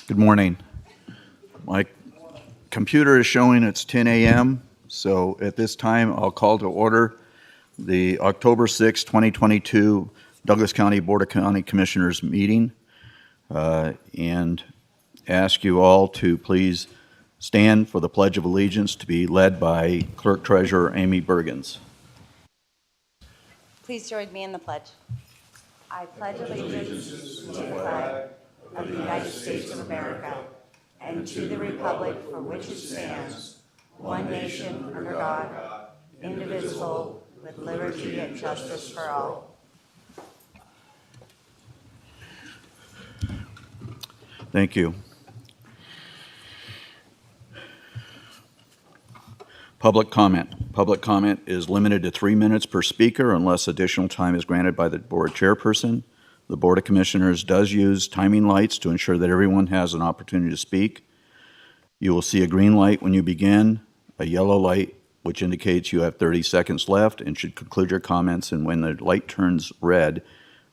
Good morning. My computer is showing it's 10 a.m., so at this time I'll call to order the October 6, 2022 Douglas County Board of County Commissioners meeting and ask you all to please stand for the Pledge of Allegiance to be led by Clerk Treasurer Amy Bergens. Please join me in the pledge. I pledge allegiance to the flag of the United States of America and to the republic for which it stands, one nation under God, indivisible, with liberty and justice for all. Thank you. Public comment. Public comment is limited to 3 minutes per speaker unless additional time is granted by the board chairperson. The Board of Commissioners does use timing lights to ensure that everyone has an opportunity to speak. You will see a green light when you begin, a yellow light which indicates you have 30 seconds left and should conclude your comments, and when the light turns red,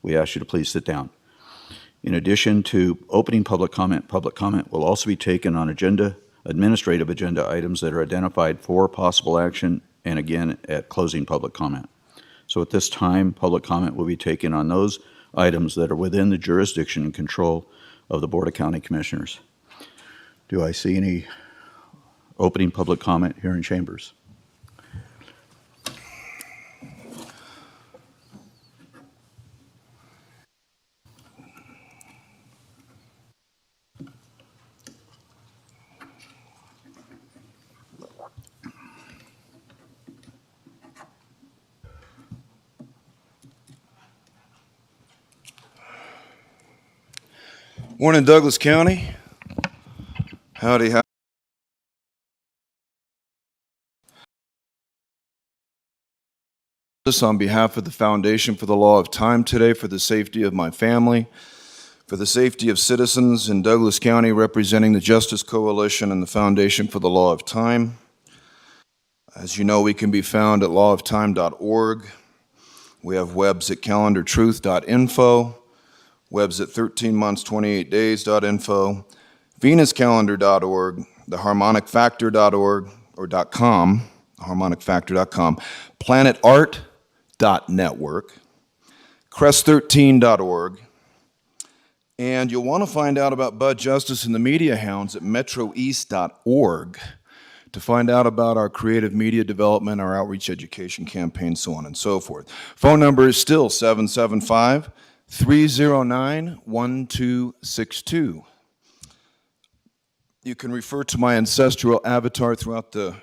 we ask you to please sit down. In addition to opening public comment will also be taken on administrative agenda items that are identified for possible action, and again at closing public comment. So at this time, public comment will be taken on those items that are within the jurisdiction and control of the Board of County Commissioners. Do I see any opening public comment here in chambers? Morning, Douglas County. Howdy. On behalf of the Foundation for the Law of Time today, for the safety of my family, for the safety of citizens in Douglas County, representing the Justice Coalition and the Foundation for the Law of Time. As you know, we can be found at lawoftime.org. We have webs at calendartruth.info. Webs at 13months28days.info, venuscalendar.org, theharmonicfactor.org or .com, harmonicfactor.com, planetart.network, crest13.org, and you'll want to find out about Bud Justice and the Media Hounds at metroeast.org to find out about our creative media development, our outreach education campaign, so on and so forth. Phone number is still 775-309-1262. You can refer to my ancestral avatar throughout the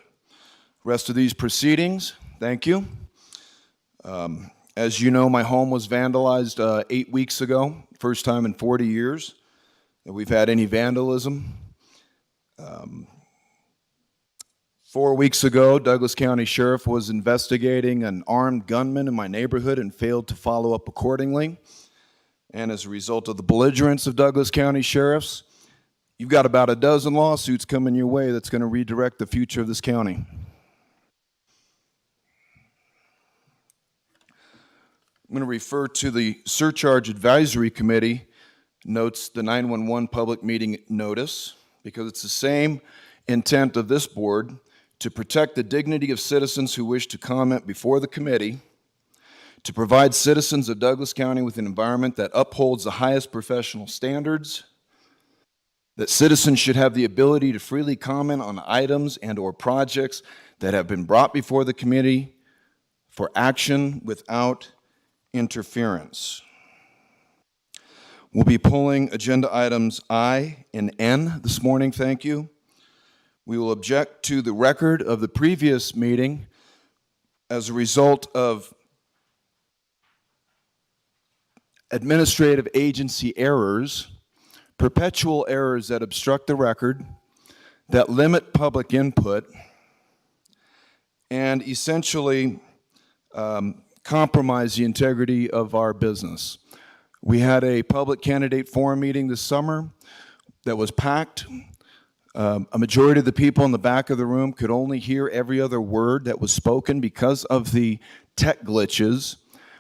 rest of these proceedings. Thank you. As you know, my home was vandalized 8 weeks ago, first time in 40 years that we've had any vandalism. 4 weeks ago, Douglas County Sheriff was investigating an armed gunman in my neighborhood and failed to follow up accordingly. And as a result of the belligerence of Douglas County sheriffs, you've got about a dozen lawsuits coming your way that's going to redirect the future of this county. I'm going to refer to the Surcharge Advisory Committee notes the 911 public meeting notice because it's the same intent of this board to protect the dignity of citizens who wish to comment before the committee, to provide citizens of Douglas County with an environment that upholds the highest professional standards, that citizens should have the ability to freely comment on items and or projects that have been brought before the committee for action without interference. We'll be pulling agenda items I and N this morning, thank you. We will object to the record of the previous meeting as a result of administrative agency errors, perpetual errors that obstruct the record, that limit public input, and essentially compromise the integrity of our business. We had a public candidate forum meeting this summer that was packed. A majority of the people in the back of the room could only hear every other word that was spoken because of the tech glitches.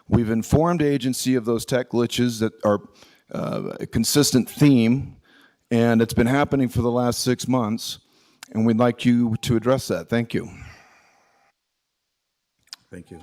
We've informed agency of those tech glitches that are a consistent theme, And it's been happening for the last 6 months, and we'd like you to address that. Thank you. Thank you.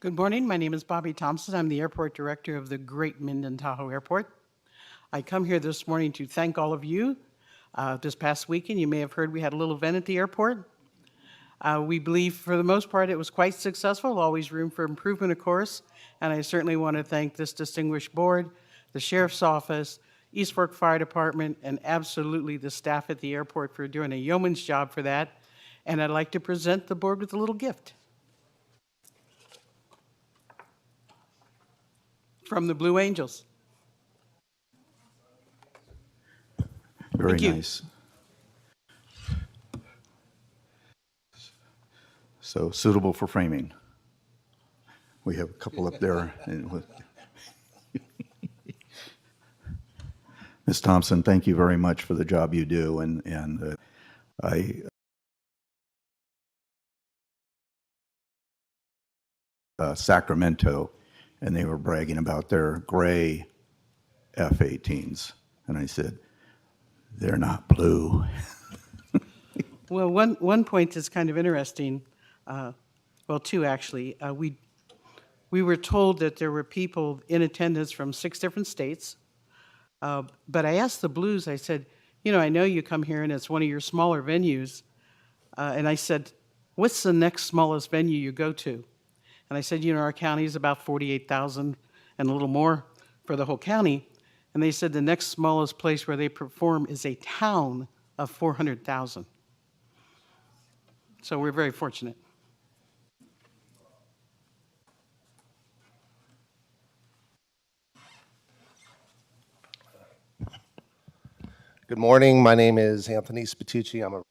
Good morning. My name is Bobby Thompson. I'm the airport director of the Great Minden Tahoe Airport. I come here this morning to thank all of you. This past weekend, you may have heard we had a little event at the airport. We believe for the most part it was quite successful, always room for improvement, of course, and I certainly want to thank this distinguished board, the Sheriff's Office, East Fork Fire Department, and absolutely the staff at the airport for doing a yeoman's job for that. And I'd like to present the board with a little gift from the Blue Angels. Very Thank you. nice. So suitable for framing. We have a couple up there. Ms. Thompson, thank you very much for the job you do, and Sacramento, and they were bragging about their gray F-18s, and I said, they're not blue. Well, one point is kind of interesting. Well, two actually. We were told that there were people in attendance from 6 different states. But I asked the Blues, I said, you know, I know you come here and it's one of your smaller venues. And I said, what's the next smallest venue you go to? And I said, you know, our county is about 48,000 and a little more for the whole county. And they said the next smallest place where they perform is a town of 400,000. So we're very fortunate. Good morning. My name is Anthony Spatucci. I'm up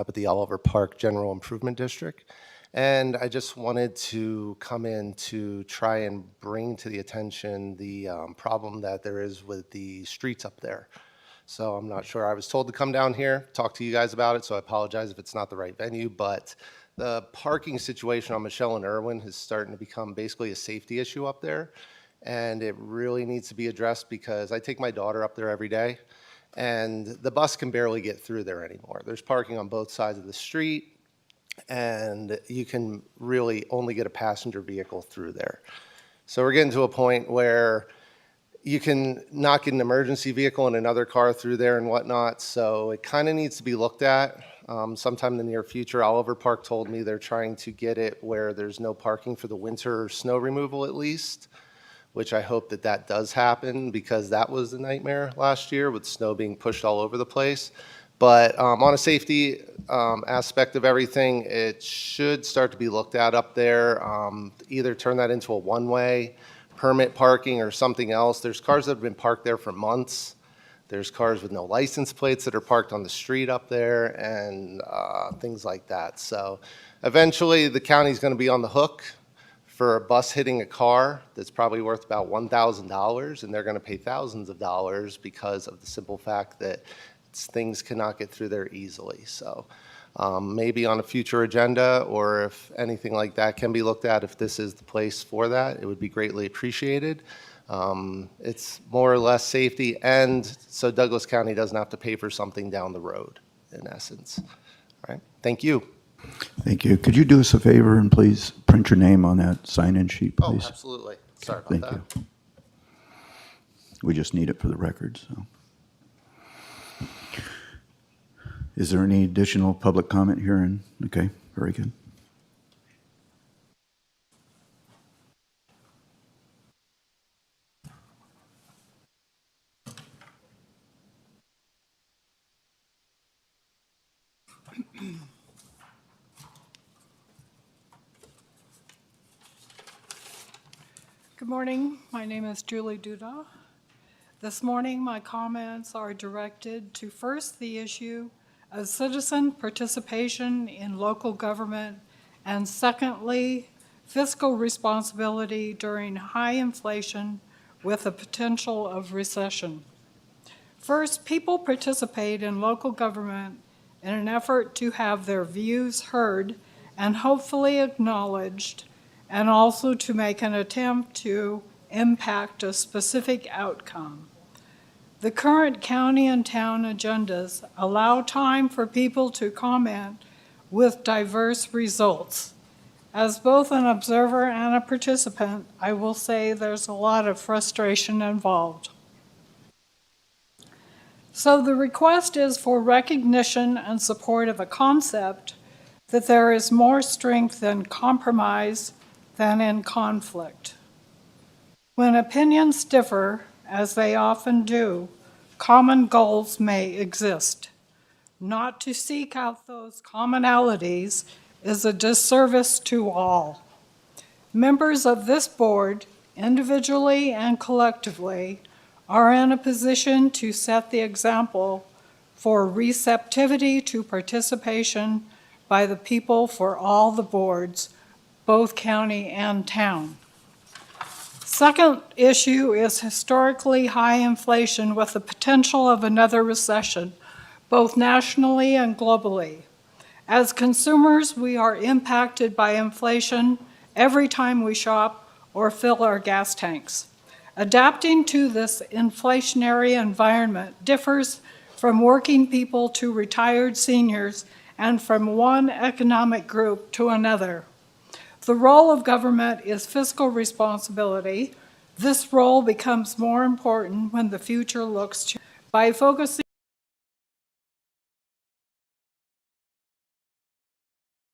at the Oliver Park General Improvement District. And I just wanted to come in to try and bring to the attention the problem that there is with the streets up there. So I'm not sure. I was told to come down here, talk to you guys about it, so I apologize if it's not the right venue. But the parking situation on Michelle and Irwin is starting to become basically a safety issue up there. And it really needs to be addressed because I take my daughter up there every day. And the bus can barely get through there anymore. There's parking on both sides of the street, and you can really only get a passenger vehicle through there. So we're getting to a point where you can not get an emergency vehicle and another car through there and whatnot, so it kind of needs to be looked at. Sometime in the near future, Oliver Park told me they're trying to get it where there's no parking for the winter snow removal at least, which I hope that that does happen because that was the nightmare last year with snow being pushed all over the place. But on a safety aspect of everything, it should start to be looked at up there. Either turn that into a one-way, permit parking or something else. There's cars that have been parked there for months. There's cars with no license plates that are parked on the street up there and things like that. So eventually the county's going to be on the hook for a bus hitting a car that's probably worth about $1,000, and they're going to pay thousands of dollars because of the simple fact that things cannot get through there easily. So maybe on a future agenda, or if anything like that can be looked at, if this is the place for that, it would be greatly appreciated. It's more or less safety, and so Douglas County doesn't have to pay for something down the road, in essence. All right, thank you. Thank you. Could you do us a favor and please print your name on that sign-in sheet, Oh, please? absolutely. Sorry about Thank that. you. We just need it for the record, so. Is there any additional public comment here? Okay, very good. Good morning. My name is Julie Duda. This morning, my comments are directed to first the issue of citizen participation in local government, and secondly, fiscal responsibility during high inflation with the potential of recession. First, people participate in local government in an effort to have their views heard and hopefully acknowledged, and also to make an attempt to impact a specific outcome. The current county and town agendas allow time for people to comment with diverse results. As both an observer and a participant, I will say there's a lot of frustration involved. So the request is for recognition and support of a concept that there is more strength in compromise than in conflict. When opinions differ, as they often do, common goals may exist. Not to seek out those commonalities is a disservice to all. Members of this board, individually and collectively, are in a position to set the example for receptivity to participation by the people for all the boards, both county and town. Second issue is historically high inflation with the potential of another recession, both nationally and globally. As consumers, we are impacted by inflation every time we shop or fill our gas tanks. Adapting to this inflationary environment differs from working people to retired seniors and from one economic group to another. The role of government is fiscal responsibility. This role becomes more important when the future looks challenging. By focusing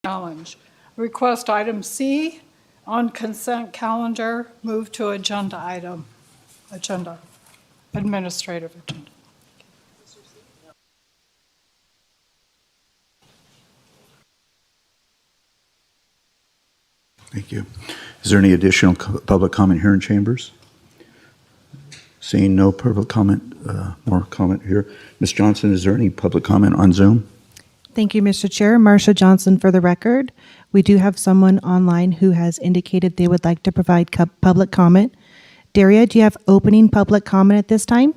on challenge, request item C on consent calendar, move to agenda item, administrative agenda. Thank you. Is there any additional public comment here in chambers? Seeing no public comment, more comment here. Ms. Johnson, is there any public comment on Zoom? Thank you, Mr. Chair. Marcia Johnson for the record. We do have someone online who has indicated they would like to provide public comment. Daria, do you have opening public comment at this time?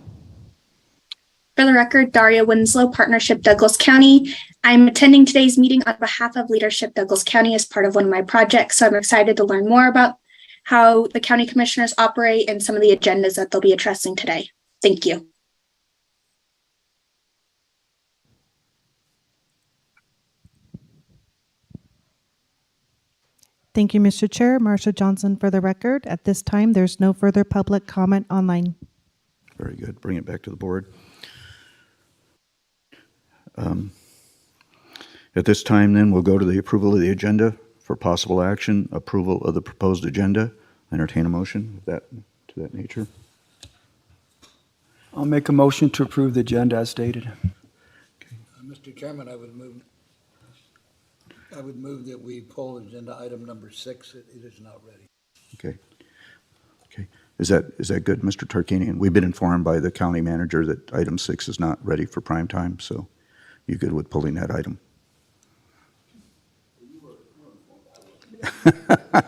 For the record, Daria Winslow, Partnership Douglas County. I'm attending today's meeting on behalf of Leadership Douglas County as part of one of my projects, so I'm excited to learn more about how the county commissioners operate and some of the agendas that they'll be addressing today. Thank you. Thank you, Mr. Chair. Marcia Johnson for the record. At this time, there's no further public comment online. Very good. Bring it back to the board. At this time, then, we'll go to the approval of the agenda for possible action, approval of the proposed agenda. Entertain a motion of that, to that nature. I'll make a motion to approve the agenda as stated. Mr. Chairman, I would move that we pull agenda item number 6. It is not ready. Okay. Okay. Is that good, Mr. Tarkanian? We've been informed by the county manager that item 6 is not ready for prime time, so you good with pulling that item?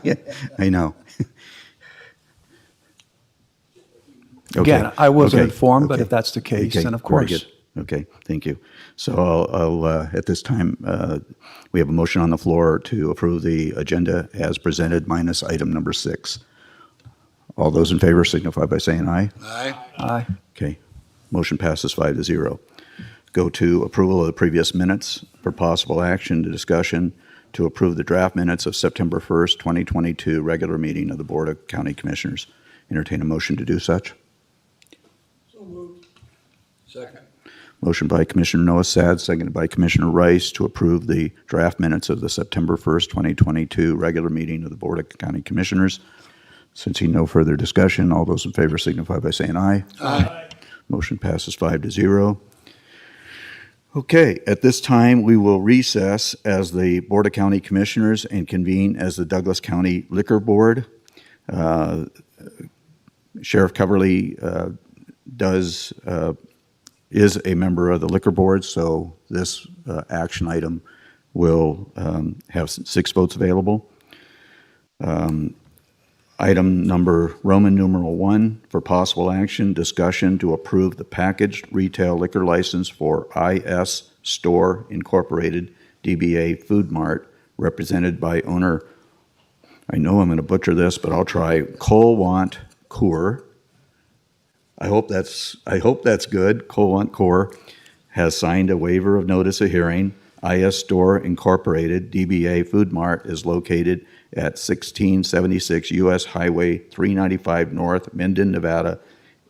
Yeah, I know. Okay. Again, I wasn't Okay. informed, but Okay. if that's the case, Okay. then of Very course. good. Okay, thank you. So I'll at this time, we have a motion on the floor to approve the agenda as presented minus item number 6. All those in favor signify by saying aye. Aye. Aye. Okay, motion passes 5-0. Go to approval of the previous minutes for possible action to discussion to approve the draft minutes of September 1st, 2022 regular meeting of the Board of County Commissioners. Entertain a motion to do such. So moved. Second. Motion by Commissioner Noah Sad, seconded by Commissioner Rice to approve the draft minutes of the September 1st, 2022 regular meeting of the Board of County Commissioners. Since no further discussion, all those in favor signify by saying aye. Aye. Motion passes 5-0. Okay, at this time, we will recess as the Board of County Commissioners and convene as the Douglas County Liquor Board. Sheriff Coverly is a member of the Liquor Board, so this action item will have 6 votes available. Item number Roman numeral 1 for possible action, discussion to approve the packaged retail liquor license for IS Store Incorporated, DBA Food Mart, represented by owner, I know I'm going to butcher this, but I'll try, Colwant Coor. I hope that's good. Colwant Coor has signed a waiver of notice of hearing. IS Store Incorporated, DBA Food Mart, is located at 1676 US Highway 395 North, Minden, Nevada,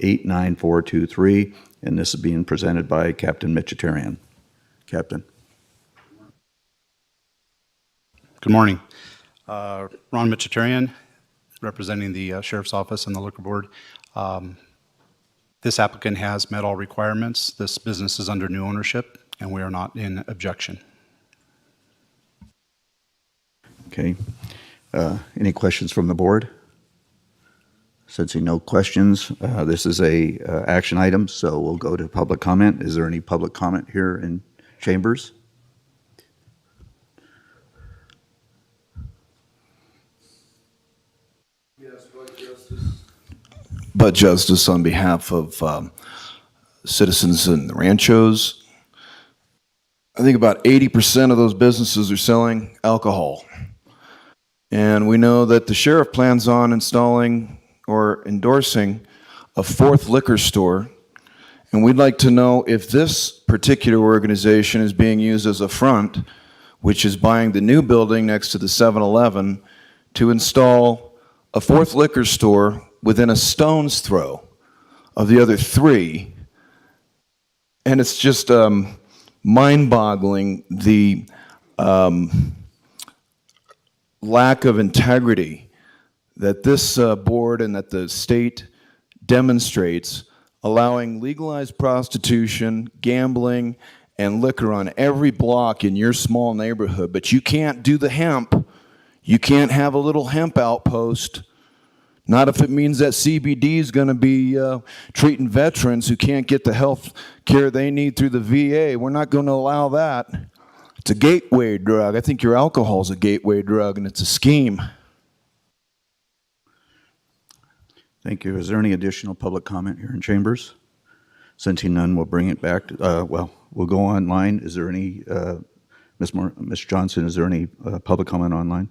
89423, and this is being presented by Captain Michitarian. Captain. Good morning. Ron Michitarian, representing the Sheriff's Office and the Liquor Board. This applicant has met all requirements. This business is under new ownership, and we are not in objection. Okay. Any questions from the board? Sensing no questions, this is a action item, so we'll go to public comment. Is there any public comment here in chambers? But Justice, on behalf of citizens in the ranchos, I think about 80% of those businesses are selling alcohol. And we know that the sheriff plans on installing or endorsing a fourth liquor store. And we'd like to know if this particular organization is being used as a front, which is buying the new building next to the 7-Eleven, to install a fourth liquor store within a stone's throw of the other three. And it's just mind-boggling, the lack of integrity that this board and that the state demonstrates, allowing legalized prostitution, gambling, and liquor on every block in your small neighborhood. But you can't do the hemp. You can't have a little hemp outpost. Not if it means that CBD is going to be treating veterans who can't get the health care they need through the VA. We're not going to allow that. It's a gateway drug. I think your alcohol is a gateway drug, and it's a scheme. Thank you. Is there any additional public comment here in chambers? Sensing none, we'll bring it back. We'll go online. Is there any, Ms. Johnson, is there any public comment online?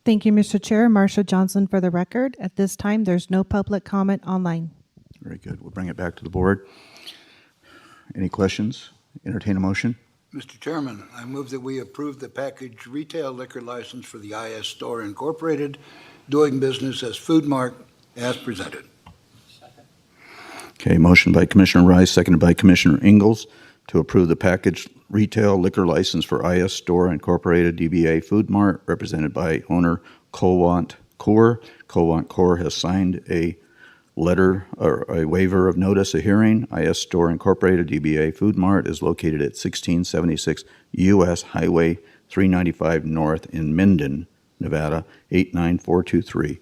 Thank you, Mr. Chair. Marsha Johnson for the record. At this time, there's no public comment online. Very good. We'll bring it back to the board. Any questions? Entertain a motion. Mr. Chairman, I move that we approve the packaged retail liquor license for the IS Store Incorporated, doing business as Food Mart, as presented. Okay, motion by Commissioner Rice, seconded by Commissioner Ingalls to approve the packaged retail liquor license for IS Store Incorporated, DBA Food Mart, represented by owner Colwant Coor. Colwant Coor has signed a letter or a waiver of notice of hearing. IS Store Incorporated, DBA Food Mart, is located at 1676 US Highway 395 North in Minden, Nevada, 89423.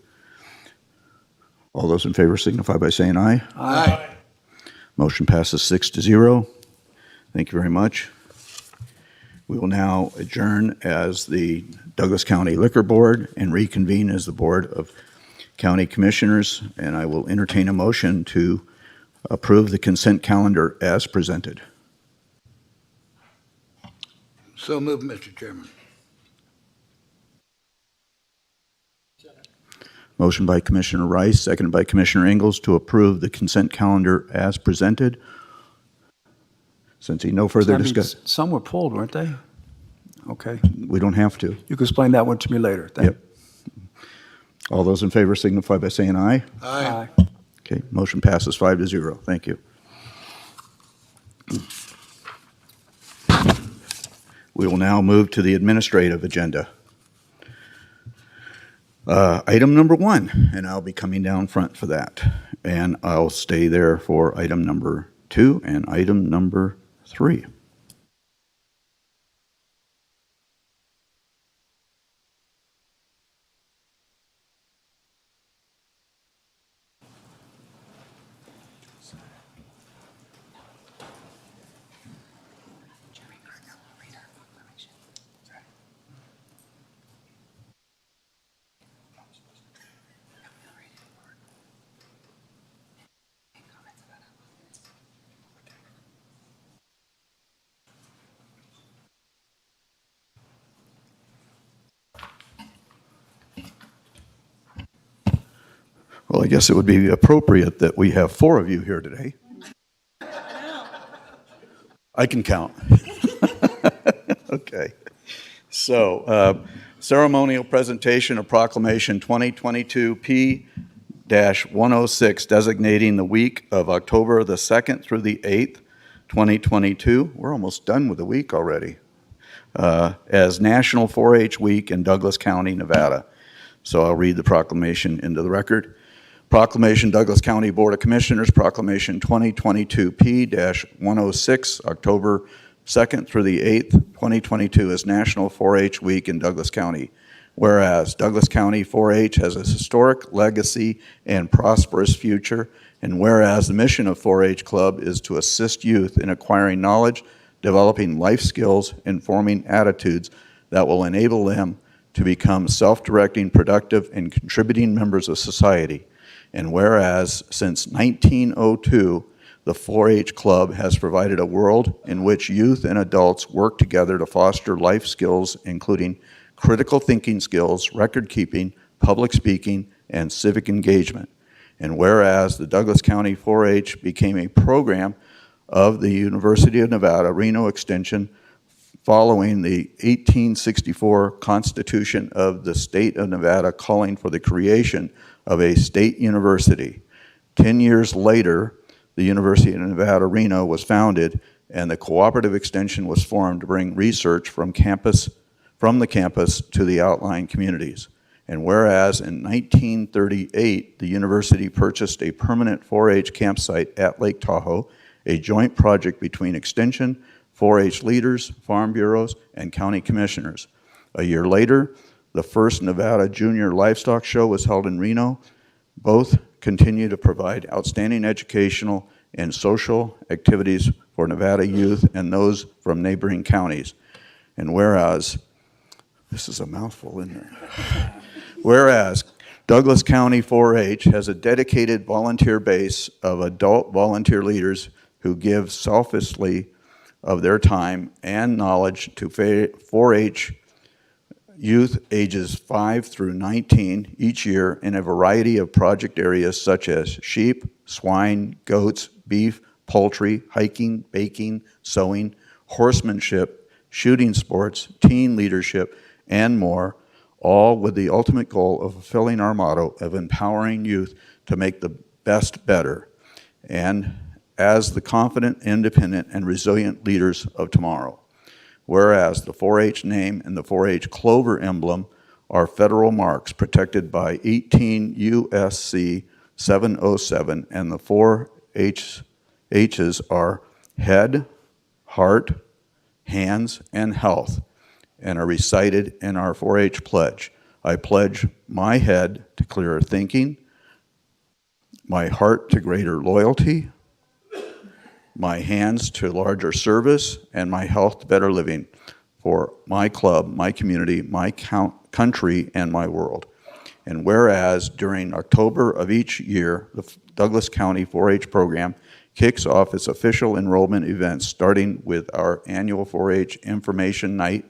All those in favor signify by saying aye. Aye. Motion passes 6-0. Thank you very much. We will now adjourn as the Douglas County Liquor Board and reconvene as the Board of County Commissioners, and I will entertain a motion to approve the consent calendar as presented. So moved, Mr. Chairman. Motion by Commissioner Rice, seconded by Commissioner Ingalls to approve the consent calendar as presented. Since no further discussion. Some were pulled, weren't they? Okay. We don't have to. You can explain that one to me later. Yep. All those in favor signify by saying aye. Aye. Okay, motion passes 5-0. Thank you. We will now move to the administrative agenda. Item number 1, and I'll be coming down front for that. And I'll stay there for item number 2 and item number 3. Well, I guess it would be appropriate that we have 4 of you here today. I can count. Okay. So, ceremonial presentation of Proclamation 2022 P-106 designating the week of October the 2nd through the 8th, 2022. We're almost done with the week already. As National 4-H Week in Douglas County, Nevada. So I'll read the proclamation into the record. Proclamation, Douglas County Board of Commissioners, Proclamation 2022 P-106, October 2nd through the 8th, 2022 is National 4-H Week in Douglas County. Whereas Douglas County 4-H has a historic legacy and prosperous future, and whereas the mission of 4-H Club is to assist youth in acquiring knowledge, developing life skills, and forming attitudes that will enable them to become self-directing, productive, and contributing members of society. And whereas since 1902, the 4-H Club has provided a world in which youth and adults work together to foster life skills, including critical thinking skills, record keeping, public speaking, and civic engagement. And whereas the Douglas County 4-H became a program of the University of Nevada, Reno Extension, following the 1864 Constitution of the State of Nevada calling for the creation of a state university. 10 years later, the University of Nevada, Reno was founded, and the cooperative extension was formed to bring research from the campus to the outlying communities. And whereas in 1938, the university purchased a permanent 4-H campsite at Lake Tahoe, a joint project between Extension, 4-H leaders, farm bureaus, and county commissioners. A year later, the first Nevada Junior Livestock Show was held in Reno. Both continue to provide outstanding educational and social activities for Nevada youth and those from neighboring counties. And whereas, this is a mouthful, isn't it? Whereas Douglas County 4-H has a dedicated volunteer base of adult volunteer leaders who give selflessly of their time and knowledge to 4-H youth ages 5 through 19 each year in a variety of project areas such as sheep, swine, goats, beef, poultry, hiking, baking, sewing, horsemanship, shooting sports, teen leadership, and more, all with the ultimate goal of fulfilling our motto of empowering youth to make the best better, and as the confident, independent, and resilient leaders of tomorrow. Whereas the 4-H name and the 4-H clover emblem are federal marks protected by 18 U.S.C. 707, and the 4 H's are head, heart, hands, and health, and are recited in our 4-H pledge. I pledge my head to clearer thinking, my heart to greater loyalty, my hands to larger service, and my health to better living for my club, my community, my country, and my world. And whereas during October of each year, the Douglas County 4-H program kicks off its official enrollment events, starting with our annual 4-H information night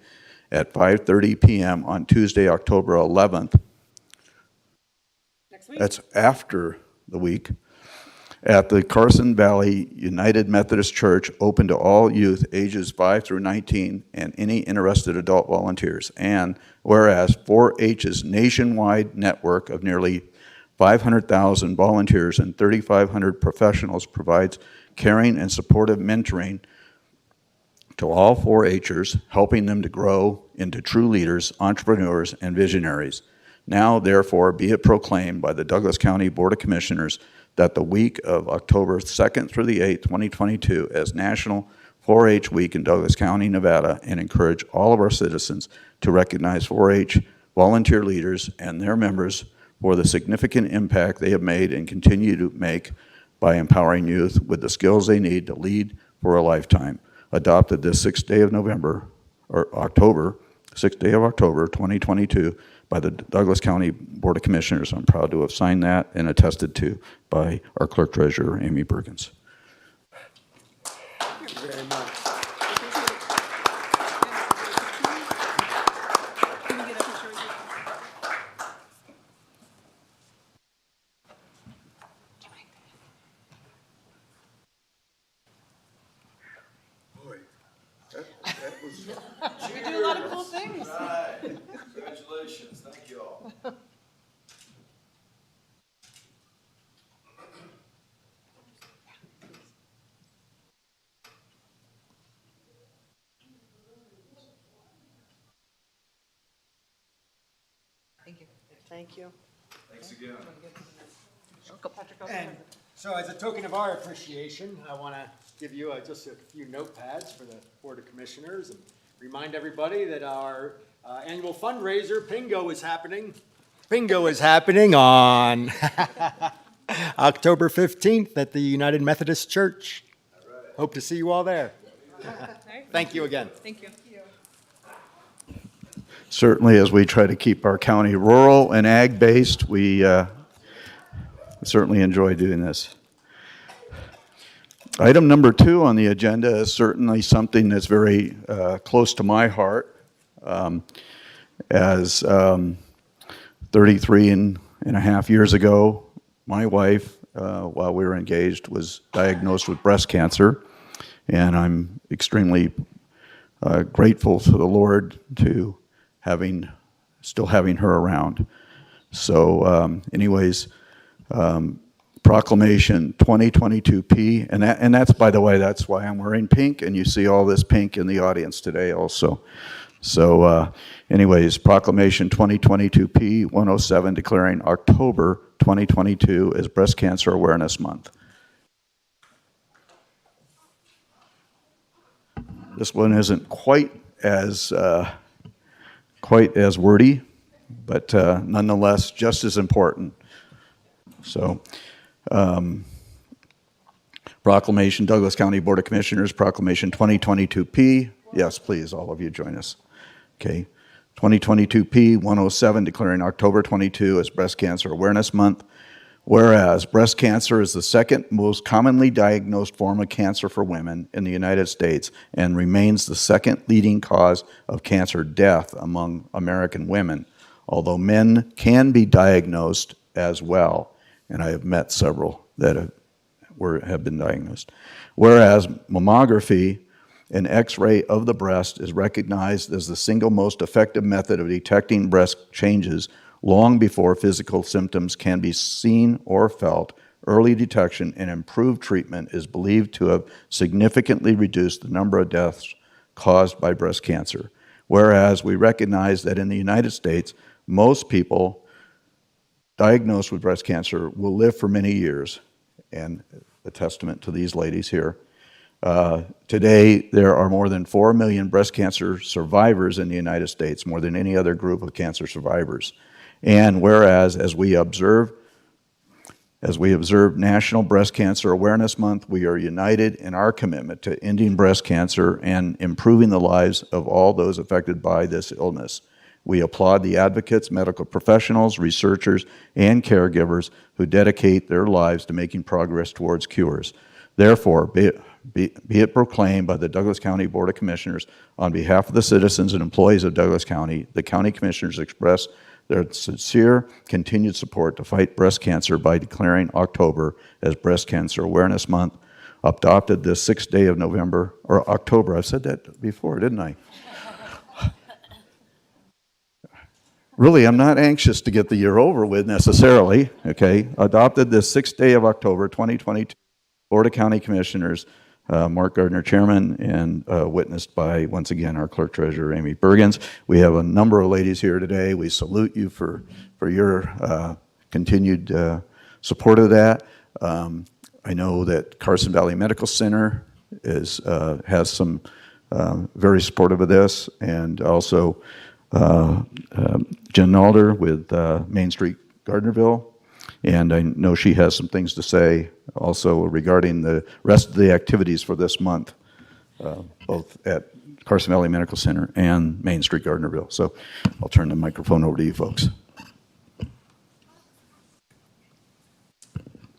at 5:30 p.m. on Tuesday, October 11th. Next week. That's after the week. At the Carson Valley United Methodist Church, open to all youth ages 5 through 19 and any interested adult volunteers. And whereas 4-H's nationwide network of nearly 500,000 volunteers and 3,500 professionals provides caring and supportive mentoring to all 4-Hers, helping them to grow into true leaders, entrepreneurs, and visionaries. Now, therefore, be it proclaimed by the Douglas County Board of Commissioners that the week of October 2nd through the 8th, 2022, as National 4-H Week in Douglas County, Nevada, and encourage all of our citizens to recognize 4-H volunteer leaders and their members for the significant impact they have made and continue to make by empowering youth with the skills they need to lead for a lifetime. Adopted this 6th day of October, 2022, by the Douglas County Board of Commissioners. I'm proud to have signed that and attested to by our Clerk Treasurer, Amy Bergens. Thank you very much. We do a lot of cool things. Congratulations, thank you all. Thank you. Thanks again. And so as a token of our appreciation, I want to give you just a few notepads for the Board of Commissioners and remind everybody that our annual fundraiser, Pingo, is happening. Bingo is happening on October 15th at the United Methodist Church. Hope to see you all there. Thank you again. Thank you. Certainly, as we try to keep our county rural and ag-based, we certainly enjoy doing this. Item number 2 on the agenda is certainly something that's very close to my heart. As 33 and a half years ago, my wife, while we were engaged, was diagnosed with breast cancer, and I'm extremely grateful to the Lord to still having her around. So anyways, proclamation 2022P, and that's, by the way, that's why I'm wearing pink, and you see all this pink in the audience today also. So anyways, proclamation 2022P 107 declaring October 2022 as Breast Cancer Awareness Month. This one isn't quite as wordy, but nonetheless just as important. So, proclamation, Douglas County Board of Commissioners, proclamation 2022P. Yes, please, all of you join us. Okay, 2022P 107 declaring October 22 as Breast Cancer Awareness Month. Whereas breast cancer is the second most commonly diagnosed form of cancer for women in the United States and remains the second leading cause of cancer death among American women, although men can be diagnosed as well, and I have met several that have been diagnosed. Whereas mammography, an X-ray of the breast, is recognized as the single most effective method of detecting breast changes long before physical symptoms can be seen or felt. Early detection and improved treatment is believed to have significantly reduced the number of deaths caused by breast cancer. Whereas we recognize that in the United States, most people diagnosed with breast cancer will live for many years, and a testament to these ladies here. Today, there are more than 4 million breast cancer survivors in the United States, more than any other group of cancer survivors. And whereas, as we observe National Breast Cancer Awareness Month, we are united in our commitment to ending breast cancer and improving the lives of all those affected by this illness. We applaud the advocates, medical professionals, researchers, and caregivers who dedicate their lives to making progress towards cures. Therefore, be it proclaimed by the Douglas County Board of Commissioners, on behalf of the citizens and employees of Douglas County, the County Commissioners express their sincere continued support to fight breast cancer by declaring October as Breast Cancer Awareness Month, adopted this 6th day of November, or October. I've said that before, didn't I? Really, I'm not anxious to get the year over with necessarily, okay? Adopted this 6th day of October 2022, Board of County Commissioners, Mark Gardner, Chairman, and witnessed by, once again, our Clerk Treasurer, Amy Bergens. We have a number of ladies here today. We salute you for your continued support of that. I know that Carson Valley Medical Center has some very supportive of this, and also Jen Nalder with Main Street Gardnerville. And I know she has some things to say also regarding the rest of the activities for this month, both at Carson Valley Medical Center and Main Street Gardnerville. So I'll turn the microphone over to you folks.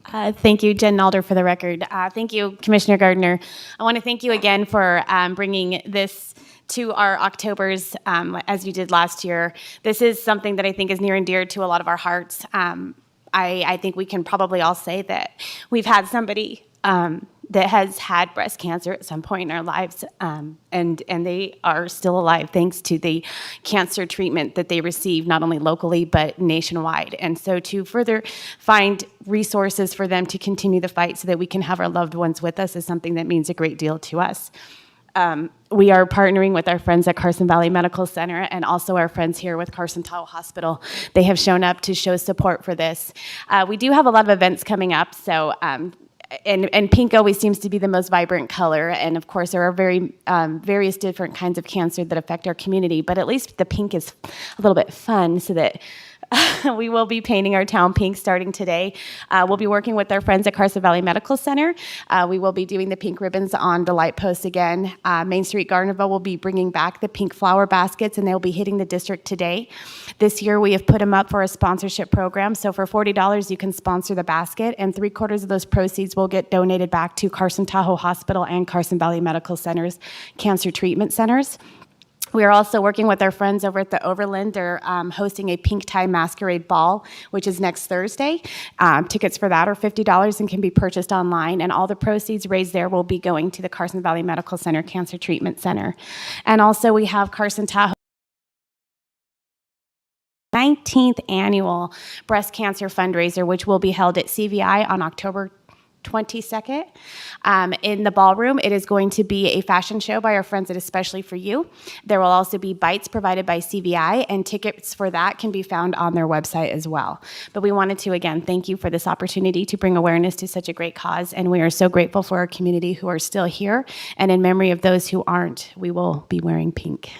Thank you, Jen Nalder, for the record. Thank you, Commissioner Gardner. I want to thank you again for bringing this to our Octobers, as you did last year. This is something that I think is near and dear to a lot of our hearts. I think we can probably all say that we've had somebody that has had breast cancer at some point in our lives, and they are still alive thanks to the cancer treatment that they receive, not only locally but nationwide. And so to further find resources for them to continue the fight so that we can have our loved ones with us is something that means a great deal to us. We are partnering with our friends at Carson Valley Medical Center and also our friends here with Carson Tahoe Hospital. They have shown up to show support for this. We do have a lot of events coming up, so and pink always seems to be the most vibrant color, and of course there are various different kinds of cancer that affect our community, but at least the pink is a little bit fun, so that we will be painting our town pink starting today. We'll be working with our friends at Carson Valley Medical Center. We will be doing the pink ribbons on the light posts again. Main Street Garnerville will be bringing back the pink flower baskets, and they'll be hitting the district today. This year we have put them up for a sponsorship program, so for $40 you can sponsor the basket, and 3/4 of those proceeds will get donated back to Carson Tahoe Hospital and Carson Valley Medical Center's cancer treatment centers. We are also working with our friends over at the Overland. They're hosting a pink tie masquerade ball, which is next Thursday. Tickets for that are $50 and can be purchased online, and all the proceeds raised there will be going to the Carson Valley Medical Center Cancer Treatment Center. And also we have Carson Tahoe 19th annual breast cancer fundraiser, which will be held at CVI on October 22nd. In the ballroom, it is going to be a fashion show by our friends at Especially For You. There will also be bites provided by CVI, and tickets for that can be found on their website as well. But we wanted to, again, thank you for this opportunity to bring awareness to such a great cause, and we are so grateful for our community who are still here, and in memory of those who aren't, we will be wearing pink.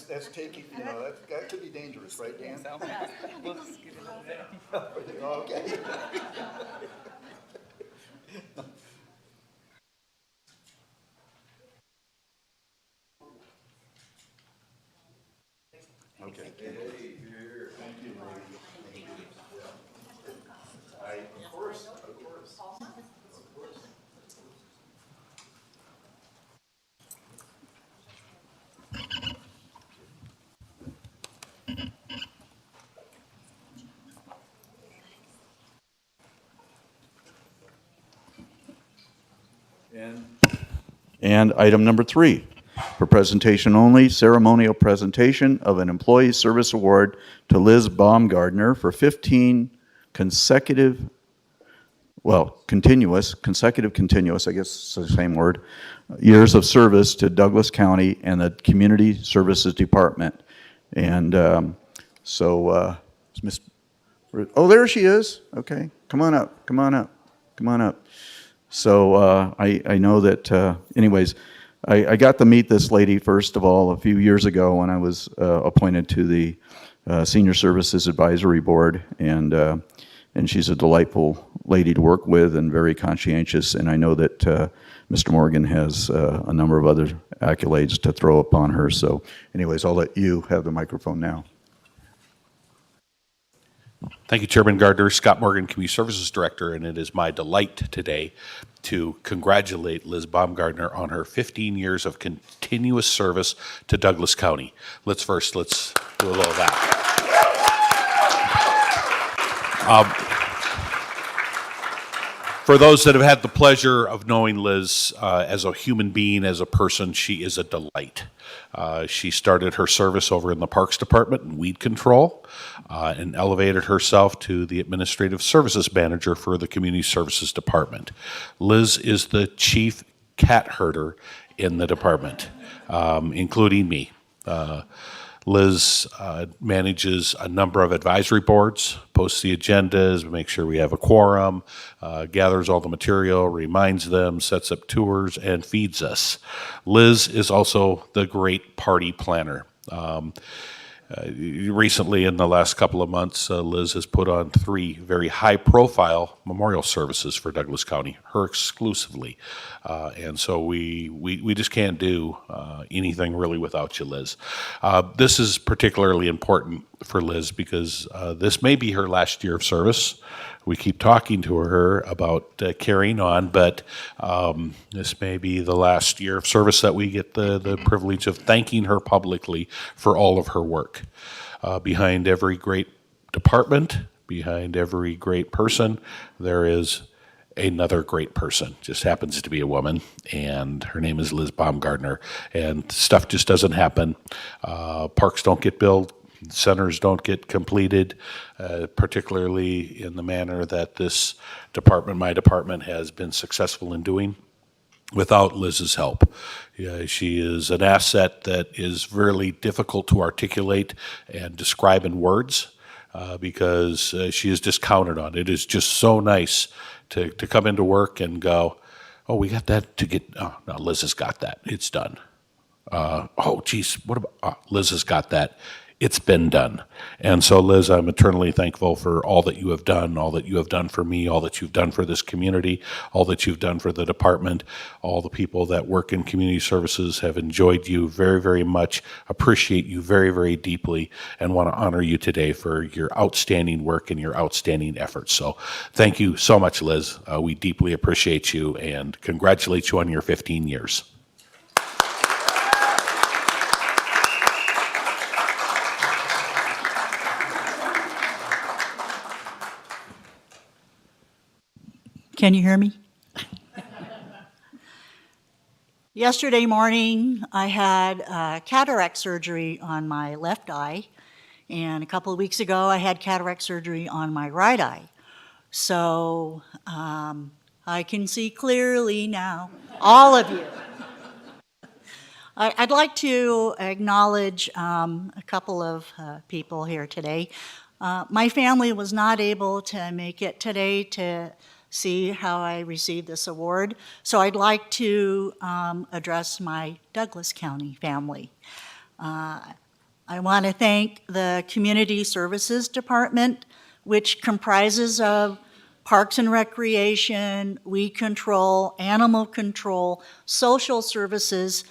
That's taking, that could be dangerous, right, Dan? We'll just give it a little bit. Okay. Okay. Thank you, lady. Of course. And item number 3, for presentation only, ceremonial presentation of an Employee Service Award to Liz Baumgardner for 15 consecutive, continuous, I guess it's the same word, years of service to Douglas County and the Community Services Department. And Miss, oh, there she is. Okay, come on up. So I know that, anyways, I got to meet this lady, first of all, a few years ago when I was appointed to the Senior Services Advisory Board, and she's a delightful lady to work with and very conscientious, and I know that Mr. Morgan has a number of other accolades to throw upon her. So anyways, I'll let you have the microphone now. Thank you, Chairman Gardner. Scott Morgan, Community Services Director, and it is my delight today to congratulate Liz Baumgardner on her 15 years of continuous service to Douglas County. Let's do a little of that. For those that have had the pleasure of knowing Liz as a human being, as a person, she is a delight. She started her service over in the Parks Department in weed control and elevated herself to the Administrative Services Manager for the Community Services Department. Liz is the chief cat herder in the department, including me. Liz manages a number of advisory boards, posts the agendas, makes sure we have a quorum, gathers all the material, reminds them, sets up tours, and feeds us. Liz is also the great party planner. Recently, in the last couple of months, Liz has put on 3 very high-profile memorial services for Douglas County, her exclusively. And so we just can't do anything really without you, Liz. This is particularly important for Liz because this may be her last year of service. We keep talking to her about carrying on, but this may be the last year of service that we get the privilege of thanking her publicly for all of her work. Behind every great department, behind every great person, there is another great person. Just happens to be a woman, and her name is Liz Baumgartner. And stuff just doesn't happen. Parks don't get built, centers don't get completed, particularly in the manner that this department, my department, has been successful in doing without Liz's help. Yeah, she is an asset that is really difficult to articulate and describe in words because she is just counted on. It is just so nice to come into work and go, oh, we got that to get, oh, no, Liz has got that. It's done. Oh, geez, what about, Liz has got that. It's been done. And so, Liz, I'm eternally thankful for all that you have done, all that you have done for me, all that you've done for this community, all that you've done for the department. All the people that work in community services have enjoyed you very, very much, appreciate you very, very deeply, and want to honor you today for your outstanding work and your outstanding efforts. So thank you so much, Liz. We deeply appreciate you and congratulate you on your 15 years. Can you hear me? Yesterday morning, I had cataract surgery on my left eye, and a couple of weeks ago, I had cataract surgery on my right eye. So I can see clearly now, all of you. I'd like to acknowledge a couple of people here today. My family was not able to make it today to see how I received this award. So I'd like to address my Douglas County family. I want to thank the Community Services Department, which comprises of Parks and Recreation, Weed Control, Animal Control, Social Services,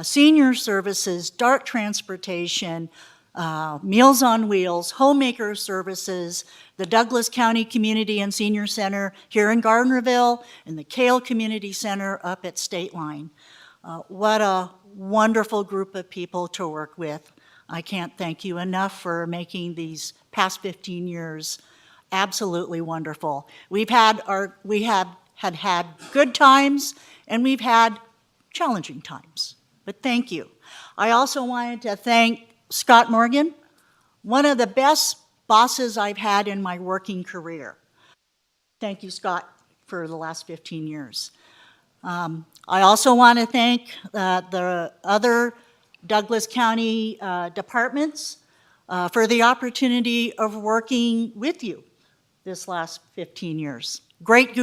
Senior Services, Dark Transportation, Meals on Wheels, Homemaker Services, the Douglas County Community and Senior Center here in Gardnerville, and the Kale Community Center up at State Line. What a wonderful group of people to work with. I can't thank you enough for making these past 15 years absolutely wonderful. We have had good times, and we've had challenging times, but thank you. I also wanted to thank Scott Morgan, one of the best bosses I've had in my working career. Thank you, Scott, for the last 15 years. I also want to thank the other Douglas County departments for the opportunity of working with you this last 15 years. Great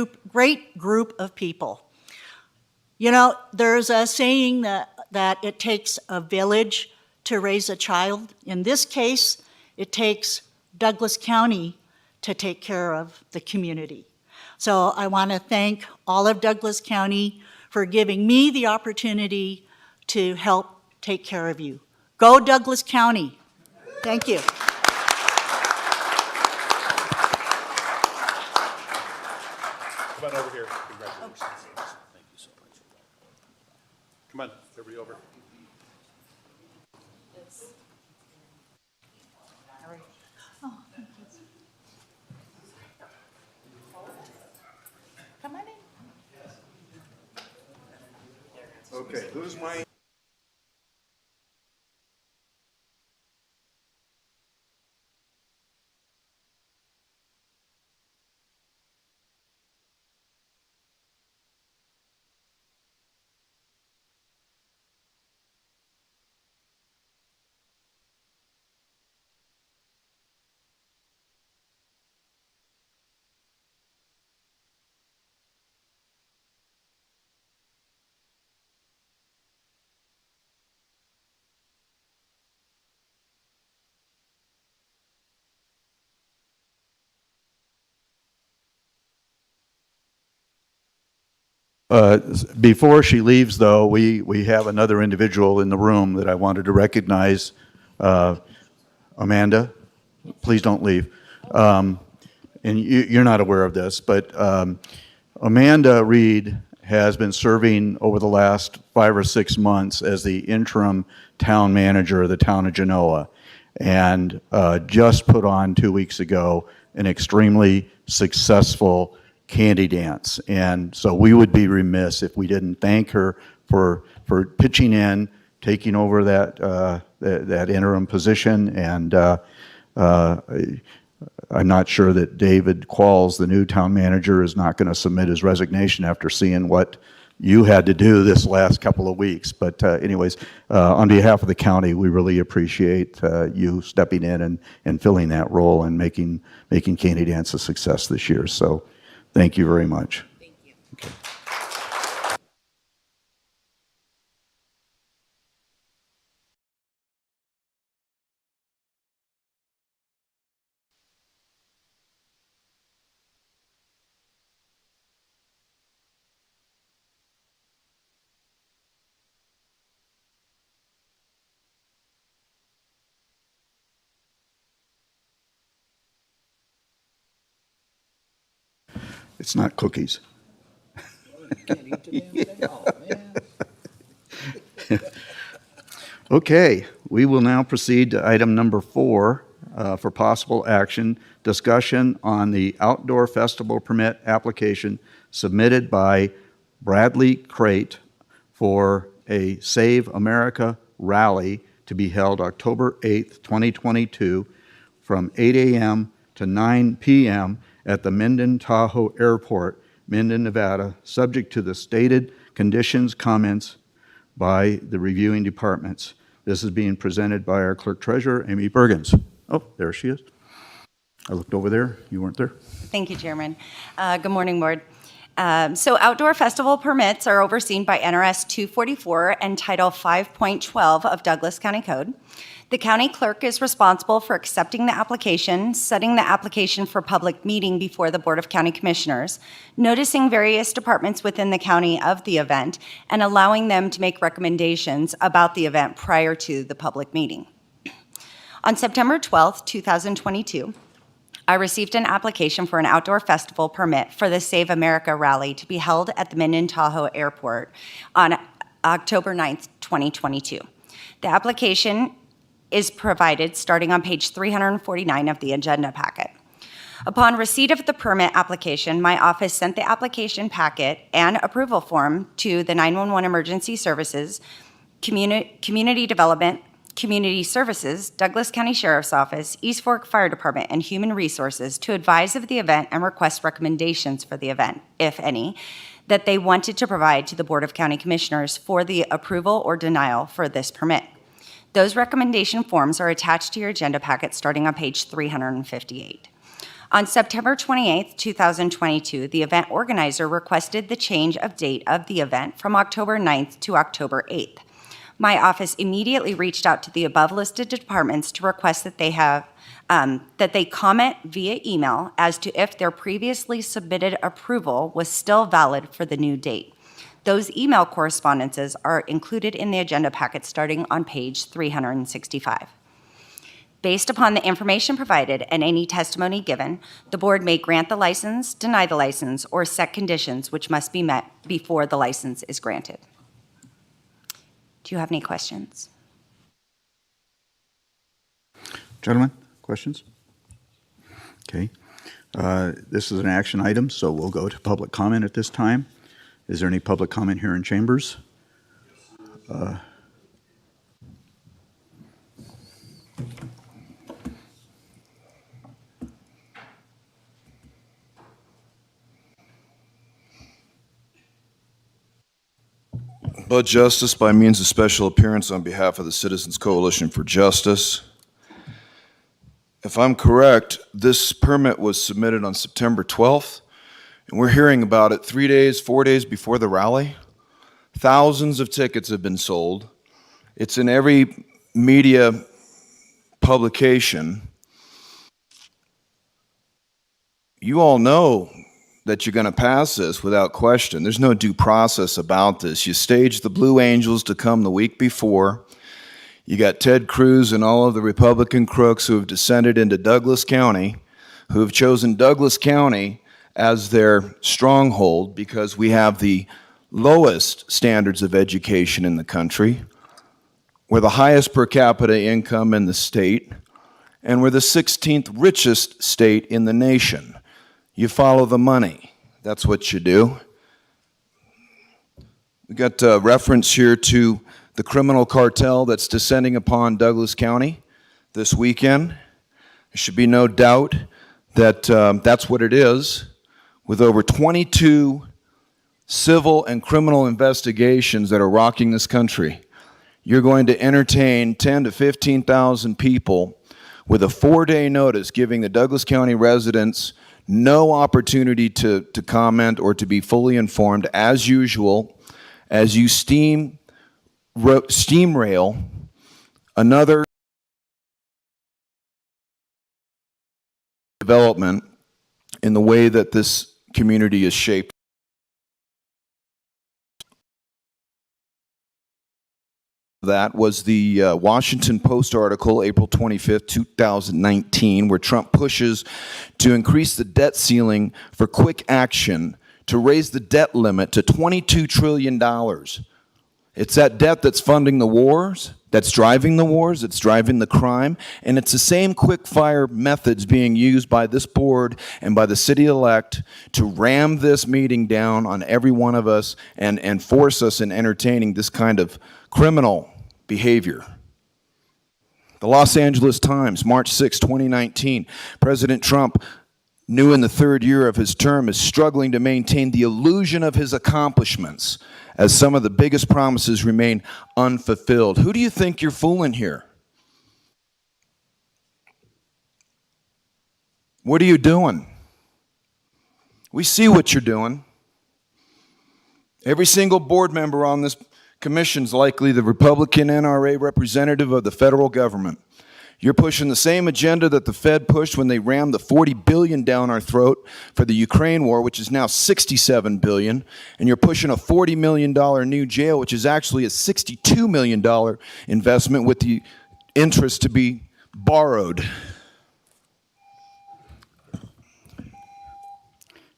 group of people. You know, there's a saying that it takes a village to raise a child. In this case, it takes Douglas County to take care of the community. So I want to thank all of Douglas County for giving me the opportunity to help take care of you. Go Douglas County. Thank you. Come on over here. Congratulations. Thank you so much. Come on, everybody over. Come on in. Okay, who's my? Before she leaves, though, we have another individual in the room that I wanted to recognize, Amanda please don't leave. And you're not aware of this, but Amanda Reed has been serving over the last 5 or 6 months as the interim town manager of the town of Genoa, and just put on 2 weeks ago an extremely successful candy dance. And so we would be remiss if we didn't thank her for pitching in, taking over that interim position, and I'm not sure that David Qualls, the new town manager, is not going to submit his resignation after seeing what you had to do this last couple of weeks. But anyways, on behalf of the county, we really appreciate you stepping in and filling that role and making Candy Dance a success this year. So thank you very much. Thank you. Okay. It's not cookies. Okay, we will now proceed to item number 4 for possible action, discussion on the outdoor festival permit application submitted by Bradley Crate for a Save America rally to be held October 8th, 2022 from 8 a.m. to 9 p.m. at the Minden Tahoe Airport, Minden, Nevada, subject to the stated conditions comments by the reviewing departments. This is being presented by our clerk treasurer, Amy Bergens. Oh, there she is. I looked over there. You weren't there. Thank you, Chairman. Good morning, Board. So outdoor festival permits are overseen by NRS 244 and Title 5.12 of Douglas County Code. The county clerk is responsible for accepting the application, setting the application for public meeting before the Board of County Commissioners, noticing various departments within the county of the event, and allowing them to make recommendations about the event prior to the public meeting. On September 12th, 2022, I received an application for an outdoor festival permit for the Save America rally to be held at the Minden Tahoe Airport on October 9th, 2022. The application is provided starting on page 349 of the agenda packet. Upon receipt of the permit application, my office sent the application packet and approval form to the 911 Emergency Services, Community Development, Community Services, Douglas County Sheriff's Office, East Fork Fire Department, and Human Resources to advise of the event and request recommendations for the event, if any, that they wanted to provide to the Board of County Commissioners for the approval or denial for this permit. Those recommendation forms are attached to your agenda packet starting on page 358. On September 28th, 2022, the event organizer requested the change of date of the event from October 9th to October 8th. My office immediately reached out to the above-listed departments to request that they comment via email as to if their previously submitted approval was still valid for the new date. Those email correspondences are included in the agenda packet starting on page 365. Based upon the information provided and any testimony given, the board may grant the license, deny the license, or set conditions which must be met before the license is granted. Do you have any questions? Gentlemen, questions? Okay. This is an action item, so we'll go to public comment at this time. Is there any public comment here in chambers? Bud Justice by means of special appearance on behalf of the Citizens Coalition for Justice. If I'm correct, this permit was submitted on September 12th, and we're hearing about it 3 days, 4 days before the rally. Thousands of tickets have been sold. It's in every media publication. You all know that you're going to pass this without question. There's no due process about this. You staged the Blue Angels to come the week before. You got Ted Cruz and all of the Republican crooks who have descended into Douglas County, who have chosen Douglas County as their stronghold because we have the lowest standards of education in the country. We're the highest per capita income in the state, and we're the 16th richest state in the nation. You follow the money. That's what you do. We got a reference here to the criminal cartel that's descending upon Douglas County this weekend. There should be no doubt that that's what it is, with over 22 civil and criminal investigations that are rocking this country. You're going to entertain 10 to 15,000 people with a 4-day notice, giving the Douglas County residents no opportunity to comment or to be fully informed, as usual, as you steamrail another development in the way that this community is shaped. That was the Washington Post article, April 25th, 2019, where Trump pushes to increase the debt ceiling for quick action to raise the debt limit to $22 trillion. It's that debt that's funding the wars, that's driving the crime, and it's the same quick-fire methods being used by this board and by the city-elect to ram this meeting down on every one of us and force us in entertaining this kind of criminal behavior. The Los Angeles Times, March 6, 2019, President Trump, new in the third year of his term, is struggling to maintain the illusion of his accomplishments as some of the biggest promises remain unfulfilled. Who do you think you're fooling here? What are you doing? We see what you're doing. Every single board member on this commission's likely the Republican NRA representative of the federal government. You're pushing the same agenda that the Fed pushed when they rammed the $40 billion down our throat for the Ukraine war, which is now $67 billion, and you're pushing a $40 million new jail, which is actually a $62 million investment with the interest to be borrowed.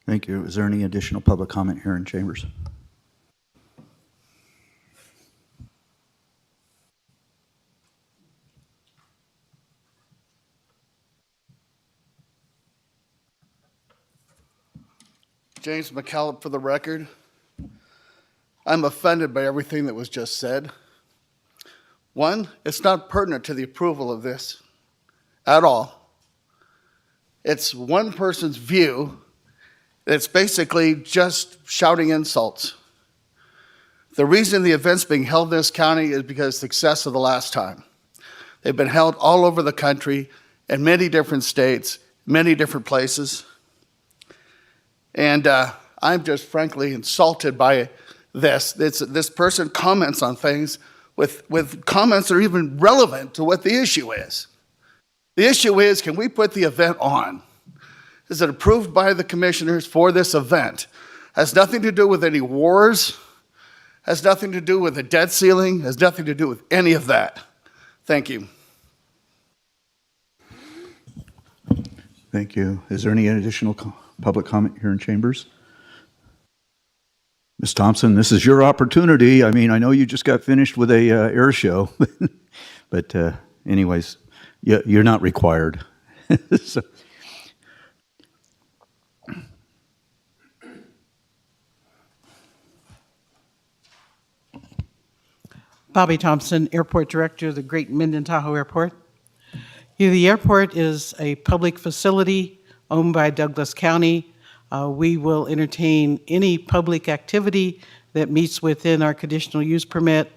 Thank you. Is there any additional public comment here in chambers? James McCallum for the record. I'm offended by everything that was just said. One, it's not pertinent to the approval of this at all. It's one person's view. It's basically just shouting insults. The reason the event's being held in this county is because of the success of the last time. They've been held all over the country, in many different states, many different places. And I'm just frankly insulted by this. This person comments on things with comments that are even relevant to what the issue is. The issue is, can we put the event on? Is it approved by the commissioners for this event? Has nothing to do with any wars, has nothing to do with the debt ceiling, has nothing to do with any of that. Thank you. Thank you. Is there any additional public comment here in chambers? Ms. Thompson, this is your opportunity. I mean, I know you just got finished with a air show, but anyways, you're not required. So. Bobby Thompson, Airport Director of the Great Minden Tahoe Airport. The airport is a public facility owned by Douglas County. We will entertain any public activity that meets within our conditional use permit,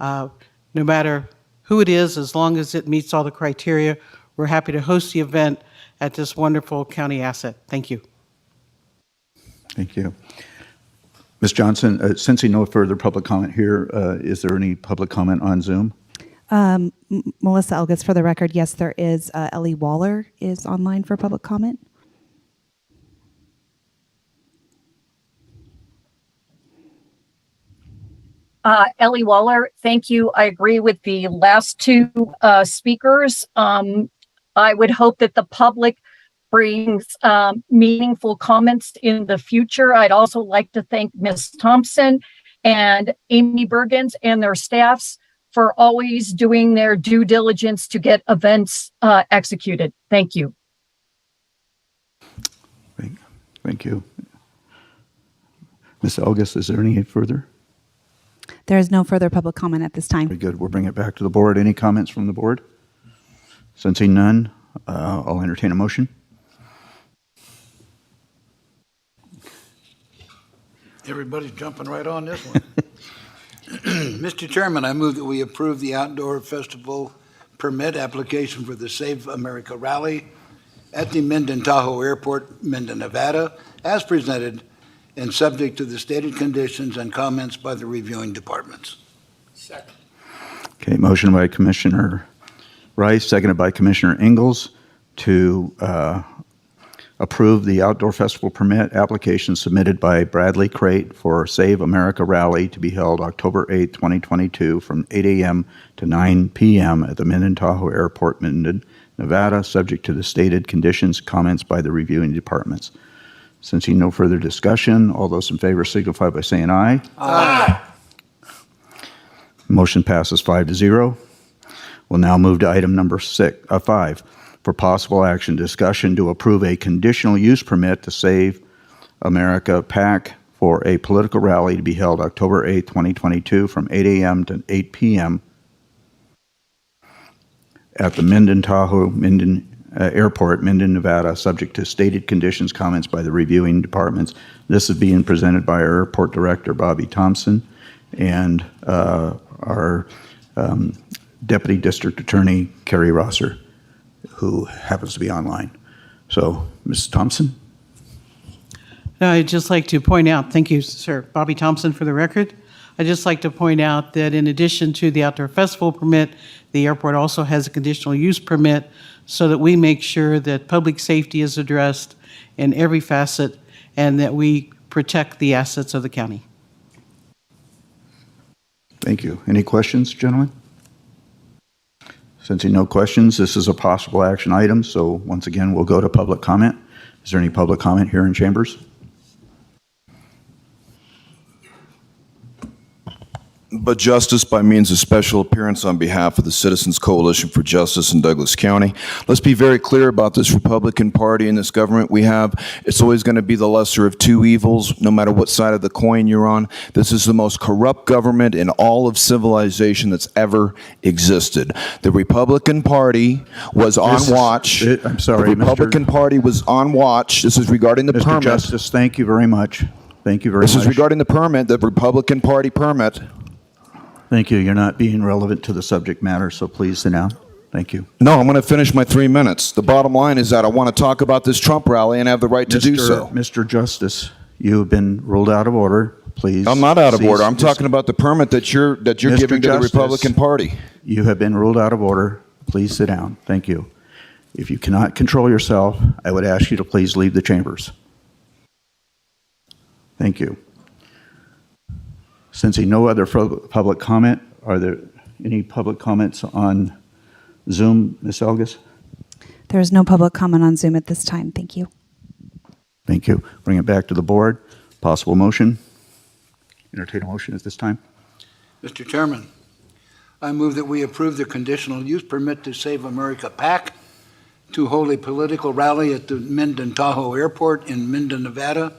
no matter who it is, as long as it meets all the criteria. We're happy to host the event at this wonderful county asset. Thank you. Thank you. Ms. Johnson, sensing no further public comment here, is there any public comment on Zoom? Melissa Elgus, for the record, yes, there is. Ellie Waller is online for public comment. Ellie Waller, thank you. I agree with the last two speakers. I would hope that the public brings meaningful comments in the future. I'd also like to thank Ms. Thompson and Amy Bergens and their staffs for always doing their due diligence to get events executed. Thank you. Thank you. Ms. Elgis, is there any further? There is no further public comment at this time. Very good. We'll bring it back to the board. Any comments from the board? Sensing none, I'll entertain a motion. Everybody's jumping right on this one. Mr. Chairman, I move that we approve the outdoor festival permit application for the Save America Rally at the Minden Tahoe Airport, Minden, Nevada, as presented and subject to the stated conditions and comments by the reviewing departments. Second. Okay, motion by Commissioner Rice, seconded by Commissioner Ingalls to approve the outdoor festival permit application submitted by Bradley Crate for Save America Rally to be held October 8, 2022 from 8 a.m. to 9 p.m. at the Minden Tahoe Airport, Minden, Nevada, subject to the stated conditions, comments by the reviewing departments. Sensing no further discussion, all those in favor signify by saying aye. Aye. Motion passes 5-0. We'll now move to item number 5 for possible action discussion to approve a conditional use permit to Save America PAC for a political rally to be held October 8, 2022 from 8 a.m. to 8 p.m. at the Minden Tahoe Airport, Minden, Nevada, subject to stated conditions, comments by the reviewing departments. This is being presented by our airport director, Bobby Thompson, and our Deputy District Attorney, Carrie Rosser, who happens to be online. So, Ms. Thompson? I'd just like to point out, thank you, sir, Bobby Thompson for the record. I'd just like to point out that in addition to the outdoor festival permit, the airport also has a conditional use permit so that we make sure that public safety is addressed in every facet and that we protect the assets of the county. Thank you. Any questions, gentlemen? Sensing no questions, this is a possible action item, so once again, we'll go to public comment. Is there any public comment here in chambers? But justice by means of special appearance on behalf of the Citizens Coalition for Justice in Douglas County. Let's be very clear about this Republican Party and this government we have. It's always going to be the lesser of two evils, no matter what side of the coin you're on. This is the most corrupt government in all of civilization that's ever existed. The Republican Party was on watch. I'm sorry, The Republican Party was on watch. This is regarding the Mr. permit. Justice, thank you very much. Thank you very much. This is regarding the permit, the Republican Party permit. Thank you. You're not being relevant to the subject matter, so please sit down. Thank you. No, I'm going to finish my 3 minutes. The bottom line is that I want to talk about this Trump rally and have the right to do so. Mr. Justice, you have been ruled out of order. Please. I'm not out of cease. order. I'm talking about the permit that you're Mr. giving to the Justice, Republican Party. You have been ruled out of order. Please sit down. Thank you. If you cannot control yourself, I would ask you to please leave the chambers. Thank you. Sensing no other public comment, are there any public comments on Zoom, Ms. Elgis? There is no public comment on Zoom at this time. Thank you. Thank you. Bring it back to the board. Possible motion? Entertain a motion at this time. Mr. Chairman, I move that we approve the conditional use permit to Save America PAC to hold a political rally at the Minden Tahoe Airport in Minden, Nevada,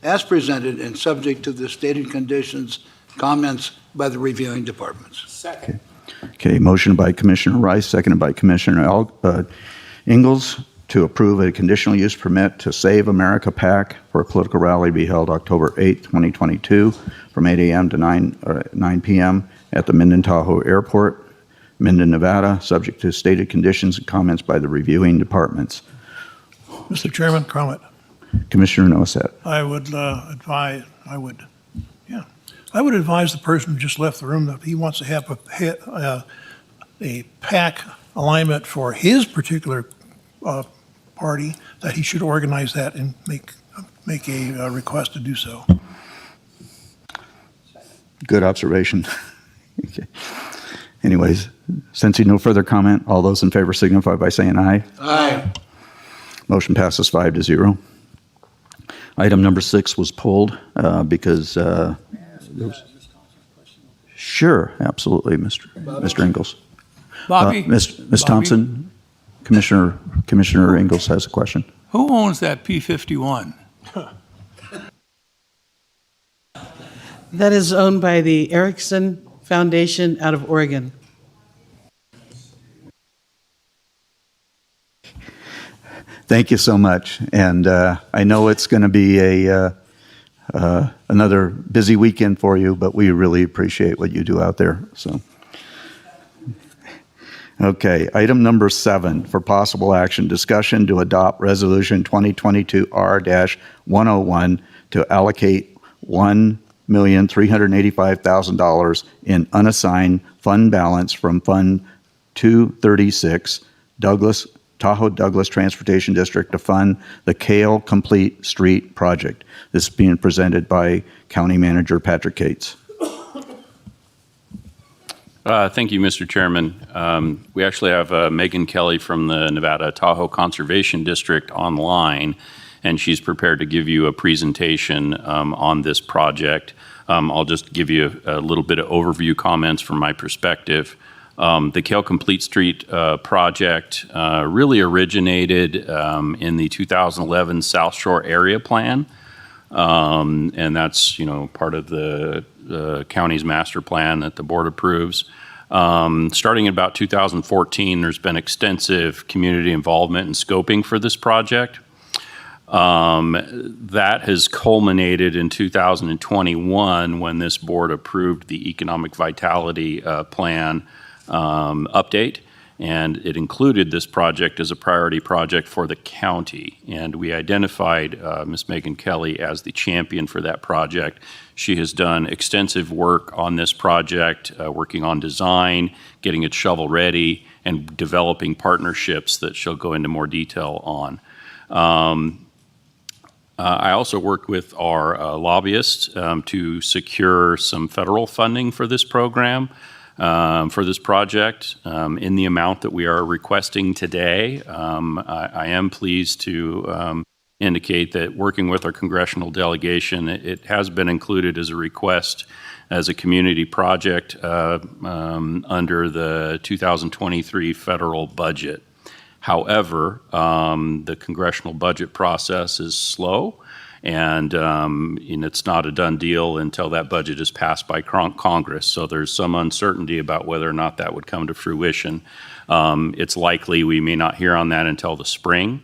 as presented and subject to the stated conditions, comments by the reviewing departments. Second. Okay, motion by Commissioner Rice, seconded by Commissioner Ingalls to approve a conditional use permit to Save America PAC for a political rally to be held October 8, 2022 from 8 a.m. to 9 p.m. at the Minden Tahoe Airport, Minden, Nevada, subject to stated conditions and comments by the reviewing departments. Mr. Chairman, comment. Commissioner Nosset. I would advise the person who just left the room that if he wants to have a PAC alignment for his particular party, that he should organize that and make a request to do so. Good observation. Okay. Anyways, sensing no further comment, all those in favor signify by saying aye. Aye. Motion passes 5-0. Item number 6 was pulled because there was... Sure, absolutely, Mr. Ingles. Bobby? Ms. Bobby? Thompson, Commissioner Ingles has a question. Who owns that P-51? That is owned by the Erickson Foundation out of Oregon. Thank you so much. And I know it's going to be another busy weekend for you, but we really appreciate what you do out there. So, okay, item number 7 for possible action, discussion to adopt resolution 2022 R-101 to allocate $1,385,000 in unassigned fund balance from Fund 236 Tahoe Douglas Transportation District to fund the Kale Complete Street Project. This is being presented by County Manager Patrick Cates. Thank you, Mr. Chairman. We actually have Megan Kelly from the Nevada Tahoe Conservation District online, and she's prepared to give you a presentation on this project. I'll just give you a little bit of overview comments from my perspective. The Kale Complete Street project really originated in the 2011 South Shore Area Plan, and that's part of the county's master plan that the board approves. Starting in about 2014, there's been extensive community involvement and scoping for this project. That has culminated in 2021 when this board approved the Economic Vitality Plan update, and it included this project as a priority project for the county. And we identified Ms. Megan Kelly as the champion for that project. She has done extensive work on this project, working on design, getting it shovel ready, and developing partnerships that she'll go into more detail on. I also worked with our lobbyists to secure some federal funding for this program. For this project in the amount that we are requesting today. I am pleased to indicate that working with our congressional delegation, it has been included as a request as a community project under the 2023 federal budget. However, the congressional budget process is slow, and it's not a done deal until that budget is passed by Congress. So there's some uncertainty about whether or not that would come to fruition. It's likely we may not hear on that until the spring.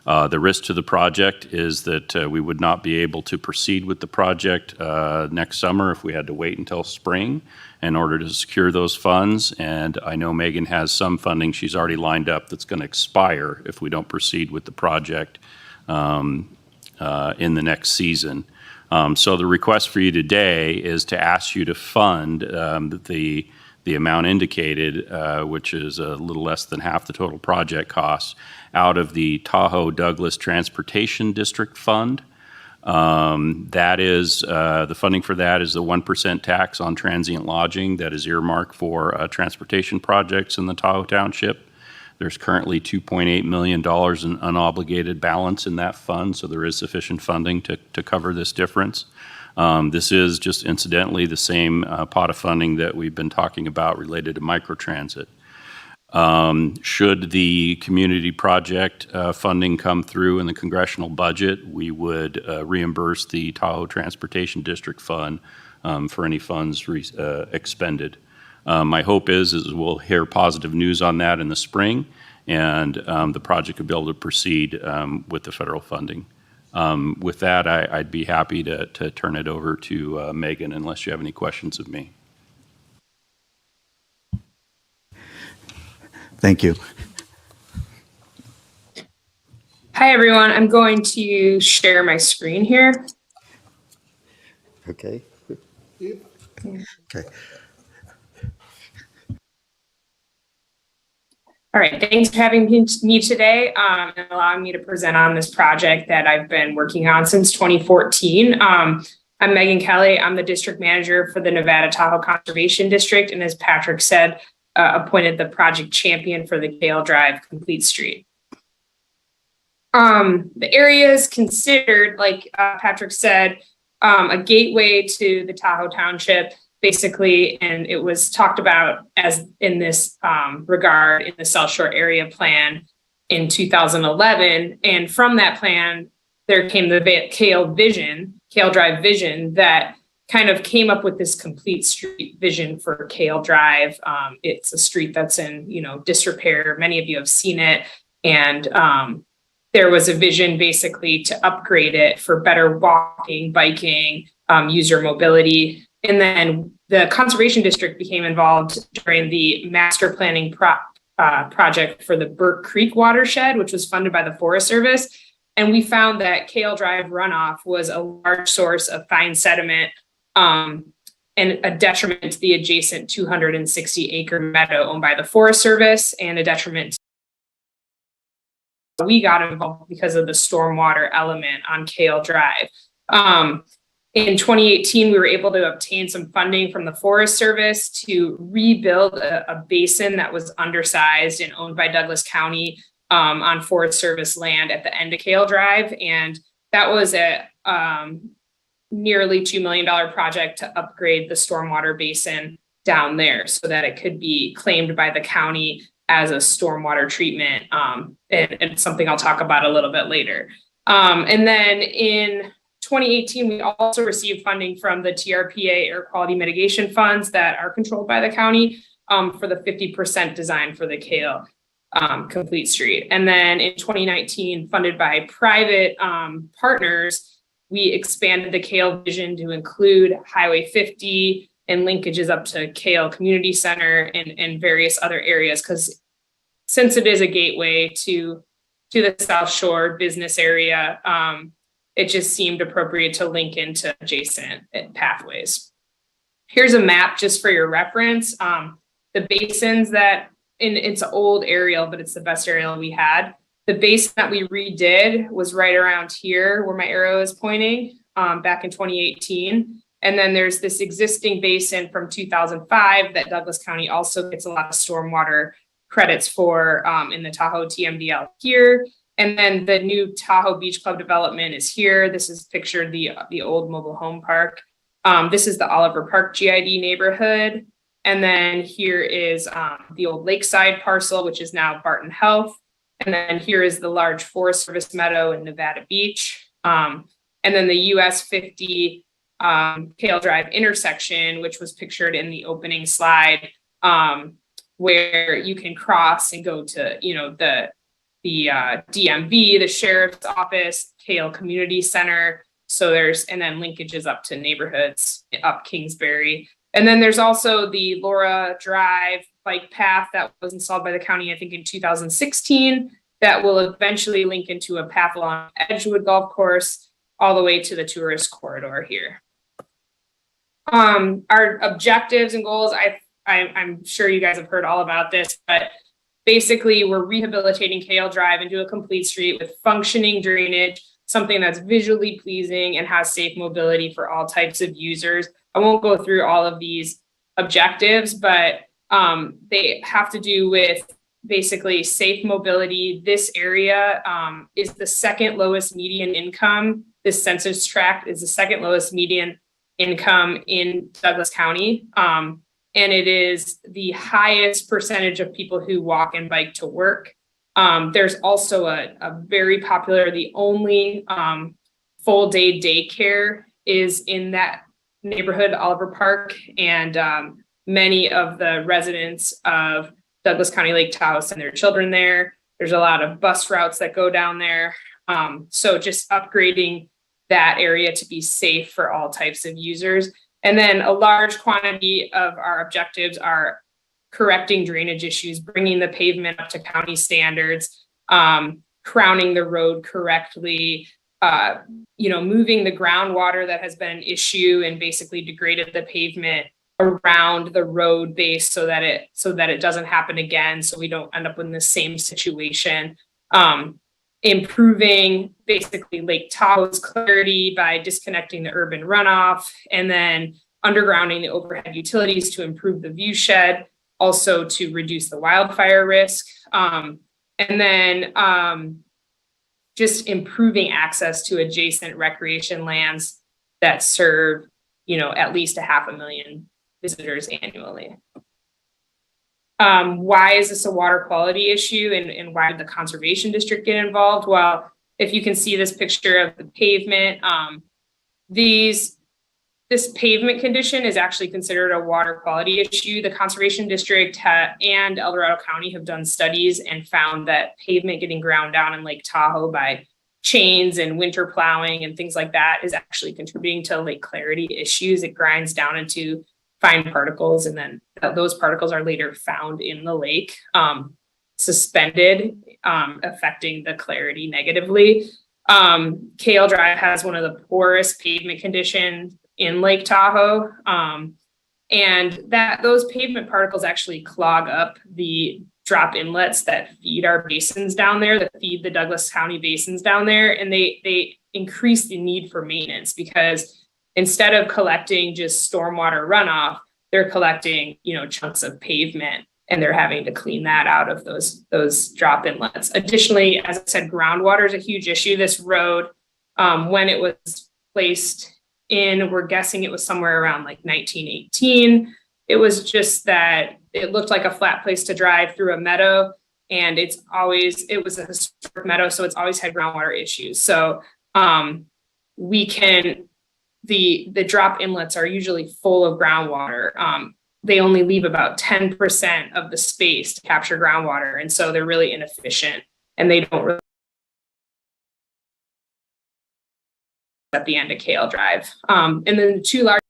The risk to the project is that we would not be able to proceed with the project next summer if we had to wait until spring in order to secure those funds. And I know Megan has some funding she's already lined up that's going to expire if we don't proceed with the project in the next season. So the request for you today is to ask you to fund the amount indicated, which is a little less than half the total project cost, out of the Tahoe Douglas Transportation District Fund. That is, the funding for that is the 1% tax on transient lodging that is earmarked for transportation projects in the Tahoe Township. There's currently $2.8 million in unobligated balance in that fund, so there is sufficient funding to cover this difference. This is just incidentally the same pot of funding that we've been talking about related to microtransit. Should the community project funding come through in the congressional budget, we would reimburse the Tahoe Transportation District Fund for any funds expended. My hope is we'll hear positive news on that in the spring, and the project will be able to proceed with the federal funding. With that, I'd be happy to turn it over to Megan, unless you have any questions of me. Thank you. Hi, everyone. I'm going to share my screen here. Okay. Okay. All right, thanks for having me today and allowing me to present on this project that I've been working on since 2014. I'm I'm Megan Kelly. I'm the district manager for the Nevada Tahoe Conservation District, and as Patrick said, appointed the project champion for the Kale Drive Complete Street. The area is considered, like Patrick said, a gateway to the Tahoe Township, basically, and it was talked about as in this regard in the South Shore Area Plan in 2011. And from that plan, there came the Kale Drive vision that kind of came up with this complete street vision for Kale Drive. It's a street that's in, disrepair. Many of you have seen it. And there was a vision basically to upgrade it for better walking, biking, user mobility. And then the Conservation District became involved during the master planning project for the Burke Creek watershed, which was funded by the Forest Service. And we found that Kale Drive runoff was a large source of fine sediment and a detriment to the adjacent 260-acre meadow owned by the Forest Service, and a detriment. We got involved because of the stormwater element on Kale Drive. In 2018, we were able to obtain some funding from the Forest Service to rebuild a basin that was undersized and owned by Douglas County on Forest Service land at the end of Kale Drive. And that was a nearly $2 million project to upgrade the stormwater basin down there so that it could be claimed by the county as a stormwater treatment. And it's something I'll talk about a little bit later. And then in 2018, we also received funding from the TRPA Air Quality Mitigation Funds that are controlled by the county for the 50% design for the Kale Complete Street. And then in 2019, funded by private partners, we expanded the Kale vision to include Highway 50 and linkages up to Kale Community Center and various other areas, because since it is a gateway to the South Shore business area, it just seemed appropriate to link into adjacent pathways. Here's a map just for your reference. The basins that, it's an old aerial, but it's the best aerial we had. The basin that we redid was right around here where my arrow is pointing, back in 2018. And then there's this existing basin from 2005 that Douglas County also gets a lot of stormwater credits for in the Tahoe TMDL here. And then the new Tahoe Beach Club development is here. This is pictured the old mobile home park. This is the Oliver Park GID neighborhood. And then here is the old Lakeside parcel, which is now Barton Health. And then here is the large Forest Service meadow in Nevada Beach. And then the US 50 Kale Drive intersection, which was pictured in the opening slide, where you can cross and go to, the DMV, the sheriff's office, Kale Community Center. So and then linkages up to neighborhoods up Kingsbury. And then there's also the Laura Drive bike path that was installed by the county, I think in 2016, that will eventually link into a path along Edgewood Golf Course all the way to the tourist corridor here. Our objectives and goals, I'm sure you guys have heard all about this, but basically we're rehabilitating Kale Drive into a complete street with functioning drainage, something that's visually pleasing and has safe mobility for all types of users. I won't go through all of these objectives, but they have to do with basically safe mobility. This area is the second lowest median income. This census tract is the second lowest median income in Douglas County. And it is the highest percentage of people who walk and bike to work. There's also a very popular, the only full day daycare is in that neighborhood, Oliver Park, and many of the residents of Douglas County Lake Tahoe send their children there. There's a lot of bus routes that go down there. So just upgrading that area to be safe for all types of users. And then a large quantity of our objectives are correcting drainage issues, bringing the pavement up to county standards, crowning the road correctly, moving the groundwater that has been an issue and basically degraded the pavement around the road base so that it doesn't happen again, so we don't end up in the same situation. improving basically Lake Tahoe's clarity by disconnecting the urban runoff, and then undergrounding the overhead utilities to improve the view shed, also to reduce the wildfire risk. And then just improving access to adjacent recreation lands that serve, at least 500,000 visitors annually. Why is this a water quality issue, and why did the conservation district get involved? Well, if you can see this picture of the pavement, this pavement condition is actually considered a water quality issue. The conservation district and El Dorado County have done studies and found that pavement getting ground down in Lake Tahoe by chains and winter plowing and things like that is actually contributing to lake clarity issues. It grinds down into fine particles, and then those particles are later found in the lake, suspended, affecting the clarity negatively. Kale Drive has one of the poorest pavement conditions in Lake Tahoe, and those pavement particles actually clog up the drop inlets that feed our basins down there, that feed the Douglas County basins down there, and they increase the need for maintenance, because instead of collecting just stormwater runoff, they're collecting, chunks of pavement, and they're having to clean that out of those drop inlets. Additionally, as I said, groundwater is a huge issue. This road, when it was placed in, we're guessing it was somewhere around like 1918. It was just that it looked like a flat place to drive through a meadow, and it was a historic meadow, so it's always had groundwater issues. So the drop inlets are usually full of groundwater. They only leave about 10% of the space to capture groundwater, and so they're really inefficient, and they don't really at the end of Kale Drive. And then the two large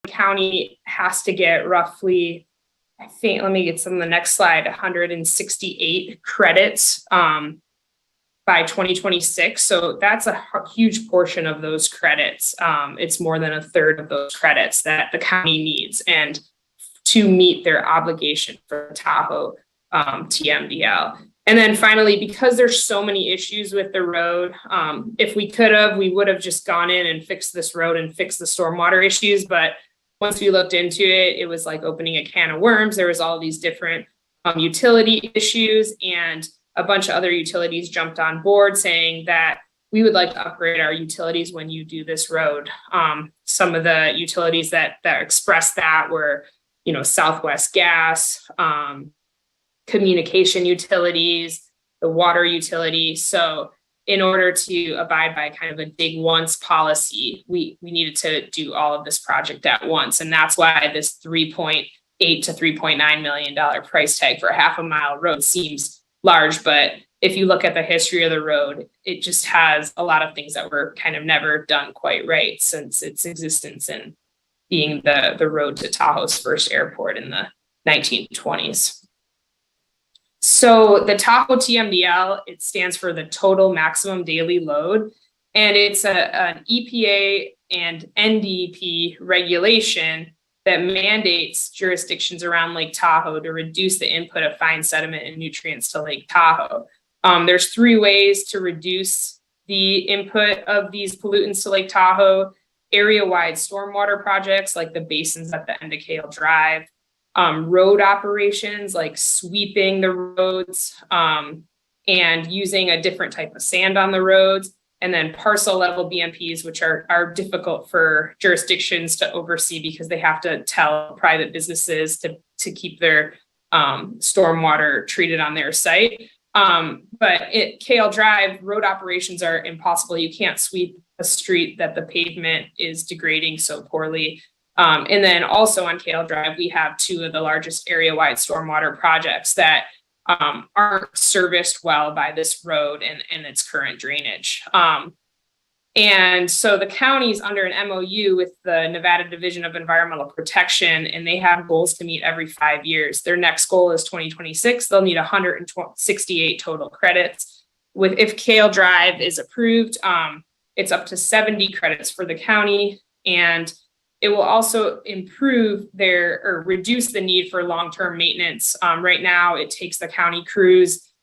county has to get roughly, I think, let me get some on the next slide, 168 credits by 2026. So that's a huge portion of those credits. It's more than a third of those credits that the county needs, and to meet their obligation for Tahoe TMDL. And then finally, because there's so many issues with the road, if we could have, we would have just gone in and fixed this road and fixed the stormwater issues. But once we looked into it, it was like opening a can of worms. There was all these different utility issues, and a bunch of other utilities jumped on board saying that we would like to upgrade our utilities when you do this road. Some of the utilities that expressed that were, Southwest Gas, communication utilities, the water utility. So in order to abide by kind of a dig once policy, we needed to do all of this project at once. And that's why this $3.8 to $3.9 million price tag for a half-a-mile road seems large. But if you look at the history of the road, it just has a lot of things that were kind of never done quite right since its existence and being the road to Tahoe's first airport in the 1920s. So the Tahoe TMDL, it stands for the total maximum daily load, and it's an EPA and NDP regulation that mandates jurisdictions around Lake Tahoe to reduce the input of fine sediment and nutrients to Lake Tahoe. There's 3 ways to reduce the input of these pollutants to Lake Tahoe: area-wide stormwater projects like the basins at the end of Kale Drive, road operations like sweeping the roads and using a different type of sand on the roads, and then parcel level BMPs, which are difficult for jurisdictions to oversee because they have to tell private businesses to keep their stormwater treated on their site. But at Kale Drive, road operations are impossible. You can't sweep a street that the pavement is degrading so poorly. And then also on Kale Drive, we have 2 of the largest area-wide stormwater projects that aren't serviced well by this road and its current drainage. And so the county's under an MOU with the Nevada Division of Environmental Protection, and they have goals to meet every 5 years. Their next goal is 2026. They'll need 168 total credits. If Kale Drive is approved, it's up to 70 credits for the county. And It will also improve or reduce the need for long-term maintenance. Right now, it takes the county crews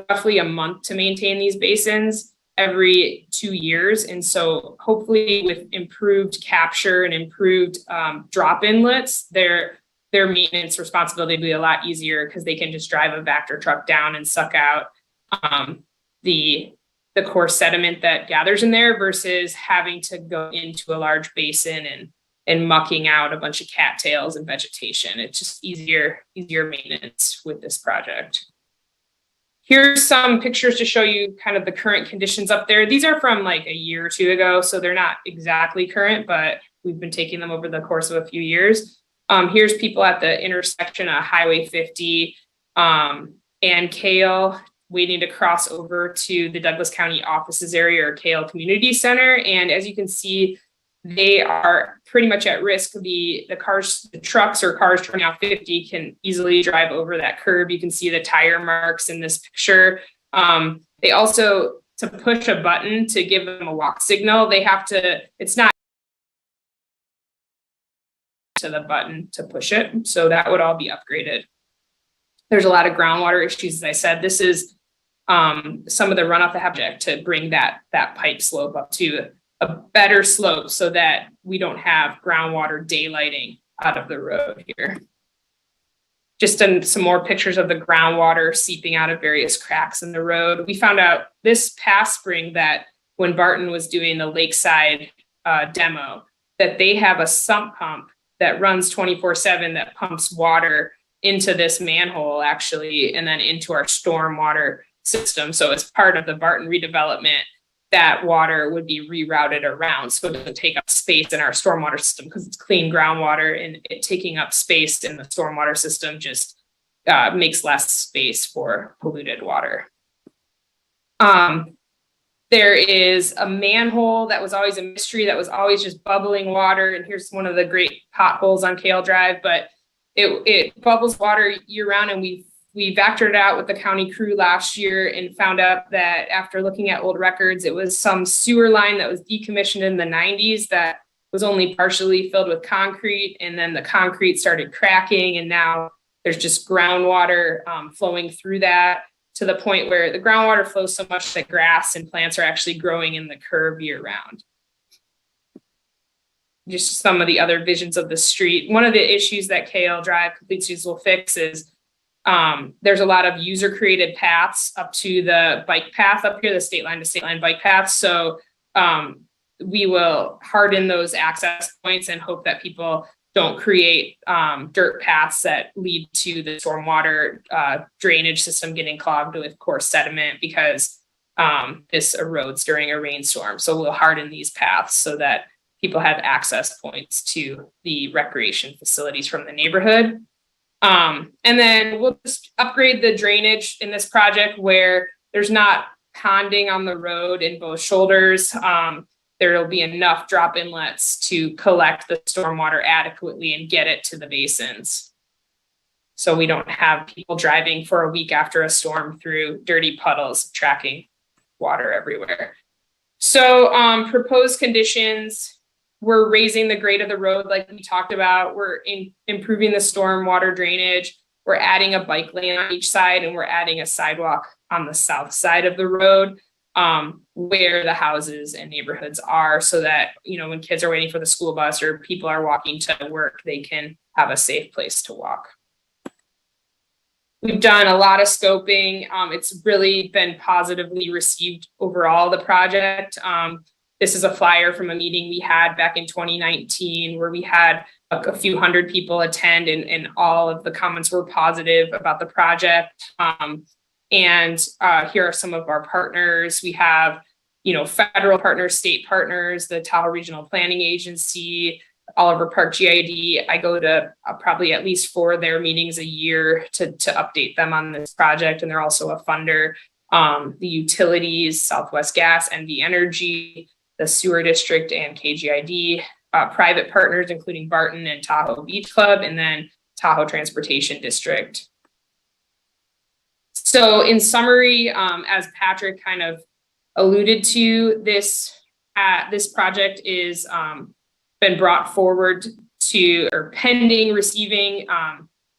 roughly a month to maintain these basins every 2 years. And so hopefully with improved capture and improved drop inlets, their maintenance responsibility will be a lot easier because they can just drive a Vector truck down and suck out the coarse sediment that gathers in there versus having to go into a large basin and mucking out a bunch of cattails and vegetation. It's just easier maintenance with this project. Here's some pictures to show you kind of the current conditions up there. These are from like a year or two ago, so they're not exactly current, but we've been taking them over the course of a few years. Here's people at the intersection of Highway 50 and Kale waiting to cross over to the Douglas County offices area or Kale Community Center. And as you can see, they are pretty much at risk. The trucks or cars turning off 50 can easily drive over that curb. You can see the tire marks in this picture. They also, to push a button to give them a walk signal, they have to, it's not to the button to push it. So that would all be upgraded. There's a lot of groundwater issues, as I said. This is some of the runoff project to bring that pipe slope up to a better slope so that we don't have groundwater daylighting out of the road here. Just some more pictures of the groundwater seeping out of various cracks in the road. We found out this past spring that when Barton was doing the Lakeside demo, that they have a sump pump that runs 24/7 that pumps water into this manhole actually, and then into our stormwater system. So as part of the Barton redevelopment, that water would be rerouted around so it doesn't take up space in our stormwater system because it's clean groundwater, and it taking up space in the stormwater system just makes less space for polluted water. There is a manhole that was always a mystery, that was always just bubbling water. And here's one of the great potholes on Kale Drive, but it bubbles water year round, and we vectored it out with the county crew last year and found out that after looking at old records, it was some sewer line that was decommissioned in the 90s that was only partially filled with concrete, and then the concrete started cracking, and now there's just groundwater flowing through that to the point where the groundwater flows so much that grass and plants are actually growing in the curb year round. Just some of the other visions of the street. One of the issues that Kale Drive Complete Streets will fix is there's a lot of user created paths up to the bike path up here, the state line to state line bike path. So we will harden those access points and hope that people don't create dirt paths that lead to the stormwater drainage system getting clogged with coarse sediment, because this erodes during a rainstorm. So we'll harden these paths so that people have access points to the recreation facilities from the neighborhood. And then we'll just upgrade the drainage in this project where there's not ponding on the road in both shoulders. There will be enough drop inlets to collect the stormwater adequately and get it to the basins. So we don't have people driving for a week after a storm through dirty puddles, tracking water everywhere. So proposed conditions, we're raising the grade of the road like we talked about. We're improving the stormwater drainage. We're adding a bike lane on each side, and we're adding a sidewalk on the south side of the road where the houses and neighborhoods are, so that, you know, when kids are waiting for the school bus or people are walking to work, they can have a safe place to walk. We've done a lot of scoping. It's really been positively received overall, the project. This is a flyer from a meeting we had back in 2019 where we had a few hundred people attend, and all of the comments were positive about the project. And here are some of our partners. We have, you know, federal partners, state partners, the Tahoe Regional Planning Agency, Oliver Park GID. I go to probably at least 4 of their meetings a year to update them on this project. And they're also a funder. The utilities, Southwest Gas, NV Energy, the Sewer District, and KGID, private partners, including Barton and Tahoe Beach Club, and then Tahoe Transportation District. So in summary, as Patrick kind of alluded to, this project is been brought forward to or pending receiving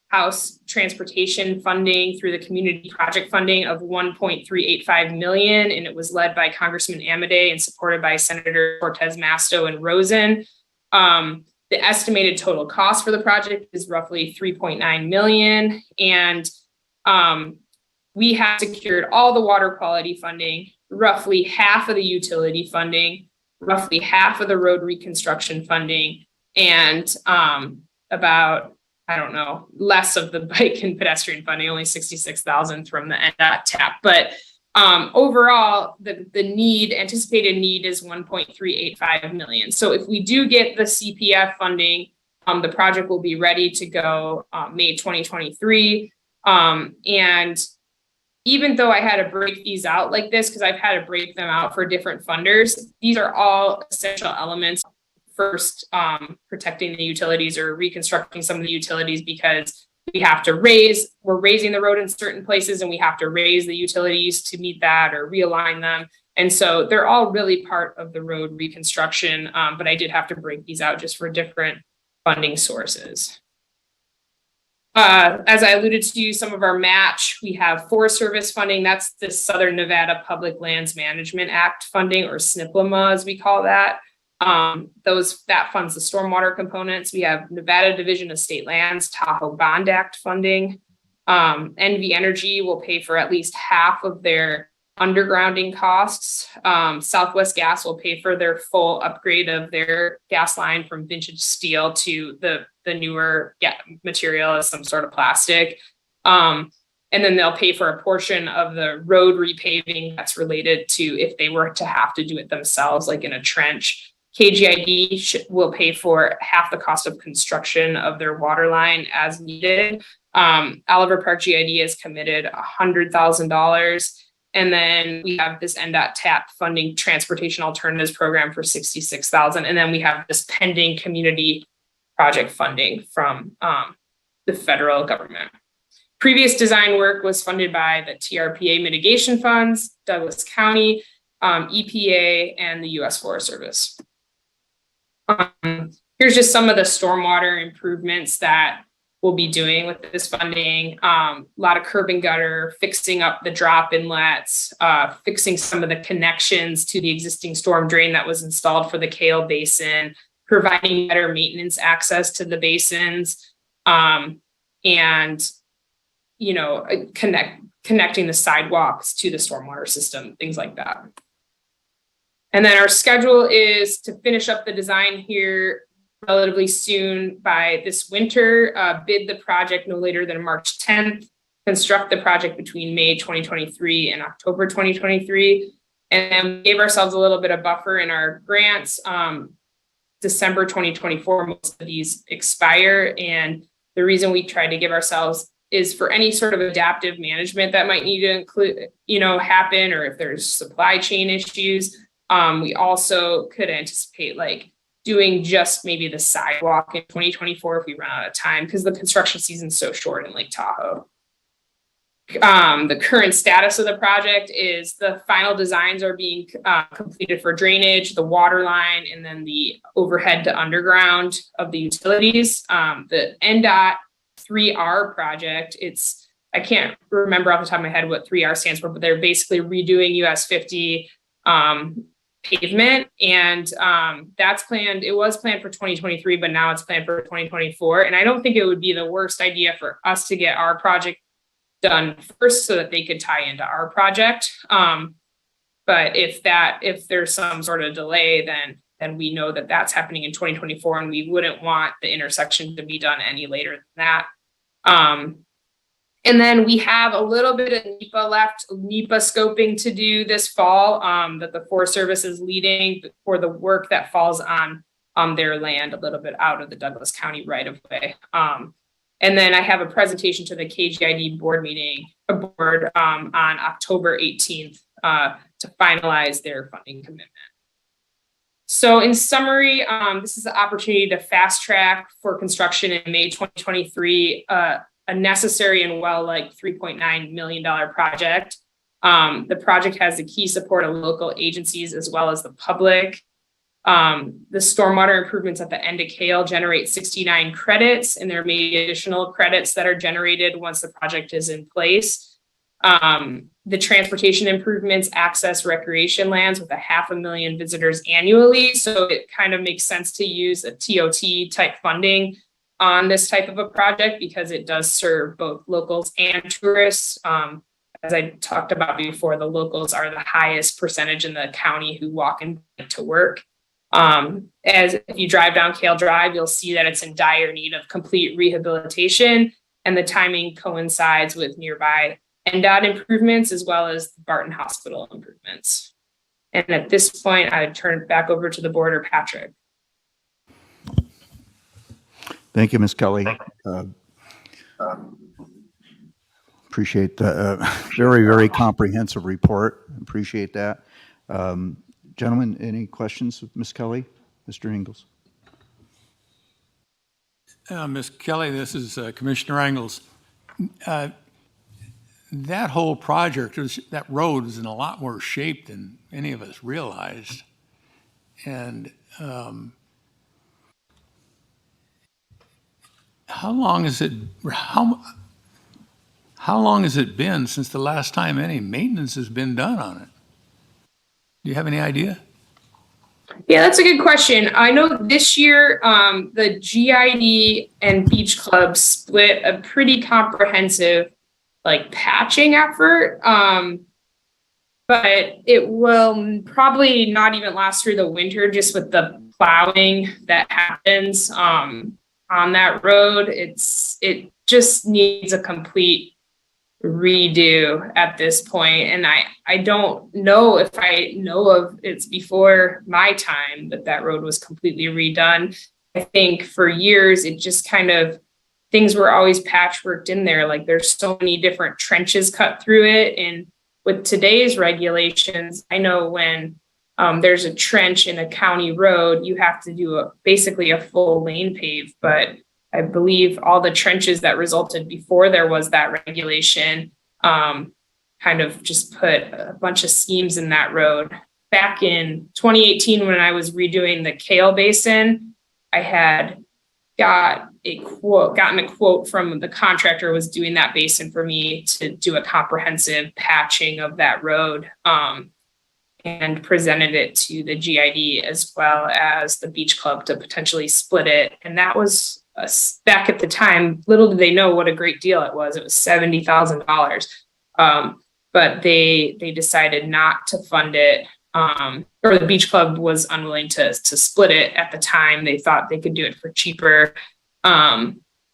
House transportation funding through the community project funding of $1.385 million, and it was led by Congressman Amodei and supported by Senator Cortez Masto and Rosen. The estimated total cost for the project is roughly $3.9 million, and we have secured all the water quality funding, roughly half of the utility funding, roughly half of the road reconstruction funding, and about, I don't know, less of the bike and pedestrian funding, only $66,000 from the NDOT TAP. But overall, the anticipated need is $1.385 million. So if we do get the CPF funding, the project will be ready to go May 2023. And even though I had to break these out like this, because I've had to break them out for different funders, these are all essential elements. First, protecting the utilities or reconstructing some of the utilities, because we have to we're raising the road in certain places and we have to raise the utilities to meet that or realign them. And so they're all really part of the road reconstruction, but I did have to break these out just for different funding sources. As I alluded to, some of our match, we have Forest Service funding. That's the Southern Nevada Public Lands Management Act funding, or SNPLMA as we call that. That funds the stormwater components. We have Nevada Division of State Lands, Tahoe Bond Act funding. NV Energy will pay for at least half of their undergrounding costs. Southwest Gas will pay for their full upgrade of their gas line from vintage steel to the newer material as some sort of plastic. And then they'll pay for a portion of the road repaving that's related to if they were to have to do it themselves, like in a trench. KGID will pay for half the cost of construction of their water line as needed. Oliver Park GID has committed $100,000. And then we have this NDOT TAP funding transportation alternatives program for $66,000. And then we have this pending community project funding from the federal government. Previous design work was funded by the TRPA mitigation funds, Douglas County, EPA, and the U.S. Forest Service. Here's just some of the stormwater improvements that we'll be doing with this funding. A lot of curb and gutter, fixing up the drop inlets, fixing some of the connections to the existing storm drain that was installed for the Kale Basin, providing better maintenance access to the basins, and connecting the sidewalks to the stormwater system, things like that. And then our schedule is to finish up the design here relatively soon by this winter, bid the project no later than March 10th, construct the project between May 2023 and October 2023. And then we gave ourselves a little bit of buffer in our grants. December 2024, most of these expire. And the reason we tried to give ourselves is for any sort of adaptive management that might need to include, happen, or if there's supply chain issues. We also could anticipate doing just maybe the sidewalk in 2024 if we run out of time, because the construction season's so short in Lake Tahoe. The current status of the project is the final designs are being completed for drainage, the water line, and then the overhead to underground of the utilities. The NDOT 3R project, I can't remember off the top of my head what 3R stands for, but they're basically redoing US 50 pavement, and that's planned. It was planned for 2023, but now it's planned for 2024. And I don't think it would be the worst idea for us to get our project done first so that they could tie into our project. But if there's some sort of delay, then we know that that's happening in 2024, and we wouldn't want the intersection to be done any later than that. And then we have a little bit of NEPA scoping to do this fall that the Forest Service is leading for the work that falls on their land a little bit out of the Douglas County right of way. And then I have a presentation to the KGID board on October 18th to finalize their funding commitment. So in summary, this is an opportunity to fast track for construction in May 2023, a necessary and $3.9 million project. The project has the key support of local agencies as well as the public. The stormwater improvements at the end of Kale generate 69 credits, and there may be additional credits that are generated once the project is in place. The transportation improvements access recreation lands with 500,000 visitors annually. So it kind of makes sense to use a TOT type funding on this type of a project because it does serve both locals and tourists. As I talked about before, the locals are the highest percentage in the county who walk and bike to work. As if you drive down Kale Drive, you'll see that it's in dire need of complete rehabilitation, and the timing coincides with nearby NDOT improvements as well as Barton Hospital improvements. And at this point, I would turn it back over to the board or Patrick. Thank you, Ms. Kelly. Appreciate the very, very comprehensive report. Appreciate that. Gentlemen, any questions of Ms. Kelly? Mr. Ingalls? Ms. Kelly, this is Commissioner Ingalls. That whole project, that road is in a lot worse shape than any of us realized. And how long has it been since the last time any maintenance has been done on it? Do you have any idea? Yeah, that's a good question. I know this year the GID and Beach Club split a pretty comprehensive patching effort, but it will probably not even last through the winter just with the plowing that happens on that road. It just needs a complete redo at this point, and I don't know if I know of it's before my time that road was completely redone. I think for years it just kind of things were always patchworked in there. Like there's so many different trenches cut through it, and with today's regulations, I know when there's a trench in a county road, you have to do basically a full lane pave. But I believe all the trenches that resulted before there was that regulation kind of just put a bunch of seams in that road. Back in 2018, when I was redoing the Kale Basin, I had gotten a quote from the contractor who was doing that basin for me to do a comprehensive patching of that road, and presented it to the GID as well as the Beach Club to potentially split it. And that was back at the time, little did they know what a great deal it was. It was $70,000. But they decided not to fund it, or the Beach Club was unwilling to split it at the time. They thought they could do it for cheaper.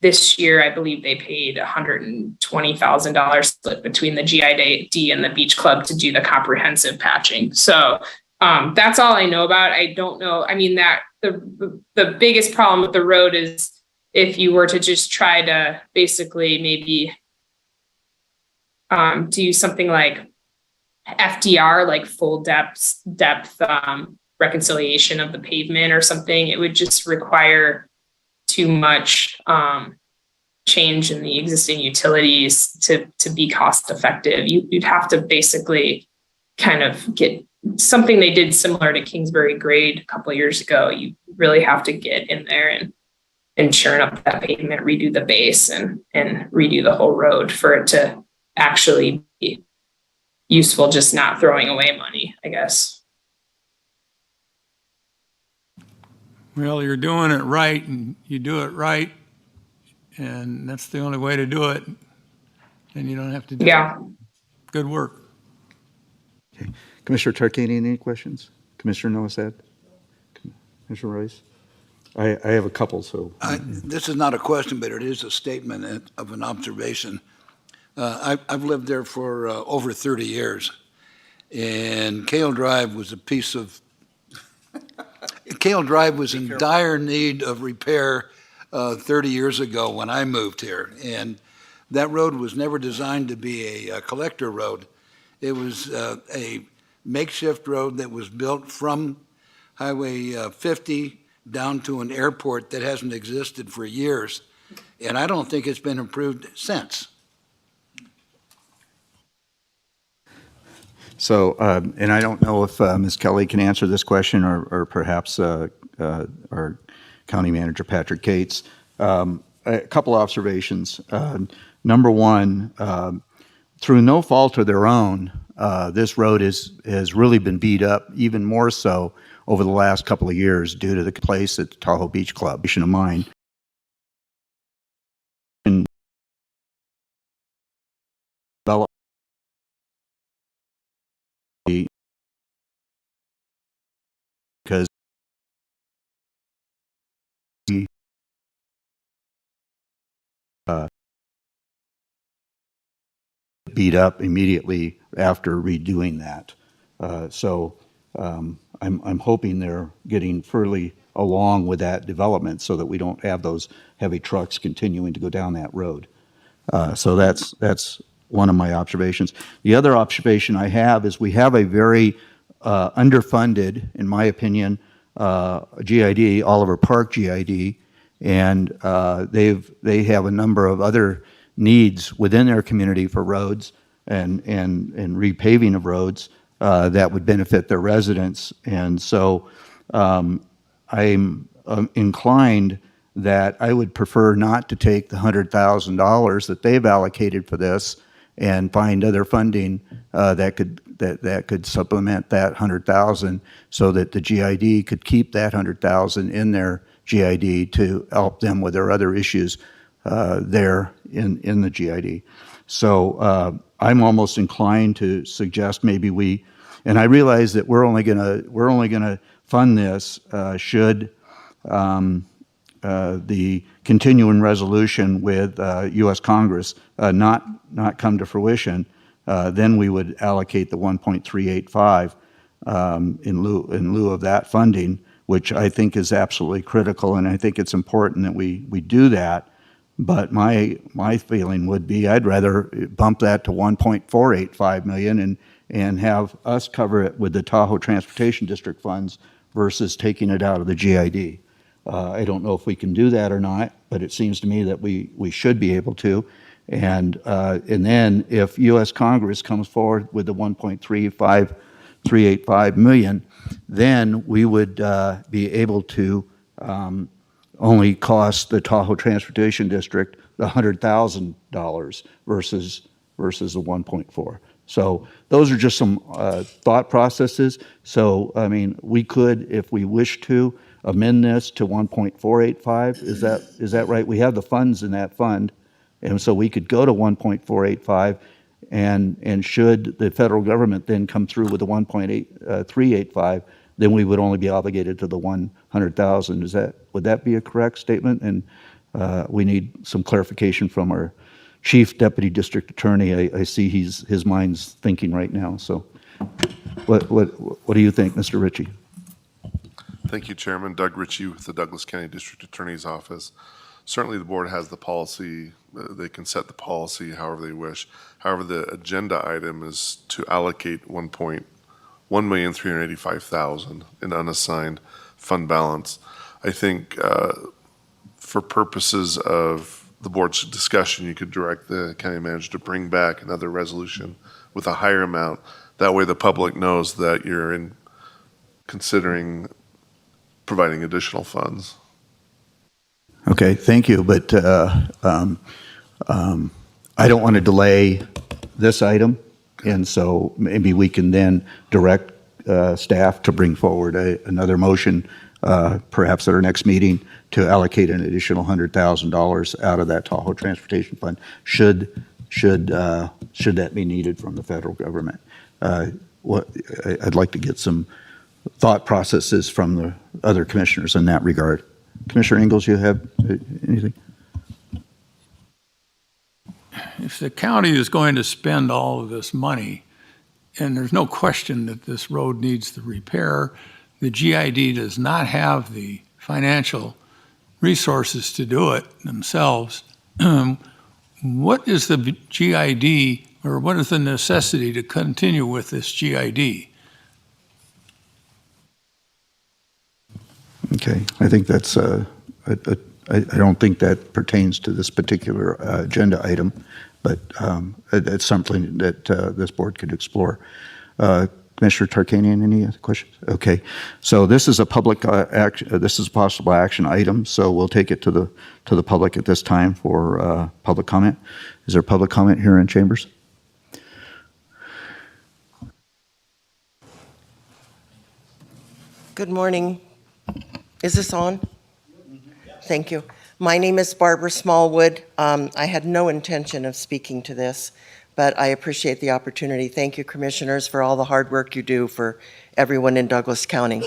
This year, I believe they paid $120,000 split between the GID and the Beach Club to do the comprehensive patching. So that's all I know about. I don't know. I mean, that the biggest problem with the road is if you were to just try to basically maybe do something like FDR, like full depth reconciliation of the pavement or something, it would just require too much change in the existing utilities to be cost effective. You'd have to basically kind of get something they did similar to Kingsbury Grade a couple of years ago. You really have to get in there and churn up that pavement, redo the base and redo the whole road for it to actually be useful, just not throwing away money, I guess. Well, you're doing it right, and you do it right, and that's the only way to do it. And you don't have to do it. Good work. Okay. Commissioner Tarkanian, any questions? Commissioner Noasad? Commissioner Rice? I have a couple, so. This is not a question, but it is a statement of an observation. I've lived there for over 30 years, and Kale Drive was Kale Drive was in dire need of repair 30 years ago when I moved here, and that road was never designed to be a collector road. It was a makeshift road that was built from Highway 50 down to an airport that hasn't existed for years, and I don't think it's been improved since. So, and I don't know if Ms. Kelly can answer this question, or perhaps our County Manager, Patrick Cates. A couple observations. Number one, through no fault of their own, this road has really been beat up, even more so over the last couple of years due to the place at the Tahoe Beach Club. Of mine. Because beat up immediately after redoing that. I'm hoping they're getting further along with that development so that we don't have those heavy trucks continuing to go down that road. So that's one of my observations. The other observation I have is we have a very underfunded, in my opinion, GID, Oliver Park GID, and they have a number of other needs within their community for roads and repaving of roads that would benefit their residents. And so I'm inclined that I would prefer not to take the $100,000 that they've allocated for this and find other funding that could supplement that $100,000 so that the GID could keep that $100,000 in their GID to help them with their other issues there in the GID. So I'm almost inclined to suggest maybe and I realize that we're only gonna fund this should the continuing resolution with U.S. Congress not come to fruition. Then we would allocate the 1.385 in lieu of that funding, which I think is absolutely critical, and I think it's important that we do that. But my feeling would be I'd rather bump that to 1.485 million and have us cover it with the Tahoe Transportation District funds versus taking it out of the GID. I don't know if we can do that or not, but it seems to me that we should be able to. And then if U.S. Congress comes forward with the 1.385 million, then we would be able to only cost the Tahoe Transportation District the $100,000 versus the 1.4. So those are just some thought processes. So I mean, we could, if we wish to, amend this to 1.485. Is that right? We have the funds in that fund, and so we could go to 1.485, and should the federal government then come through with the 1.385, then we would only be obligated to the 100,000. Would that be a correct statement? And we need some clarification from our Chief Deputy District Attorney. I see his mind's thinking right now. So, what do you think, Mr. Ritchie? Thank you, Chairman. Doug Ritchie with the Douglas County District Attorney's Office. Certainly the board has the policy. They can set the policy however they wish. However, the agenda item is to allocate $1,385,000 in unassigned fund balance. I think for purposes of the board's discussion, you could direct the county manager to bring back another resolution with a higher amount. That way the public knows that you're considering providing additional funds. Okay, thank you. But I don't want to delay this item, and so maybe we can then direct staff to bring forward another motion, perhaps at our next meeting, to allocate an additional $100,000 out of that Tahoe Transportation Fund, should that be needed from the federal government. I'd like to get some thought processes from the other commissioners in that regard. Commissioner Ingalls, you have anything? If the county is going to spend all of this money, and there's no question that this road needs the repair, the GID does not have the financial resources to do it themselves. What is the GID, or what is the necessity to continue with this GID? Okay, I think that's, I don't think that pertains to this particular agenda item, but it's something that this board could explore. Commissioner Tarkanian, any other questions? Okay, so this is a public action. This is a possible action item. So we'll take it to the public at this time for public comment. Is there public comment here in chambers? Good morning. Is this on? Thank you. My name is Barbara Smallwood. I had no intention of speaking to this, but I appreciate the opportunity. Thank you, commissioners, for all the hard work you do for everyone in Douglas County.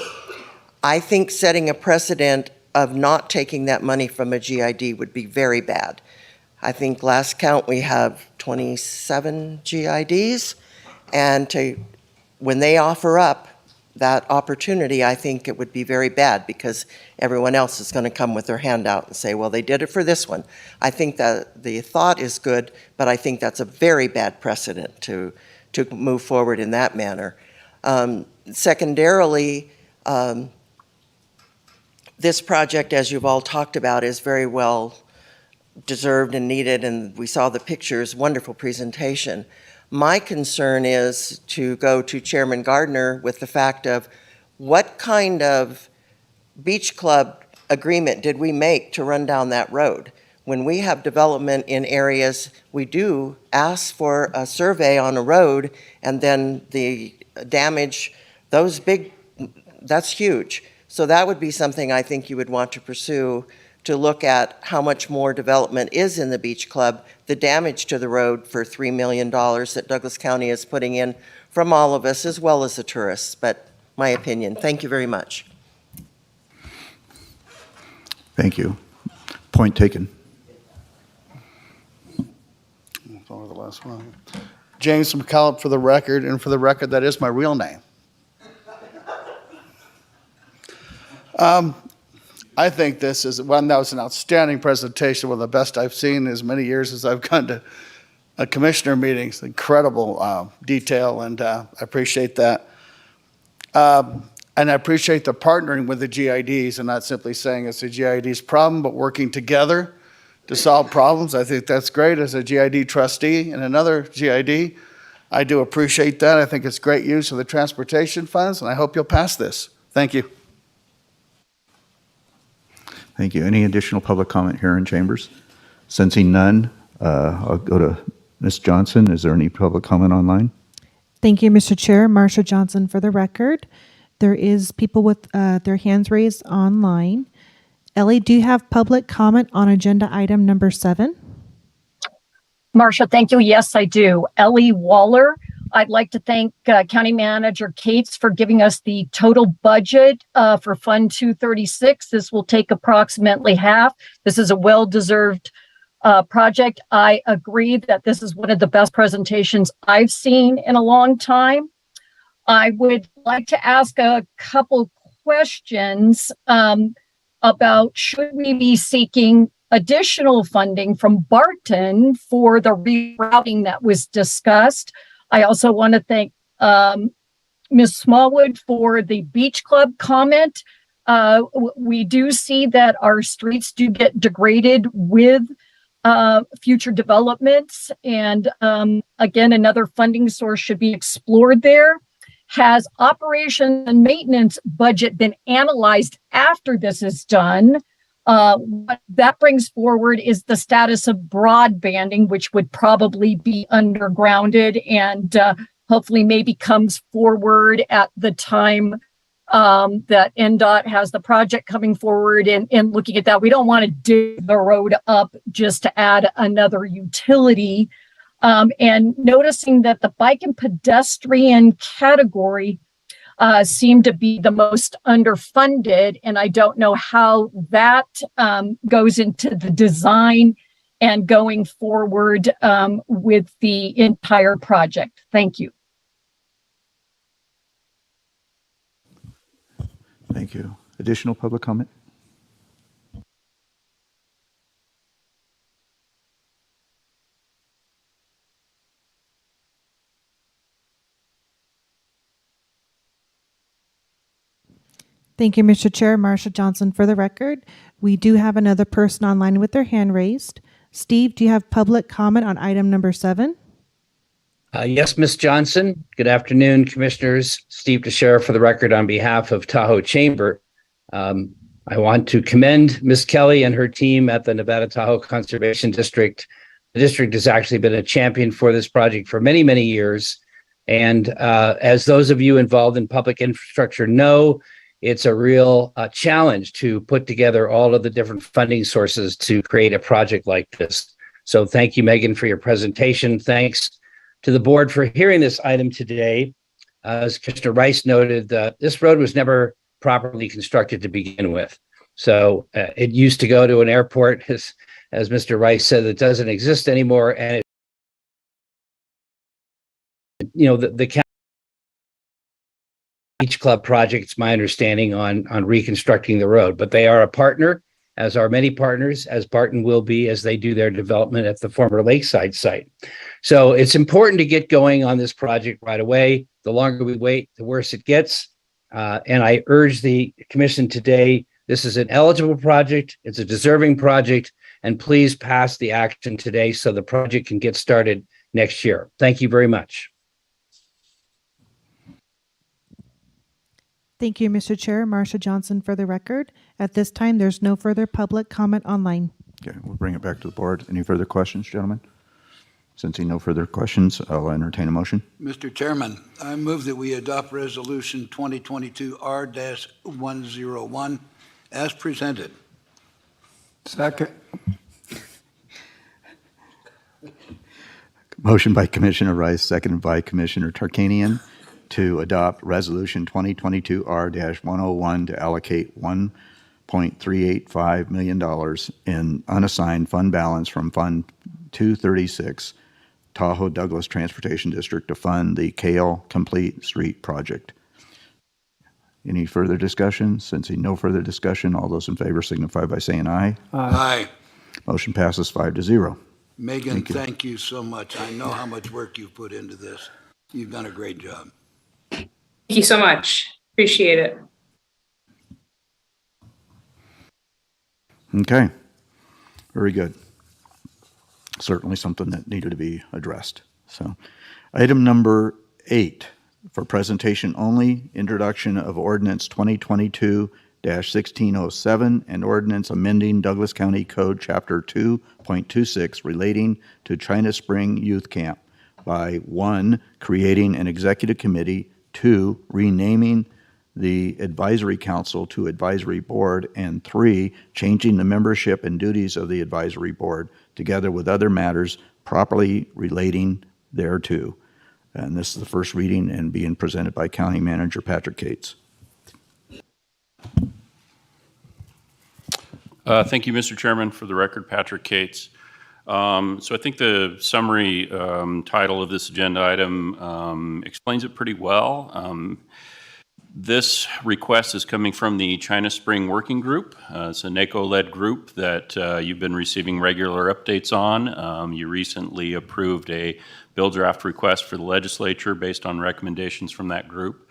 I think setting a precedent of not taking that money from a GID would be very bad. I think last count we have 27 GIDs, and when they offer up that opportunity, I think it would be very bad because everyone else is going to come with their hand out and say, well, they did it for this one. I think that the thought is good, but I think that's a very bad precedent to move forward in that manner. Secondarily, this project, as you've all talked about, is very well deserved and needed, and we saw the pictures, wonderful presentation. My concern is to go to Chairman Gardner with the fact of what kind of beach club agreement did we make to run down that road? When we have development in areas, we do ask for a survey on a road, and then the damage, that's huge. So that would be something I think you would want to pursue, to look at how much more development is in the beach club, the damage to the road for $3 million that Douglas County is putting in from all of us as well as the tourists. But my opinion. Thank you very much. Thank you. Point taken. Over the last one. James McCallum for the record, and for the record, that is my real name. I think this is one that was an outstanding presentation, one of the best I've seen in as many years as I've gone to commissioner meetings. Incredible detail, and I appreciate that. And I appreciate the partnering with the GIDs and not simply saying it's a GID's problem, but working together to solve problems. I think that's great as a GID trustee and another GID. I do appreciate that. I think it's great use of the transportation funds, and I hope you'll pass this. Thank you. Thank you. Any additional public comment here in chambers? Sensing none, I'll go to Ms. Johnson. Is there any public comment online? Thank you, Mr. Chair. Marsha Johnson for the record. There is people with their hands raised online. Ellie, do you have public comment on agenda item number 7? Marcia, thank you. Yes, I do. Ellie Waller. I'd like to thank County Manager Cates for giving us the total budget for Fund 236. This will take approximately half. This is a well-deserved project. I agree that this is one of the best presentations I've seen in a long time. I would like to ask a couple questions about should we be seeking additional funding from Barton for the rerouting that was discussed. I also want to thank Ms. Smallwood for the beach club comment. We do see that our streets do get degraded with future developments. And again, another funding source should be explored there. Has operation and maintenance budget been analyzed after this is done? What that brings forward is the status of broadbanding, which would probably be undergrounded and hopefully maybe comes forward at the time that NDOT has the project coming forward and looking at that. We don't want to dig the road up just to add another utility. And noticing that the bike and pedestrian category seem to be the most underfunded, and I don't know how that goes into the design and going forward with the entire project. Thank you. Thank you. Additional public comment? Thank you, Mr. Chair. Marsha Johnson for the record. We do have another person online with their hand raised. Steve, do you have public comment on item number 7? Yes, Ms. Johnson. Good afternoon, Commissioners. Steve DeSheriff for the record on behalf of Tahoe Chamber. I want to commend Ms. Kelly and her team at the Nevada Tahoe Conservation District. The district has actually been a champion for this project for many, many years. And as those of you involved in public infrastructure know, it's a real challenge to put together all of the different funding sources to create a project like this. So thank you, Megan, for your presentation. Thanks to the board for hearing this item today. As Commissioner Rice noted, this road was never properly constructed to begin with. So it used to go to an airport, as Mr. Rice said, that doesn't exist anymore. And the county Beach Club project, it's my understanding, on reconstructing the road, but they are a partner, as are many partners, as Barton will be as they do their development at the former Lakeside site. So it's important to get going on this project right away. The longer we wait, the worse it gets. And I urge the commission today, this is an eligible project, it's a deserving project, and please pass the action today so the project can get started next year. Thank you very much. Thank you, Mr. Chair. Marsha Johnson for the record. At this time, there's no further public comment online. Okay, we'll bring it back to the board. Any further questions, gentlemen? Sensing no further questions, I'll entertain a motion. Mr. Chairman, I move that we adopt Resolution 2022 R-101 as presented. Second. Motion by Commissioner Rice, seconded by Commissioner Tarkanian, to adopt Resolution 2022 R-101 to allocate $1.385 million in unassigned fund balance from Fund 236, Tahoe Douglas Transportation District, to fund the Kale Complete Street Project. Any further discussion? Sensing no further discussion, all those in favor signify by saying aye. Aye. Motion passes 5-0. Megan, thank you so much. I know how much work you've put into this. You've done a great job. Thank you so much. Appreciate it. Okay, very good. Certainly something that needed to be addressed. So, item number 8, for presentation only, introduction of ordinance 2022-1607 and ordinance amending Douglas County Code Chapter 2.26 relating to China Spring Youth Camp by 1, creating an executive committee, 2, renaming the advisory council to advisory board, and 3, changing the membership and duties of the advisory board together with other matters properly relating thereto. And this is the first reading and being presented by County Manager Patrick Cates. Thank you, Mr. Chairman. For the record, Patrick Cates. So I think the summary title of this agenda item explains it pretty well. This request is coming from the China Spring Working Group. It's a NACO-led group that you've been receiving regular updates on. You recently approved a bill draft request for the legislature based on recommendations from that group.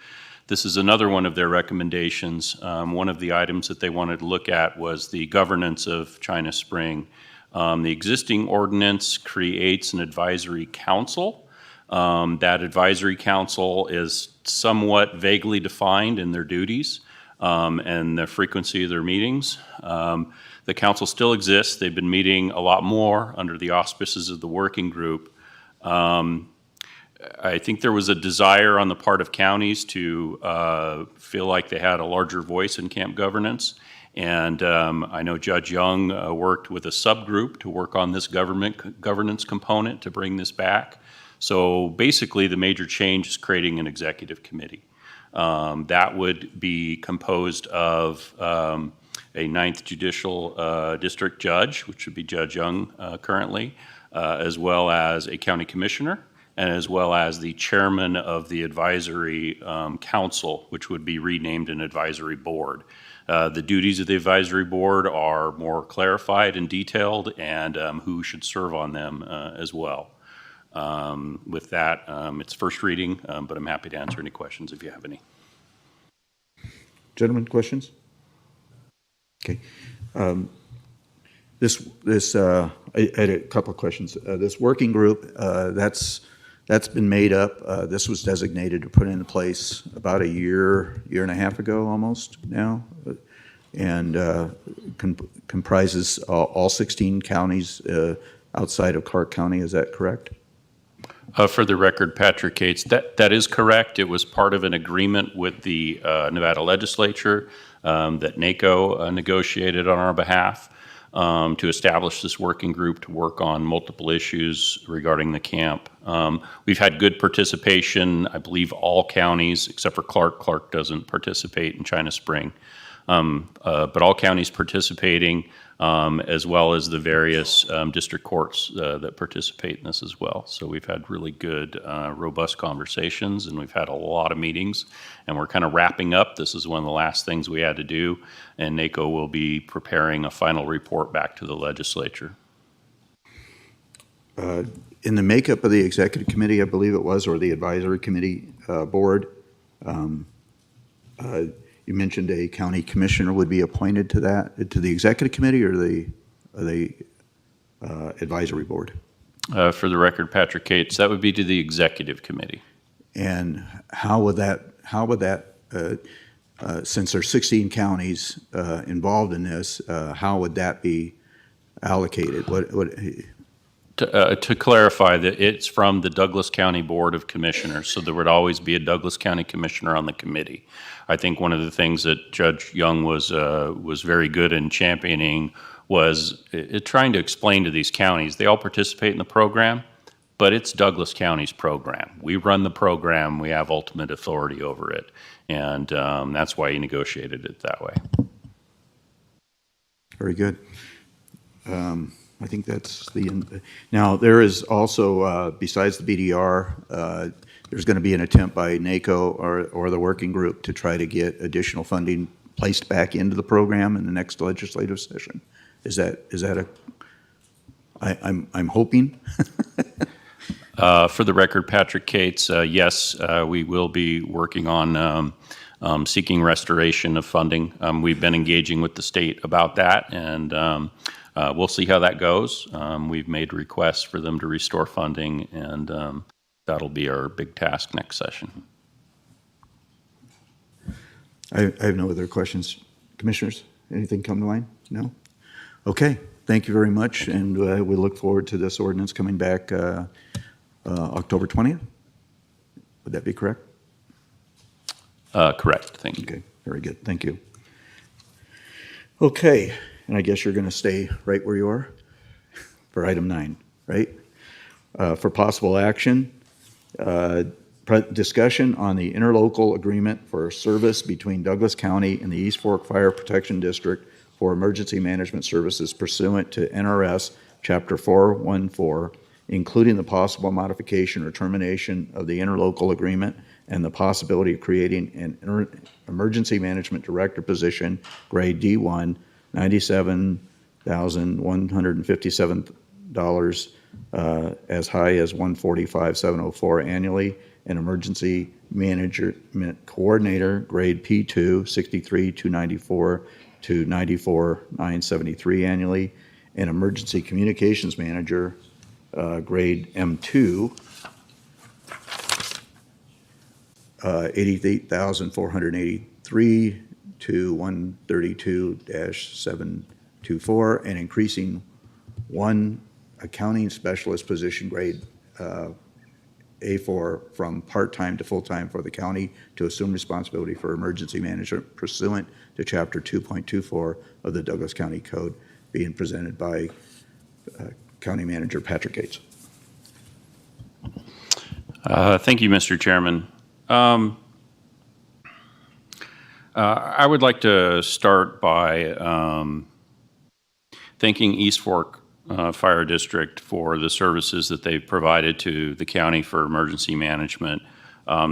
This is another one of their recommendations. One of the items that they wanted to look at was the governance of China Spring. The existing ordinance creates an advisory council. That advisory council is somewhat vaguely defined in their duties and the frequency of their meetings. The council still exists. They've been meeting a lot more under the auspices of the working group. I think there was a desire on the part of counties to feel like they had a larger voice in camp governance. And I know Judge Young worked with a subgroup to work on this governance component to bring this back. So basically, the major change is creating an executive committee. That would be composed of a 9th Judicial District Judge, which would be Judge Young currently, as well as a county commissioner, and as well as the chairman of the advisory council, which would be renamed an advisory board. The duties of the advisory board are more clarified and detailed, and who should serve on them as well. With that, it's first reading, but I'm happy to answer any questions if you have any. Gentlemen, questions? Okay. I had a couple of questions. This working group, that's That's been made up. This was designated to put into place about a year and a half ago almost now, and comprises all 16 counties outside of Clark County. Is that correct? For the record, Patrick Cates, that is correct. It was part of an agreement with the Nevada legislature that NACO negotiated on our behalf to establish this working group to work on multiple issues regarding the camp. We've had good participation. I believe all counties, except for Clark. Clark doesn't participate in China Spring. But all counties participating, as well as the various district courts that participate in this as well. So we've had really good, robust conversations, and we've had a lot of meetings, and we're kind of wrapping up. This is one of the last things we had to do, and NACO will be preparing a final report back to the legislature. In the makeup of the executive committee, I believe it was, or the advisory committee board, you mentioned a county commissioner would be appointed to that, to the executive committee or the advisory board? For the record, Patrick Cates, that would be to the executive committee. And how would that, since there's 16 counties involved in this, how would that be allocated? To clarify, that it's from the Douglas County Board of Commissioners, so there would always be a Douglas County Commissioner on the committee. I think one of the things that Judge Young was very good in championing was trying to explain to these counties, they all participate in the program, but it's Douglas County's program. We run the program, we have ultimate authority over it, and that's why he negotiated it that way. Very good. I think that's the end. Now, there is also, besides the BDR, there's going to be an attempt by NACO or the working group to try to get additional funding placed back into the program in the next legislative session. Is that I'm hoping? For the record, Patrick Cates, yes, we will be working on seeking restoration of funding. We've been engaging with the state about that, and we'll see how that goes. We've made requests for them to restore funding, and that'll be our big task next session. I have no other questions. Commissioners, anything come to mind? No? Okay, thank you very much, and we look forward to this ordinance coming back October 20th. Would that be correct? Correct, thank you. Okay, very good, thank you. Okay, and I guess you're going to stay right where you are for item 9, right? For possible action, discussion on the interlocal agreement for service between Douglas County and the East Fork Fire Protection District for emergency management services pursuant to NRS Chapter 414, including the possible modification or termination of the interlocal agreement and the possibility of creating an emergency management director position, grade D1, $97,157, as high as $145,704 annually, an emergency management coordinator, grade P2, $63,294 to $94,973 annually, an emergency communications manager, grade M2, $88,483 to $132-724, and increasing one accounting specialist position, grade A4, from part-time to full-time for the county to assume responsibility for emergency management pursuant to Chapter 2.24 of the Douglas County Code, being presented by County Manager Patrick Cates. Thank you, Mr. Chairman. I would like to start by thanking East Fork Fire District for the services that they've provided to the county for emergency management.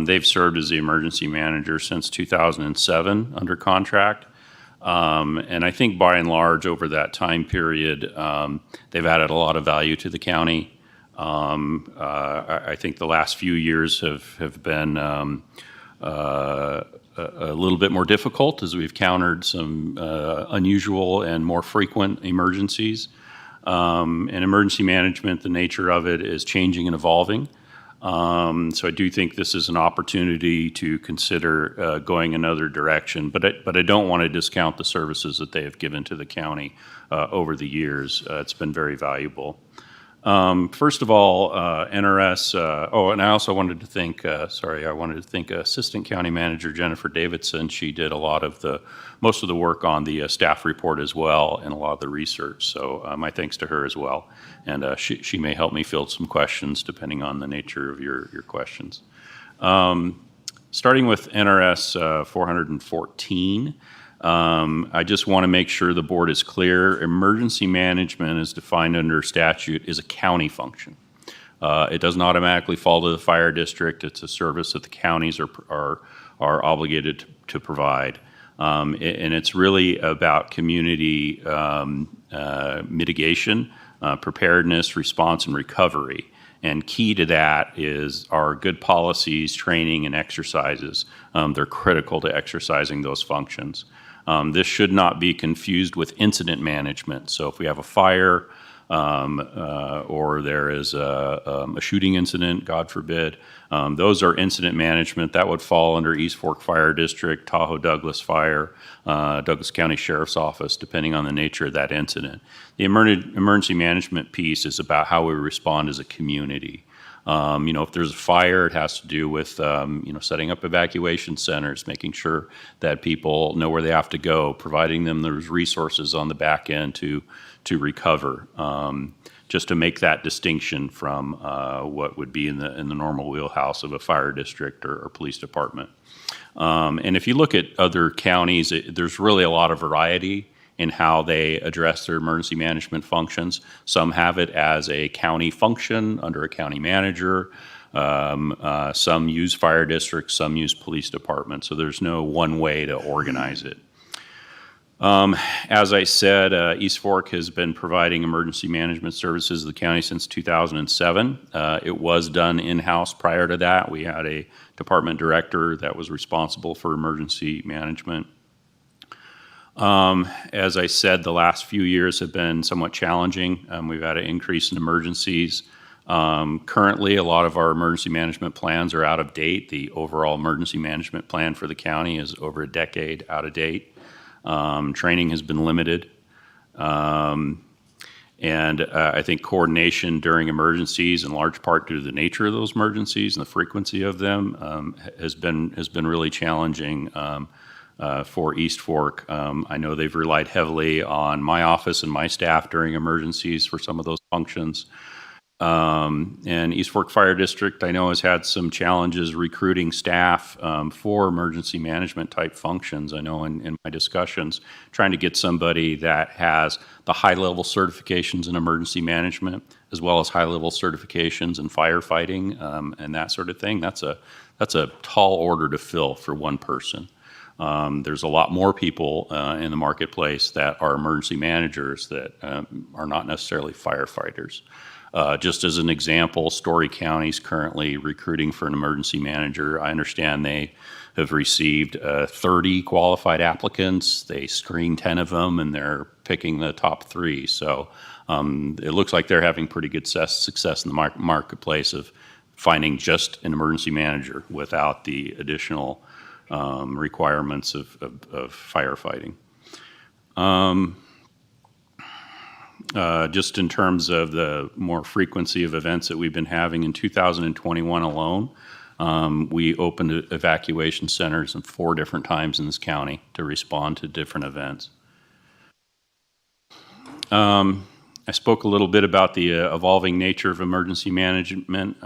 They've served as the emergency manager since 2007 under contract. And I think by and large over that time period, they've added a lot of value to the county. I think the last few years have been a little bit more difficult as we've countered some unusual and more frequent emergencies. And emergency management, the nature of it is changing and evolving. So I do think this is an opportunity to consider going another direction, but I don't want to discount the services that they have given to the county over the years. It's been very valuable. First of all, NRS, and I also wanted to thank, Assistant County Manager Jennifer Davidson. She did most of the work on the staff report as well and a lot of the research. So my thanks to her as well. And she may help me field some questions depending on the nature of your questions. Starting with NRS 414, I just want to make sure the board is clear. Emergency management is defined under statute is a county function. It doesn't automatically fall to the fire district. It's a service that the counties are obligated to provide. And it's really about community mitigation, preparedness, response, and recovery. And key to that is our good policies, training, and exercises. They're critical to exercising those functions. This should not be confused with incident management. So if we have a fire or there is a shooting incident, God forbid, those are incident management. That would fall under East Fork Fire District, Tahoe Douglas Fire, Douglas County Sheriff's Office, depending on the nature of that incident. The emergency management piece is about how we respond as a community. If there's a fire, it has to do with, setting up evacuation centers, making sure that people know where they have to go, providing them those resources on the back end to recover, just to make that distinction from what would be in the normal wheelhouse of a fire district or police department. And if you look at other counties, there's really a lot of variety in how they address their emergency management functions. Some have it as a county function under a county manager. Some use fire districts, some use police departments. So there's no one way to organize it. As I said, East Fork has been providing emergency management services to the county since 2007. It was done in-house prior to that. We had a department director that was responsible for emergency management. As I said, the last few years have been somewhat challenging. We've had an increase in emergencies. Currently, a lot of our emergency management plans are out of date. The overall emergency management plan for the county is over a decade out of date. Training has been limited. And I think coordination during emergencies, in large part due to the nature of those emergencies and the frequency of them, has been really challenging for East Fork. I know they've relied heavily on my office and my staff during emergencies for some of those functions. And East Fork Fire District, I know, has had some challenges recruiting staff for emergency management type functions. I know in my discussions, trying to get somebody that has the high-level certifications in emergency management, as well as high-level certifications in firefighting and that sort of thing, that's a tall order to fill for one person. There's a lot more people in the marketplace that are emergency managers that are not necessarily firefighters. Just as an example, Story County is currently recruiting for an emergency manager. I understand they have received 30 qualified applicants. They screened 10 of them, and they're picking the top 3. So it looks like they're having pretty good success in the marketplace of finding just an emergency manager without the additional requirements of firefighting. Just in terms of the more frequency of events that we've been having in 2021 alone, we opened evacuation centers in 4 different times in this county to respond to different events. I spoke a little bit about the evolving nature of emergency management.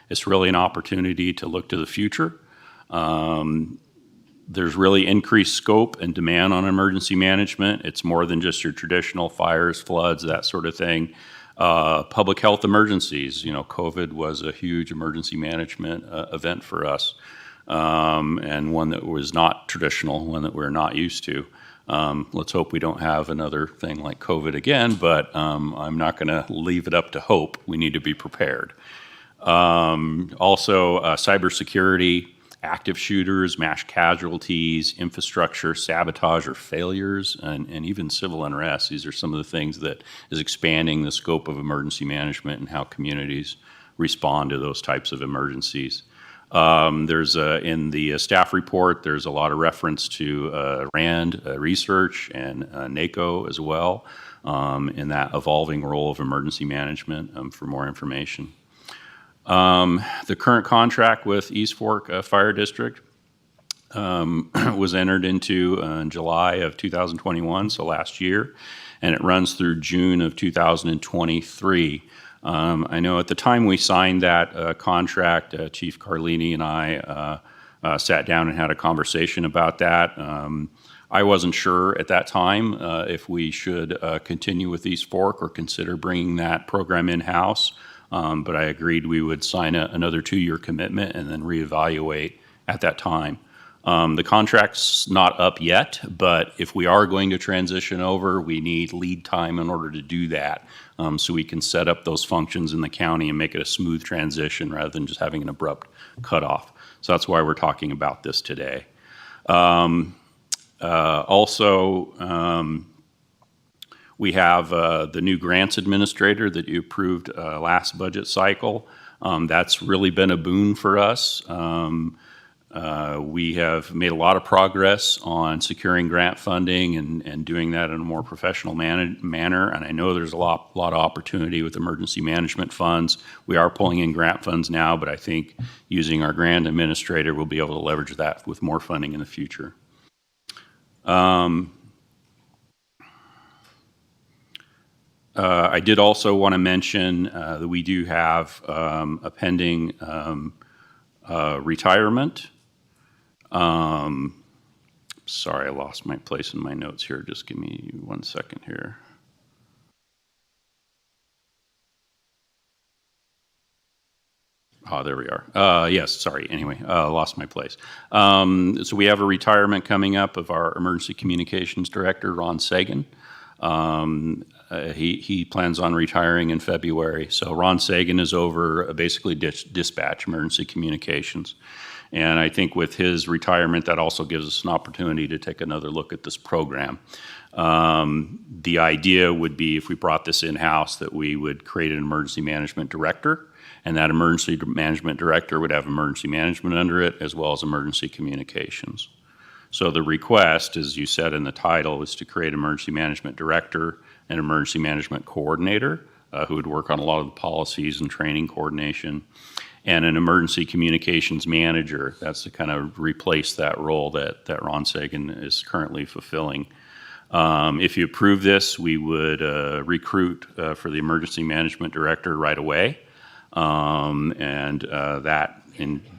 It's really an opportunity to look to the future. There's really increased scope and demand on emergency management. It's more than just your traditional fires, floods, that sort of thing. Public health emergencies, COVID was a huge emergency management event for us, and one that was not traditional, one that we're not used to. Let's hope we don't have another thing like COVID again, but I'm not going to leave it up to hope. We need to be prepared. Also, cybersecurity, active shooters, mass casualties, infrastructure, sabotage or failures, and even civil unrest. These are some of the things that is expanding the scope of emergency management and how communities respond to those types of emergencies. There's in the staff report, there's a lot of reference to RAND research and NACO as well in that evolving role of emergency management for more information. The current contract with East Fork Fire District was entered into in July of 2021, so last year, and it runs through June of 2023. I know at the time we signed that contract, Chief Carlini and I sat down and had a conversation about that. I wasn't sure at that time if we should continue with East Fork or consider bringing that program in-house, but I agreed we would sign another 2-year commitment and then reevaluate at that time. The contract's not up yet, but if we are going to transition over, we need lead time in order to do that, so we can set up those functions in the county and make it a smooth transition rather than just having an abrupt cutoff. So that's why we're talking about this today. We have the new grants administrator that you approved last budget cycle. That's really been a boon for us. We have made a lot of progress on securing grant funding and doing that in a more professional manner. And I know there's a lot of opportunity with emergency management funds. We are pulling in grant funds now, but I think using our grant administrator, we'll be able to leverage that with more funding in the future. I did also want to mention that we do have a pending retirement. Sorry, I lost my place in my notes here. Just give me 1 second here. Oh, there we are. Yes, sorry. Anyway, lost my place. So we have a retirement coming up of our emergency communications director, Ron Sagan. He plans on retiring in February. So Ron Sagan is over basically dispatch, emergency communications. And I think with his retirement, that also gives us an opportunity to take another look at this program. The idea would be if we brought this in-house that we would create an emergency management director, and that emergency management director would have emergency management under it as well as emergency communications. So the request, as you said in the title, is to create emergency management director and emergency management coordinator who would work on a lot of the policies and training coordination, and an emergency communications manager. That's to kind of replace that role that Ron Sagan is currently fulfilling. If you approve this, we would recruit for the emergency management director right away, and that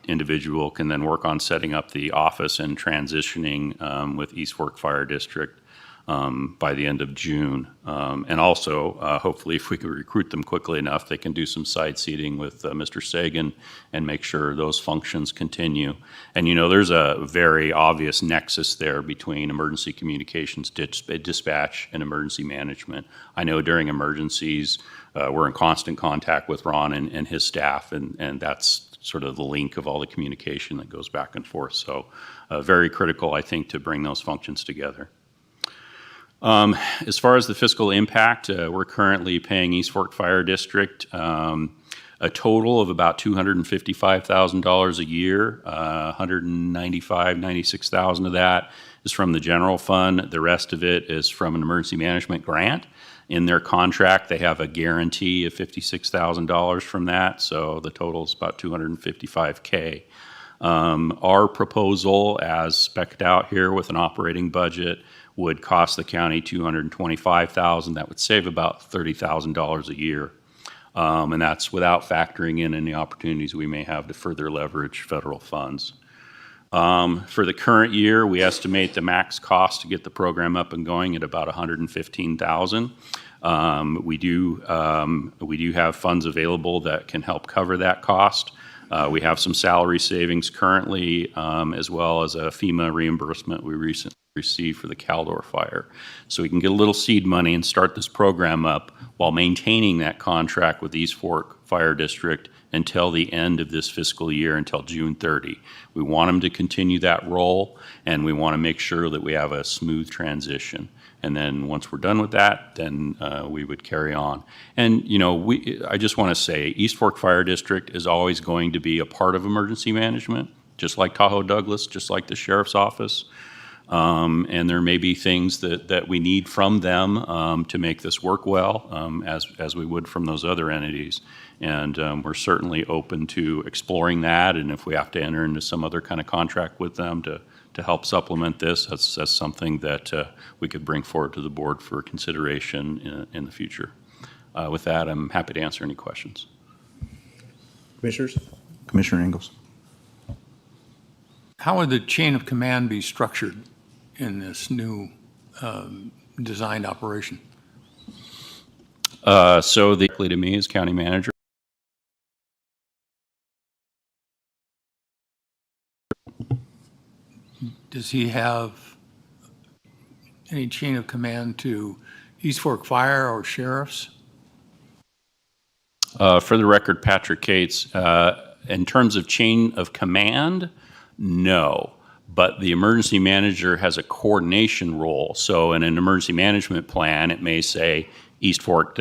individual can then work on setting up the office and transitioning with East Fork Fire District by the end of June. And also, hopefully, if we could recruit them quickly enough, they can do some side seating with Mr. Sagan and make sure those functions continue. And you know, there's a very obvious nexus there between emergency communications dispatch and emergency management. I know during emergencies, we're in constant contact with Ron and his staff, and that's sort of the link of all the communication that goes back and forth. So very critical, I think, to bring those functions together. As far as the fiscal impact, we're currently paying East Fork Fire District a total of about $255,000 a year. $196,000 of that is from the general fund. The rest of it is from an emergency management grant. In their contract, they have a guarantee of $56,000 from that, so the total is about $255K. Our proposal, as spec'd out here with an operating budget, would cost the county $225,000. That would save about $30,000 a year, and that's without factoring in any opportunities we may have to further leverage federal funds. For the current year, we estimate the max cost to get the program up and going at about $115,000. We do have funds available that can help cover that cost. We have some salary savings currently, as well as a FEMA reimbursement we recently received for the Kale fire. So we can get a little seed money and start this program up while maintaining that contract with East Fork Fire District until the end of this fiscal year, until June 30. We want them to continue that role, and we want to make sure that we have a smooth transition. And then once we're done with that, then we would carry on. And, you know, I just want to say East Fork Fire District is always going to be a part of emergency management, just like Tahoe Douglas, just like the Sheriff's Office. And there may be things that we need from them to make this work well, as we would from those other entities. And we're certainly open to exploring that, and if we have to enter into some other kind of contract with them to help supplement this, that's something that we could bring forward to the board for consideration in the future. With that, I'm happy to answer any questions. Commissioners? Commissioner Ingalls. How would the chain of command be structured in this new designed operation? So to me as county manager. Does he have any chain of command to East Fork Fire or sheriffs? For the record, Patrick Cates, in terms of chain of command, no. But the emergency manager has a coordination role. So in an emergency management plan, it may say East Fork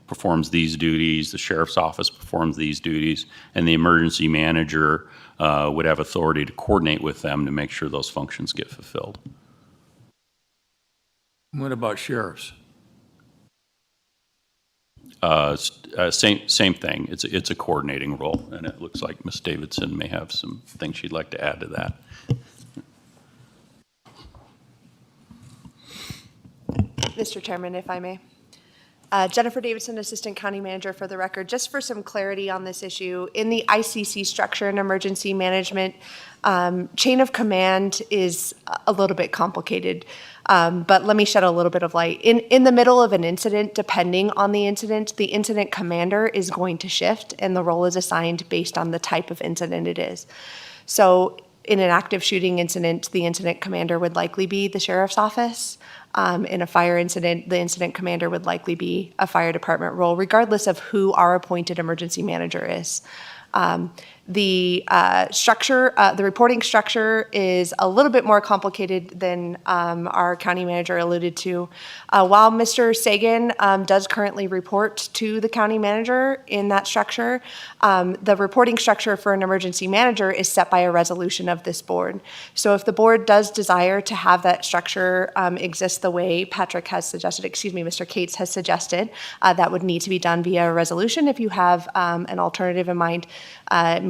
performs these duties, the sheriff's office performs these duties, and the emergency manager would have authority to coordinate with them to make sure those functions get fulfilled. What about sheriffs? Same thing. It's a coordinating role, and it looks like Ms. Davidson may have some things she'd like to add to that. Mr. Chairman, if I may. Jennifer Davidson, Assistant County Manager, for the record. Just for some clarity on this issue, in the ICC structure and emergency management, chain of command is a little bit complicated, but let me shed a little bit of light. In the middle of an incident, depending on the incident commander is going to shift, and the role is assigned based on the type of incident it is. So in an active shooting incident, the incident commander would likely be the sheriff's office. In a fire incident, the incident commander would likely be a fire department role, regardless of who our appointed emergency manager is. The structure, the reporting structure is a little bit more complicated than our county manager alluded to. While Mr. Sagan does currently report to the county manager in that structure, the reporting structure for an emergency manager is set by a resolution of this board. So if the board does desire to have that structure exist the way Patrick has suggested, Mr. Cates has suggested, that would need to be done via a resolution. If you have an alternative in mind,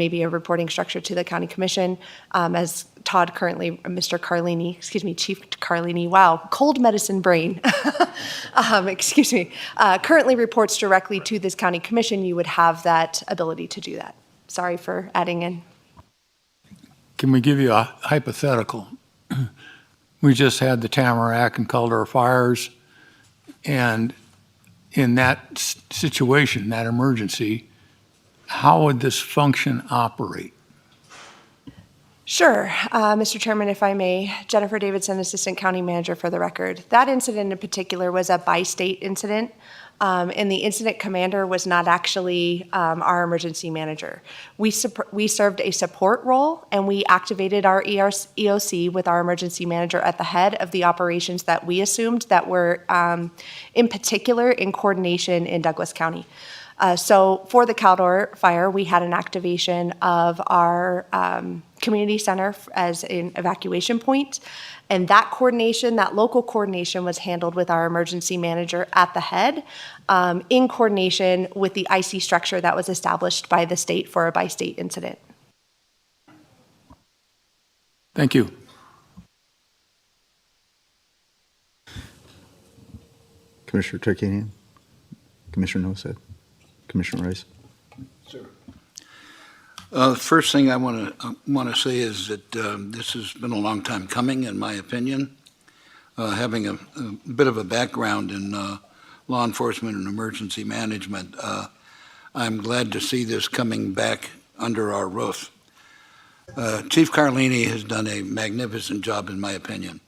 maybe a reporting structure to the county commission, as Todd currently, Chief Carlini, wow, cold medicine brain, currently reports directly to this county commission, you would have that ability to do that. Sorry for adding in. Can we give you a hypothetical? We just had the Tamarack and Caldor fires, and in that situation, that emergency, how would this function operate? Sure, Mr. Chairman, if I may. Jennifer Davidson, Assistant County Manager, for the record. That incident in particular was a bi-state incident, and the incident commander was not actually our emergency manager. We served a support role, and we activated our EOC with our emergency manager at the head of the operations that we assumed that were, in particular, in coordination in Douglas County. So for the Caldor fire, we had an activation of our community center as an evacuation point. And that coordination, that local coordination, was handled with our emergency manager at the head in coordination with the IC structure that was established by the state for a bi-state incident. Thank you. Commissioner Turkanian? Commissioner Nosed? Commissioner Rice? Sir. The first thing I want to say is that this has been a long time coming, in my opinion. Having a bit of a background in law enforcement and emergency management, I'm glad to see this coming back under our roof. Chief Carlini has done a magnificent job, in my opinion.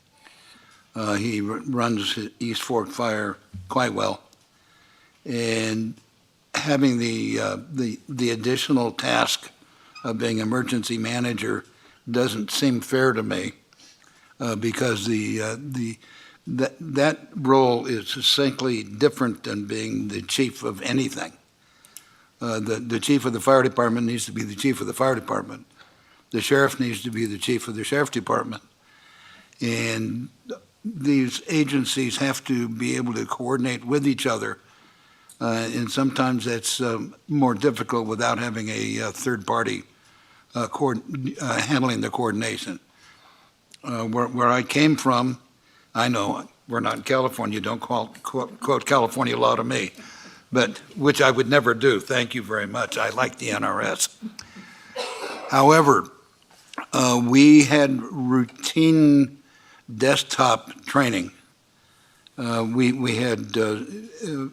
He runs East Fork Fire quite well, and having the additional task of being emergency manager doesn't seem fair to me, because that role is succinctly different than being the chief of anything. The chief of the fire department needs to be the chief of the fire department. The sheriff needs to be the chief of the sheriff department. And these agencies have to be able to coordinate with each other. And sometimes that's more difficult without having a third party handling the coordination. Where I came from, I know we're not in California, don't quote California law to me, but which I would never do. Thank you very much. I like the NRS. However, we had routine desktop training. We had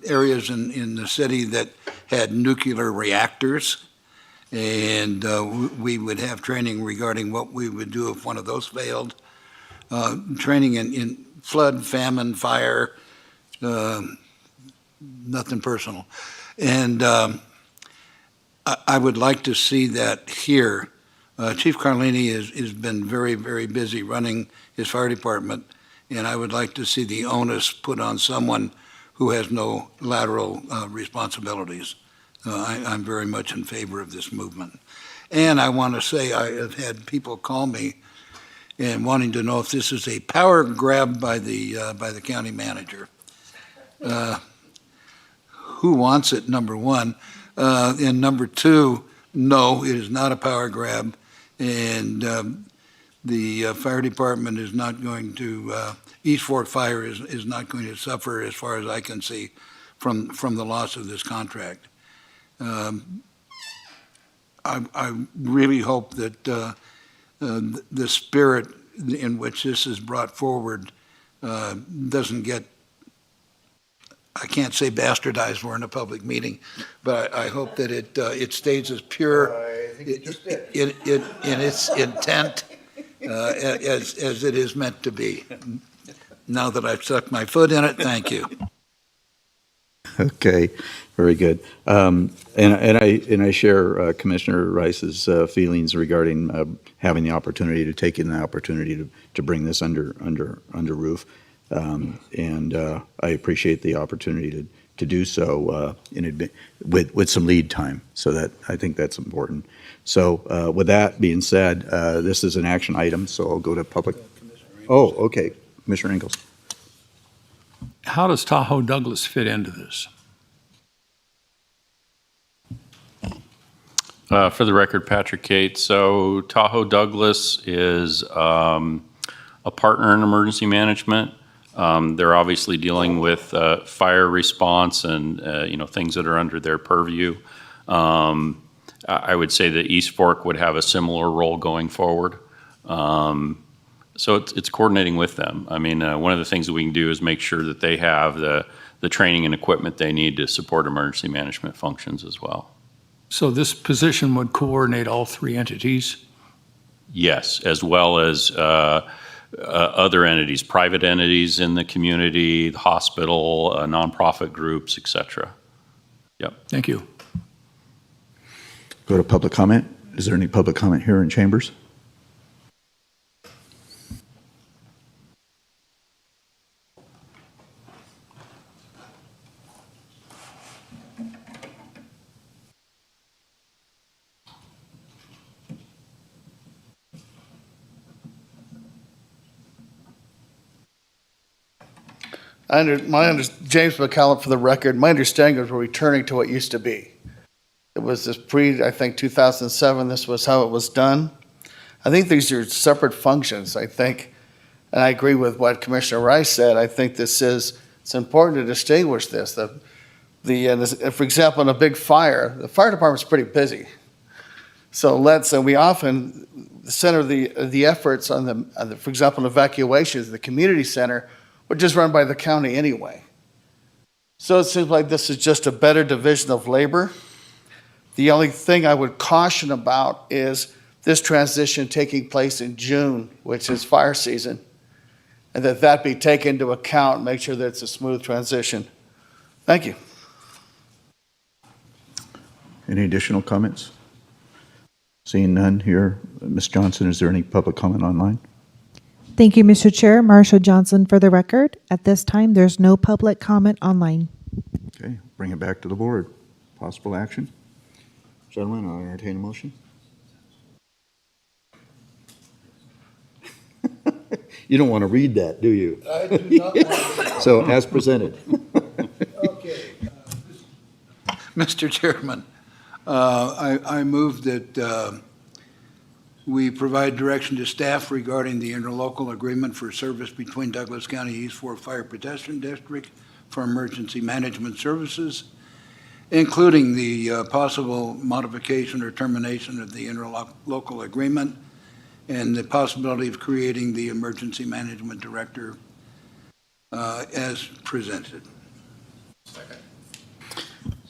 areas in the city that had nuclear reactors, and we would have training regarding what we would do if one of those failed. Training in flood, famine, fire, nothing personal. And I would like to see that here. Chief Carlini has been very, very busy running his fire department, and I would like to see the onus put on someone who has no lateral responsibilities. I'm very much in favor of this movement. And I want to say I have had people call me and wanting to know if this is a power grab by the county manager. Who wants it, number one? And number two, no, it is not a power grab. And the fire department is not going to, East Fork Fire is not going to suffer, as far as I can see, from the loss of this contract. I really hope that the spirit in which this is brought forward doesn't get, I can't say bastardized, we're in a public meeting, but I hope that it stays as pure in its intent as it is meant to be. Now that I've stuck my foot in it, thank you. Okay, very good. And I share Commissioner Rice's feelings regarding having the opportunity to take in the opportunity to bring this under roof. And I appreciate the opportunity to do so with some lead time. So that I think that's important. So with that being said, this is an action item. So I'll go to public. Oh, okay, Commissioner Ingalls. How does Tahoe Douglas fit into this? For the record, Patrick Cates. So Tahoe Douglas is a partner in emergency management. They're obviously dealing with fire response and things that are under their purview. I would say that East Fork would have a similar role going forward. So it's coordinating with them. I mean, one of the things that we can do is make sure that they have the training and equipment they need to support emergency management functions as well. So this position would coordinate all three entities? Yes, as well as other entities, private entities in the community, the hospital, nonprofit groups, et cetera. Yep. Thank you. Go to public comment. Is there any public comment here in chambers? James McCallum for the record. My understanding is we're returning to what used to be. It was this I think 2007, this was how it was done. I think these are separate functions, I think, and I agree with what Commissioner Rice said. I think it's important to distinguish this. For example, in a big fire, the fire department's pretty busy. So we often center the efforts on the, for example, evacuations, the community center, which is run by the county anyway. So it seems like this is just a better division of labor. The only thing I would caution about is this transition taking place in June, which is fire season, and that be taken into account and make sure that it's a smooth transition. Thank you. Any additional comments? Seeing none here, Ms. Johnson, is there any public comment online? Thank you, Mr. Chair. Marsha Johnson for the record. At this time, there's no public comment online. Okay, bring it back to the board. Possible action? Gentlemen, I'll entertain a motion. You don't want to read that, do you? I do not want So, as presented. Okay. Mr. Chairman, I move that we provide direction to staff regarding the interlocal agreement for service between Douglas County East Fork Fire Protection District for emergency management services, including the possible modification or termination of the interlocal agreement and the possibility of creating the emergency management director as presented.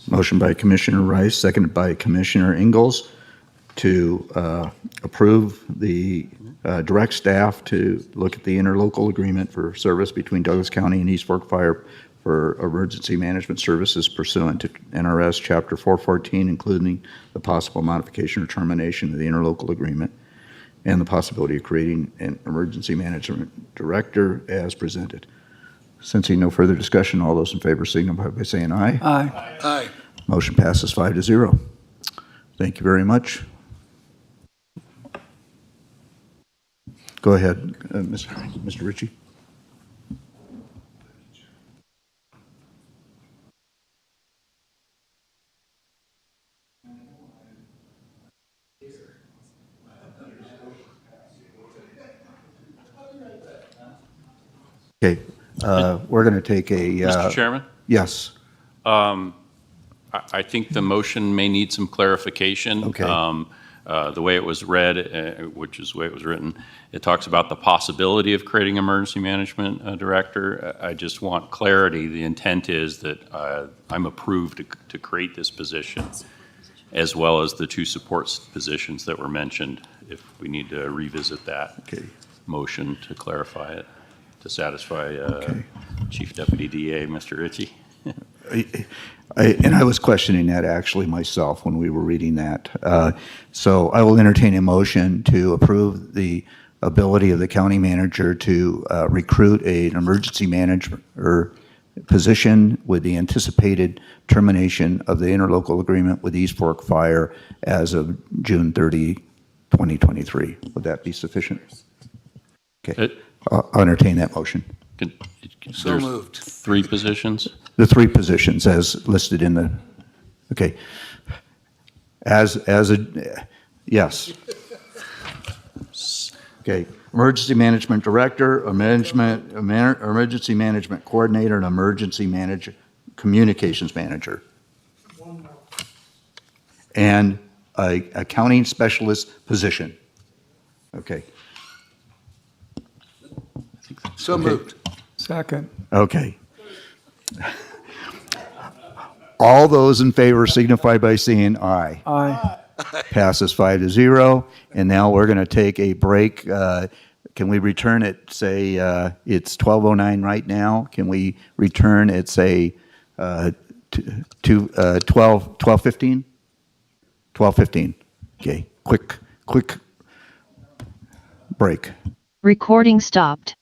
Motion by Commissioner Rice, seconded by Commissioner Ingalls to approve the direct staff to look at the interlocal agreement for service between Douglas County and East Fork Fire for emergency management services pursuant to NRS Chapter 414, including the possible modification or termination of the interlocal agreement and the possibility of creating an emergency management director as presented. Sensing no further discussion, all those in favor signify by saying aye. Aye. Aye. Motion passes 5-0. Thank you very much. Go ahead, Mr. Ritchie. Okay, we're going to take a... Mr. Chairman? Yes. I think the motion may need some clarification. Okay. The way it was read, which is the way it was written, it talks about the possibility of creating emergency management director. I just want clarity. The intent is that I'm approved to create this position, as well as the two support positions that were mentioned, if we need to revisit that motion to clarify it, to satisfy Chief Deputy DA, Mr. Ritchie. And I was questioning that actually myself when we were reading that. So I will entertain a motion to approve the ability of the county manager to recruit an emergency manager position with the anticipated termination of the interlocal agreement with East Fork Fire as of June 30, 2023. Would that be sufficient? Okay. I'll entertain that motion. So moved. 3 positions? The 3 positions as listed in the, okay. As a, yes. Okay, emergency management director, emergency management coordinator, and emergency manager, communications manager. And a accounting specialist position. Okay. So moved. Second. Okay. All those in favor signify by saying aye. Aye. Passes 5-0. And now we're going to take a break. Can we return at, say, it's 12:09 right now? Can we return at, say, 12:15? 12:15. Okay. Quick break. Recording stopped.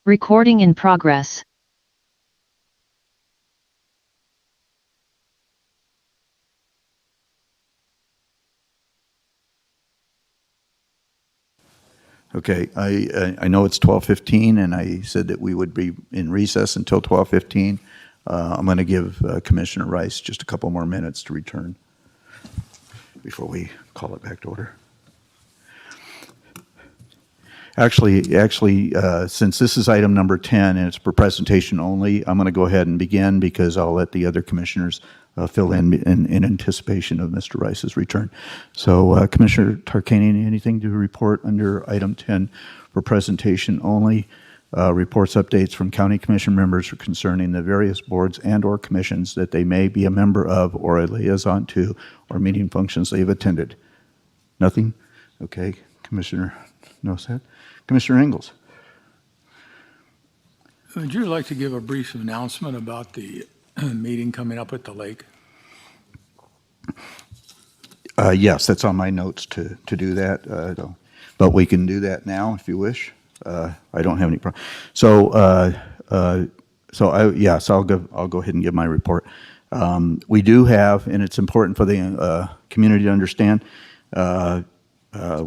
Recording in progress. Okay, I know it's 12:15, and I said that we would be in recess until 12:15. I'm going to give Commissioner Rice just a couple more minutes to return before we call it back to order. Actually, since this is item number 10 and it's for presentation only, I'm going to go ahead and begin because I'll let the other commissioners fill in anticipation of Mr. Rice's return. So, Commissioner Tarkanian, anything to report under item 10 for presentation only? Reports, updates from county commission members concerning the various boards and/or commissions that they may be a member of or a liaison to, or meeting functions they've attended. Nothing? Okay, Commissioner Nosat. Commissioner Ingalls. Would you like to give a brief announcement about the meeting coming up at the lake? Yes, that's on my notes to do that, but we can do that now if you wish. I don't have any problem. So I'll go ahead and give my report. We do have, and it's important for the community to understand,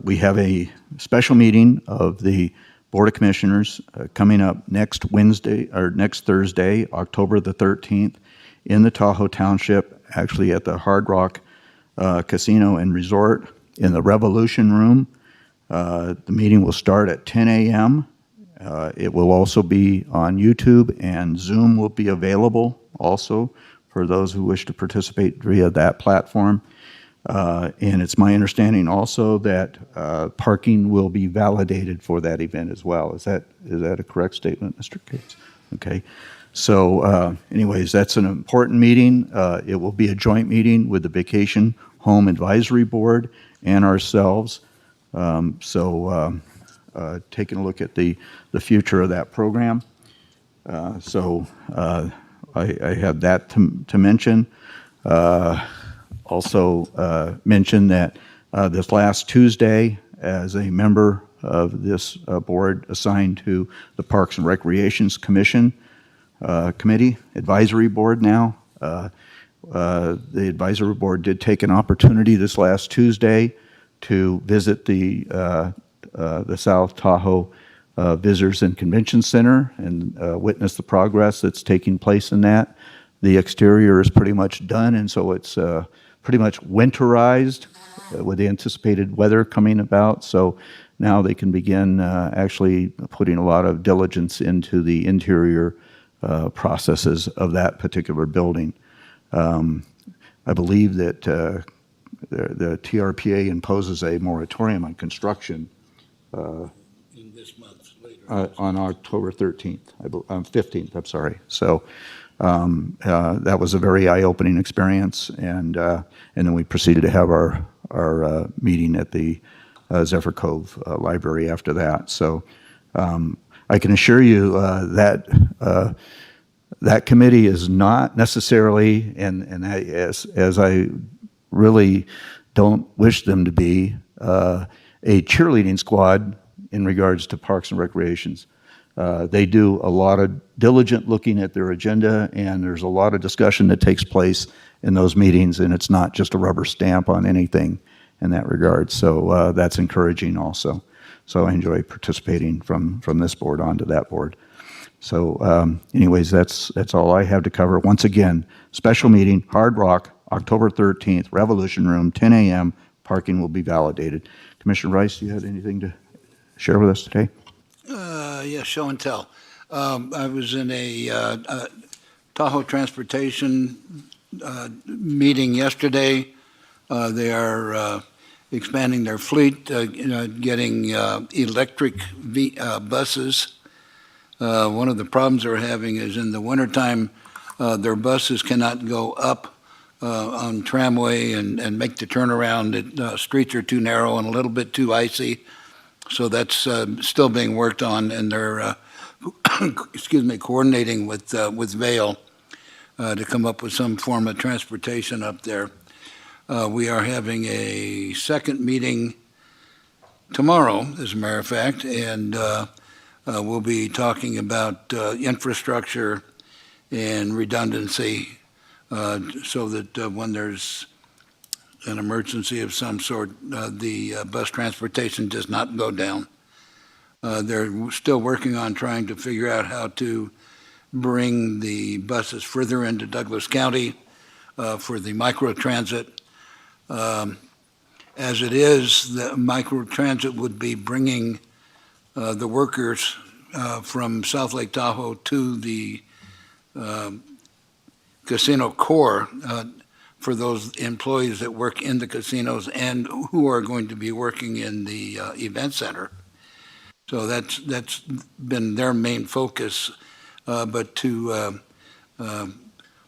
we have a special meeting of the Board of Commissioners coming up next Thursday, October the 13th, in the Tahoe Township, actually at the Hard Rock Casino and Resort in the Revolution Room. The meeting will start at 10 a.m. It will also be on YouTube, and Zoom will be available also for those who wish to participate via that platform. And it's my understanding also that parking will be validated for that event as well. Is that a correct statement, Mr. Cates? Okay. So anyways, that's an important meeting. It will be a joint meeting with the Vacation Home Advisory Board and ourselves. Taking a look at the future of that program. I had that to mention. Also mention that this last Tuesday, as a member of this board assigned to the Parks and Recreations Commission Committee, Advisory Board now, the Advisory Board did take an opportunity this last Tuesday to visit the South Tahoe Visitors and Convention Center and witness the progress that's taking place in that. The exterior is pretty much done, and so it's pretty much winterized with the anticipated weather coming about. So now they can begin actually putting a lot of diligence into the interior processes of that particular building. I believe that the TRPA imposes a moratorium on construction in this month later on October 13th, 15th, I'm sorry. So that was a very eye-opening experience, and then we proceeded to have our meeting at the Zephyr Cove Library after that. So I can assure you that that committee is not necessarily, and as I really don't wish them to be, a cheerleading squad in regards to Parks and Recreations. They do a lot of diligent looking at their agenda, and there's a lot of discussion that takes place in those meetings, and it's not just a rubber stamp on anything in that regard. So that's encouraging also. So I enjoy participating from this board onto that board. So anyways, that's all I have to cover. Once again, special meeting, Hard Rock, October 13th, Revolution Room, 10 a.m. Parking will be validated. Commissioner Rice, do you have anything to share with us today? Yeah, show and tell. I was in a Tahoe Transportation meeting yesterday. They are expanding their fleet, getting electric buses. One of the problems they're having is in the wintertime, their buses cannot go up on tramway and make the turnaround. Streets are too narrow and a little bit too icy. So that's still being worked on, and they're, coordinating with Vail to come up with some form of transportation up there. We are having a second meeting tomorrow, as a matter of fact, and we'll be talking about infrastructure and redundancy so that when there's an emergency of some sort, the bus transportation does not go down. They're still working on trying to figure out how to bring the buses further into Douglas County for the microtransit. As it is, the microtransit would be bringing the workers from South Lake Tahoe to the casino core for those employees that work in the casinos and who are going to be working in the event center. So that's been their main focus, but to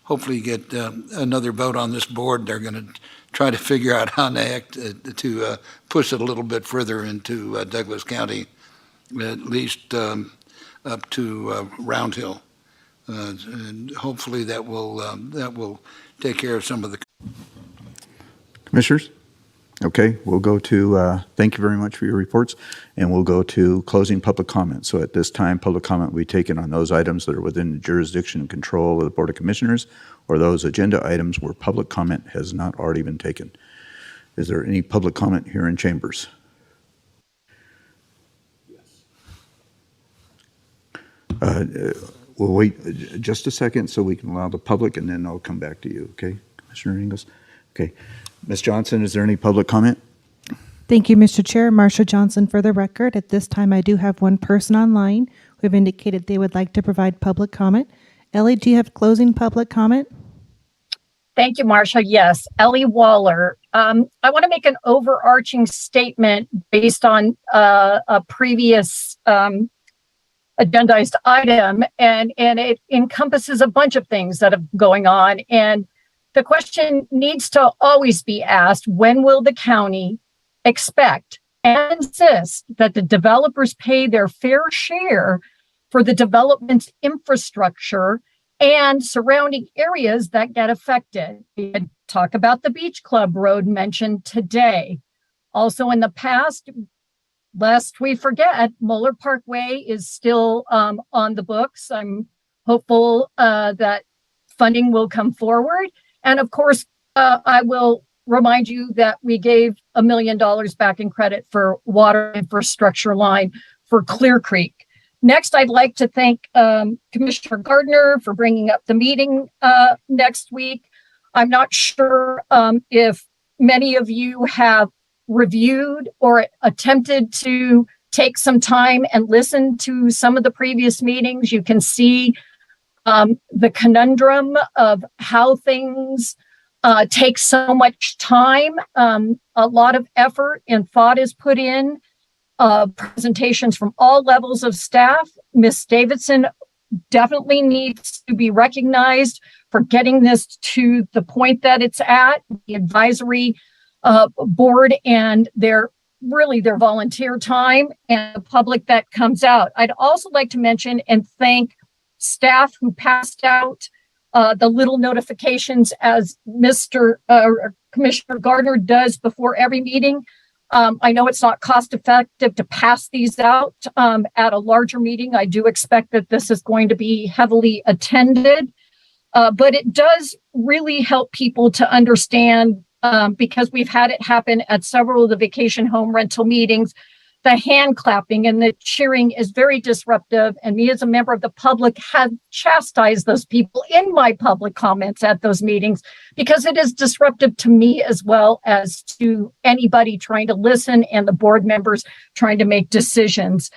hopefully get another vote on this board, they're going to try to figure out how to push it a little bit further into Douglas County, at least up to Round Hill. And hopefully that will take care of some of the Commissioners? Okay, we'll go to, thank you very much for your reports, and we'll go to closing public comment. So at this time, public comment will be taken on those items that are within the jurisdiction and control of the Board of Commissioners, or those agenda items where public comment has not already been taken. Is there any public comment here in chambers? We'll wait just a second so we can allow the public, and then I'll come back to you, okay? Commissioner Ingles? Okay. Ms. Johnson, is there any public comment? Thank you, Mr. Chair. Marsha Johnson for the record. At this time, I do have one person online who have indicated they would like to provide public comment. Ellie, do you have closing public comment? Thank you, Marsha. Yes, Ellie Waller. I want to make an overarching statement based on a previous agendized item, and it encompasses a bunch of things that are going on. And the question needs to always be asked, when will the county expect and insist that the developers pay their fair share for the development infrastructure and surrounding areas that get affected? We had talk about the Beach Club Road mentioned today. Also in the past, lest we forget, Moeller Parkway is still on the books. I'm hopeful that funding will come forward. And of course, I will remind you that we gave $1 million back in credit for water infrastructure line for Clear Creek. Next, I'd like to thank Commissioner Gardner for bringing up the meeting next week. I'm not sure if many of you have reviewed or attempted to take some time and listen to some of the previous meetings. You can see the conundrum of how things take so much time. A lot of effort and thought is put in. Presentations from all levels of staff. Ms. Davidson definitely needs to be recognized for getting this to the point that it's at. The advisory board and their volunteer time and the public that comes out. I'd also like to mention and thank staff who passed out the little notifications as Commissioner Gardner does before every meeting. I know it's not cost effective to pass these out at a larger meeting. I do expect that this is going to be heavily attended, but it does really help people to understand, because we've had it happen at several of the vacation home rental meetings. The hand clapping and the cheering is very disruptive. And me as a member of the public have chastised those people in my public comments at those meetings, because it is disruptive to me as well as to anybody trying to listen and the board members trying to make decisions.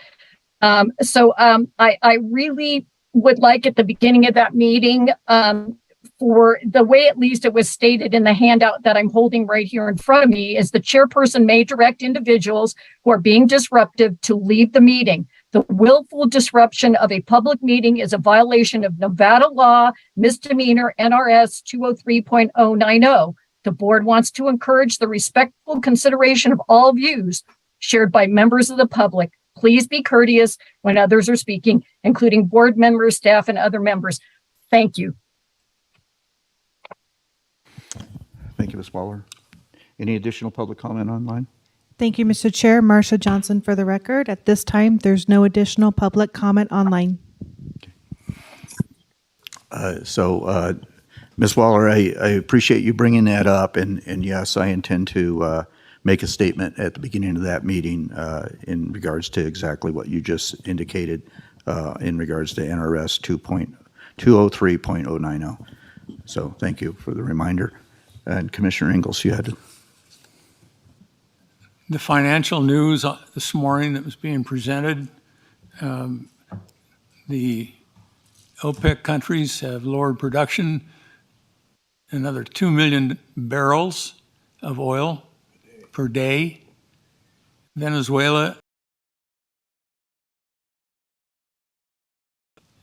So I really would like at the beginning of that meeting, for the way at least it was stated in the handout that I'm holding right here in front of me, is the chairperson may direct individuals who are being disruptive to leave the meeting. The willful disruption of a public meeting is a violation of Nevada law, misdemeanor NRS 203.090. The board wants to encourage the respectful consideration of all views shared by members of the public. Please be courteous when others are speaking, including board members, staff, and other members. Thank you. Thank you, Ms. Waller. Any additional public comment online? Thank you, Mr. Chair. Marsha Johnson for the record. At this time, there's no additional public comment online. Ms. Waller, I appreciate you bringing that up, and yes, I intend to make a statement at the beginning of that meeting in regards to exactly what you just indicated in regards to NRS 203.090. So thank you for the reminder. And Commissioner Ingles, you had to. The financial news this morning that was being presented, the OPEC countries have lowered production another 2 million barrels of oil per day. Venezuela,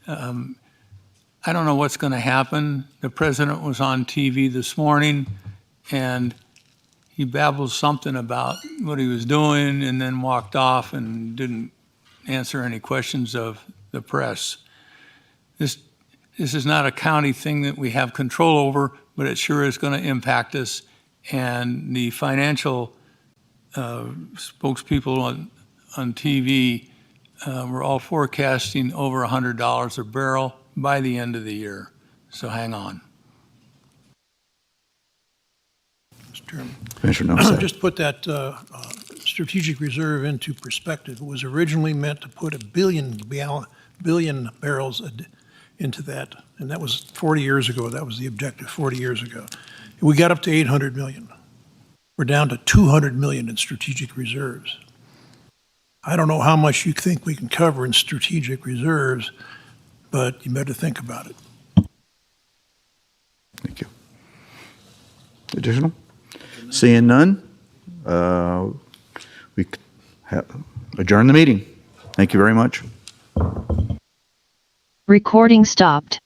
I don't know what's going to happen. The president was on TV this morning, and he babbled something about what he was doing and then walked off and didn't answer any questions of the press. This is not a county thing that we have control over, but it sure is going to impact us. And the financial spokespeople on TV were all forecasting over $100 a barrel by the end of the year. So hang on. Commissioner Novosad. Just put that strategic reserve into perspective. It was originally meant to put a billion barrels into that, and that was 40 years ago. That was the objective 40 years ago. We got up to 800 million. We're down to 200 million in strategic reserves. I don't know how much you think we can cover in strategic reserves, but you better think about it. Thank you. Additional? Seeing none, we adjourn the meeting. Thank you very much. Recording stopped.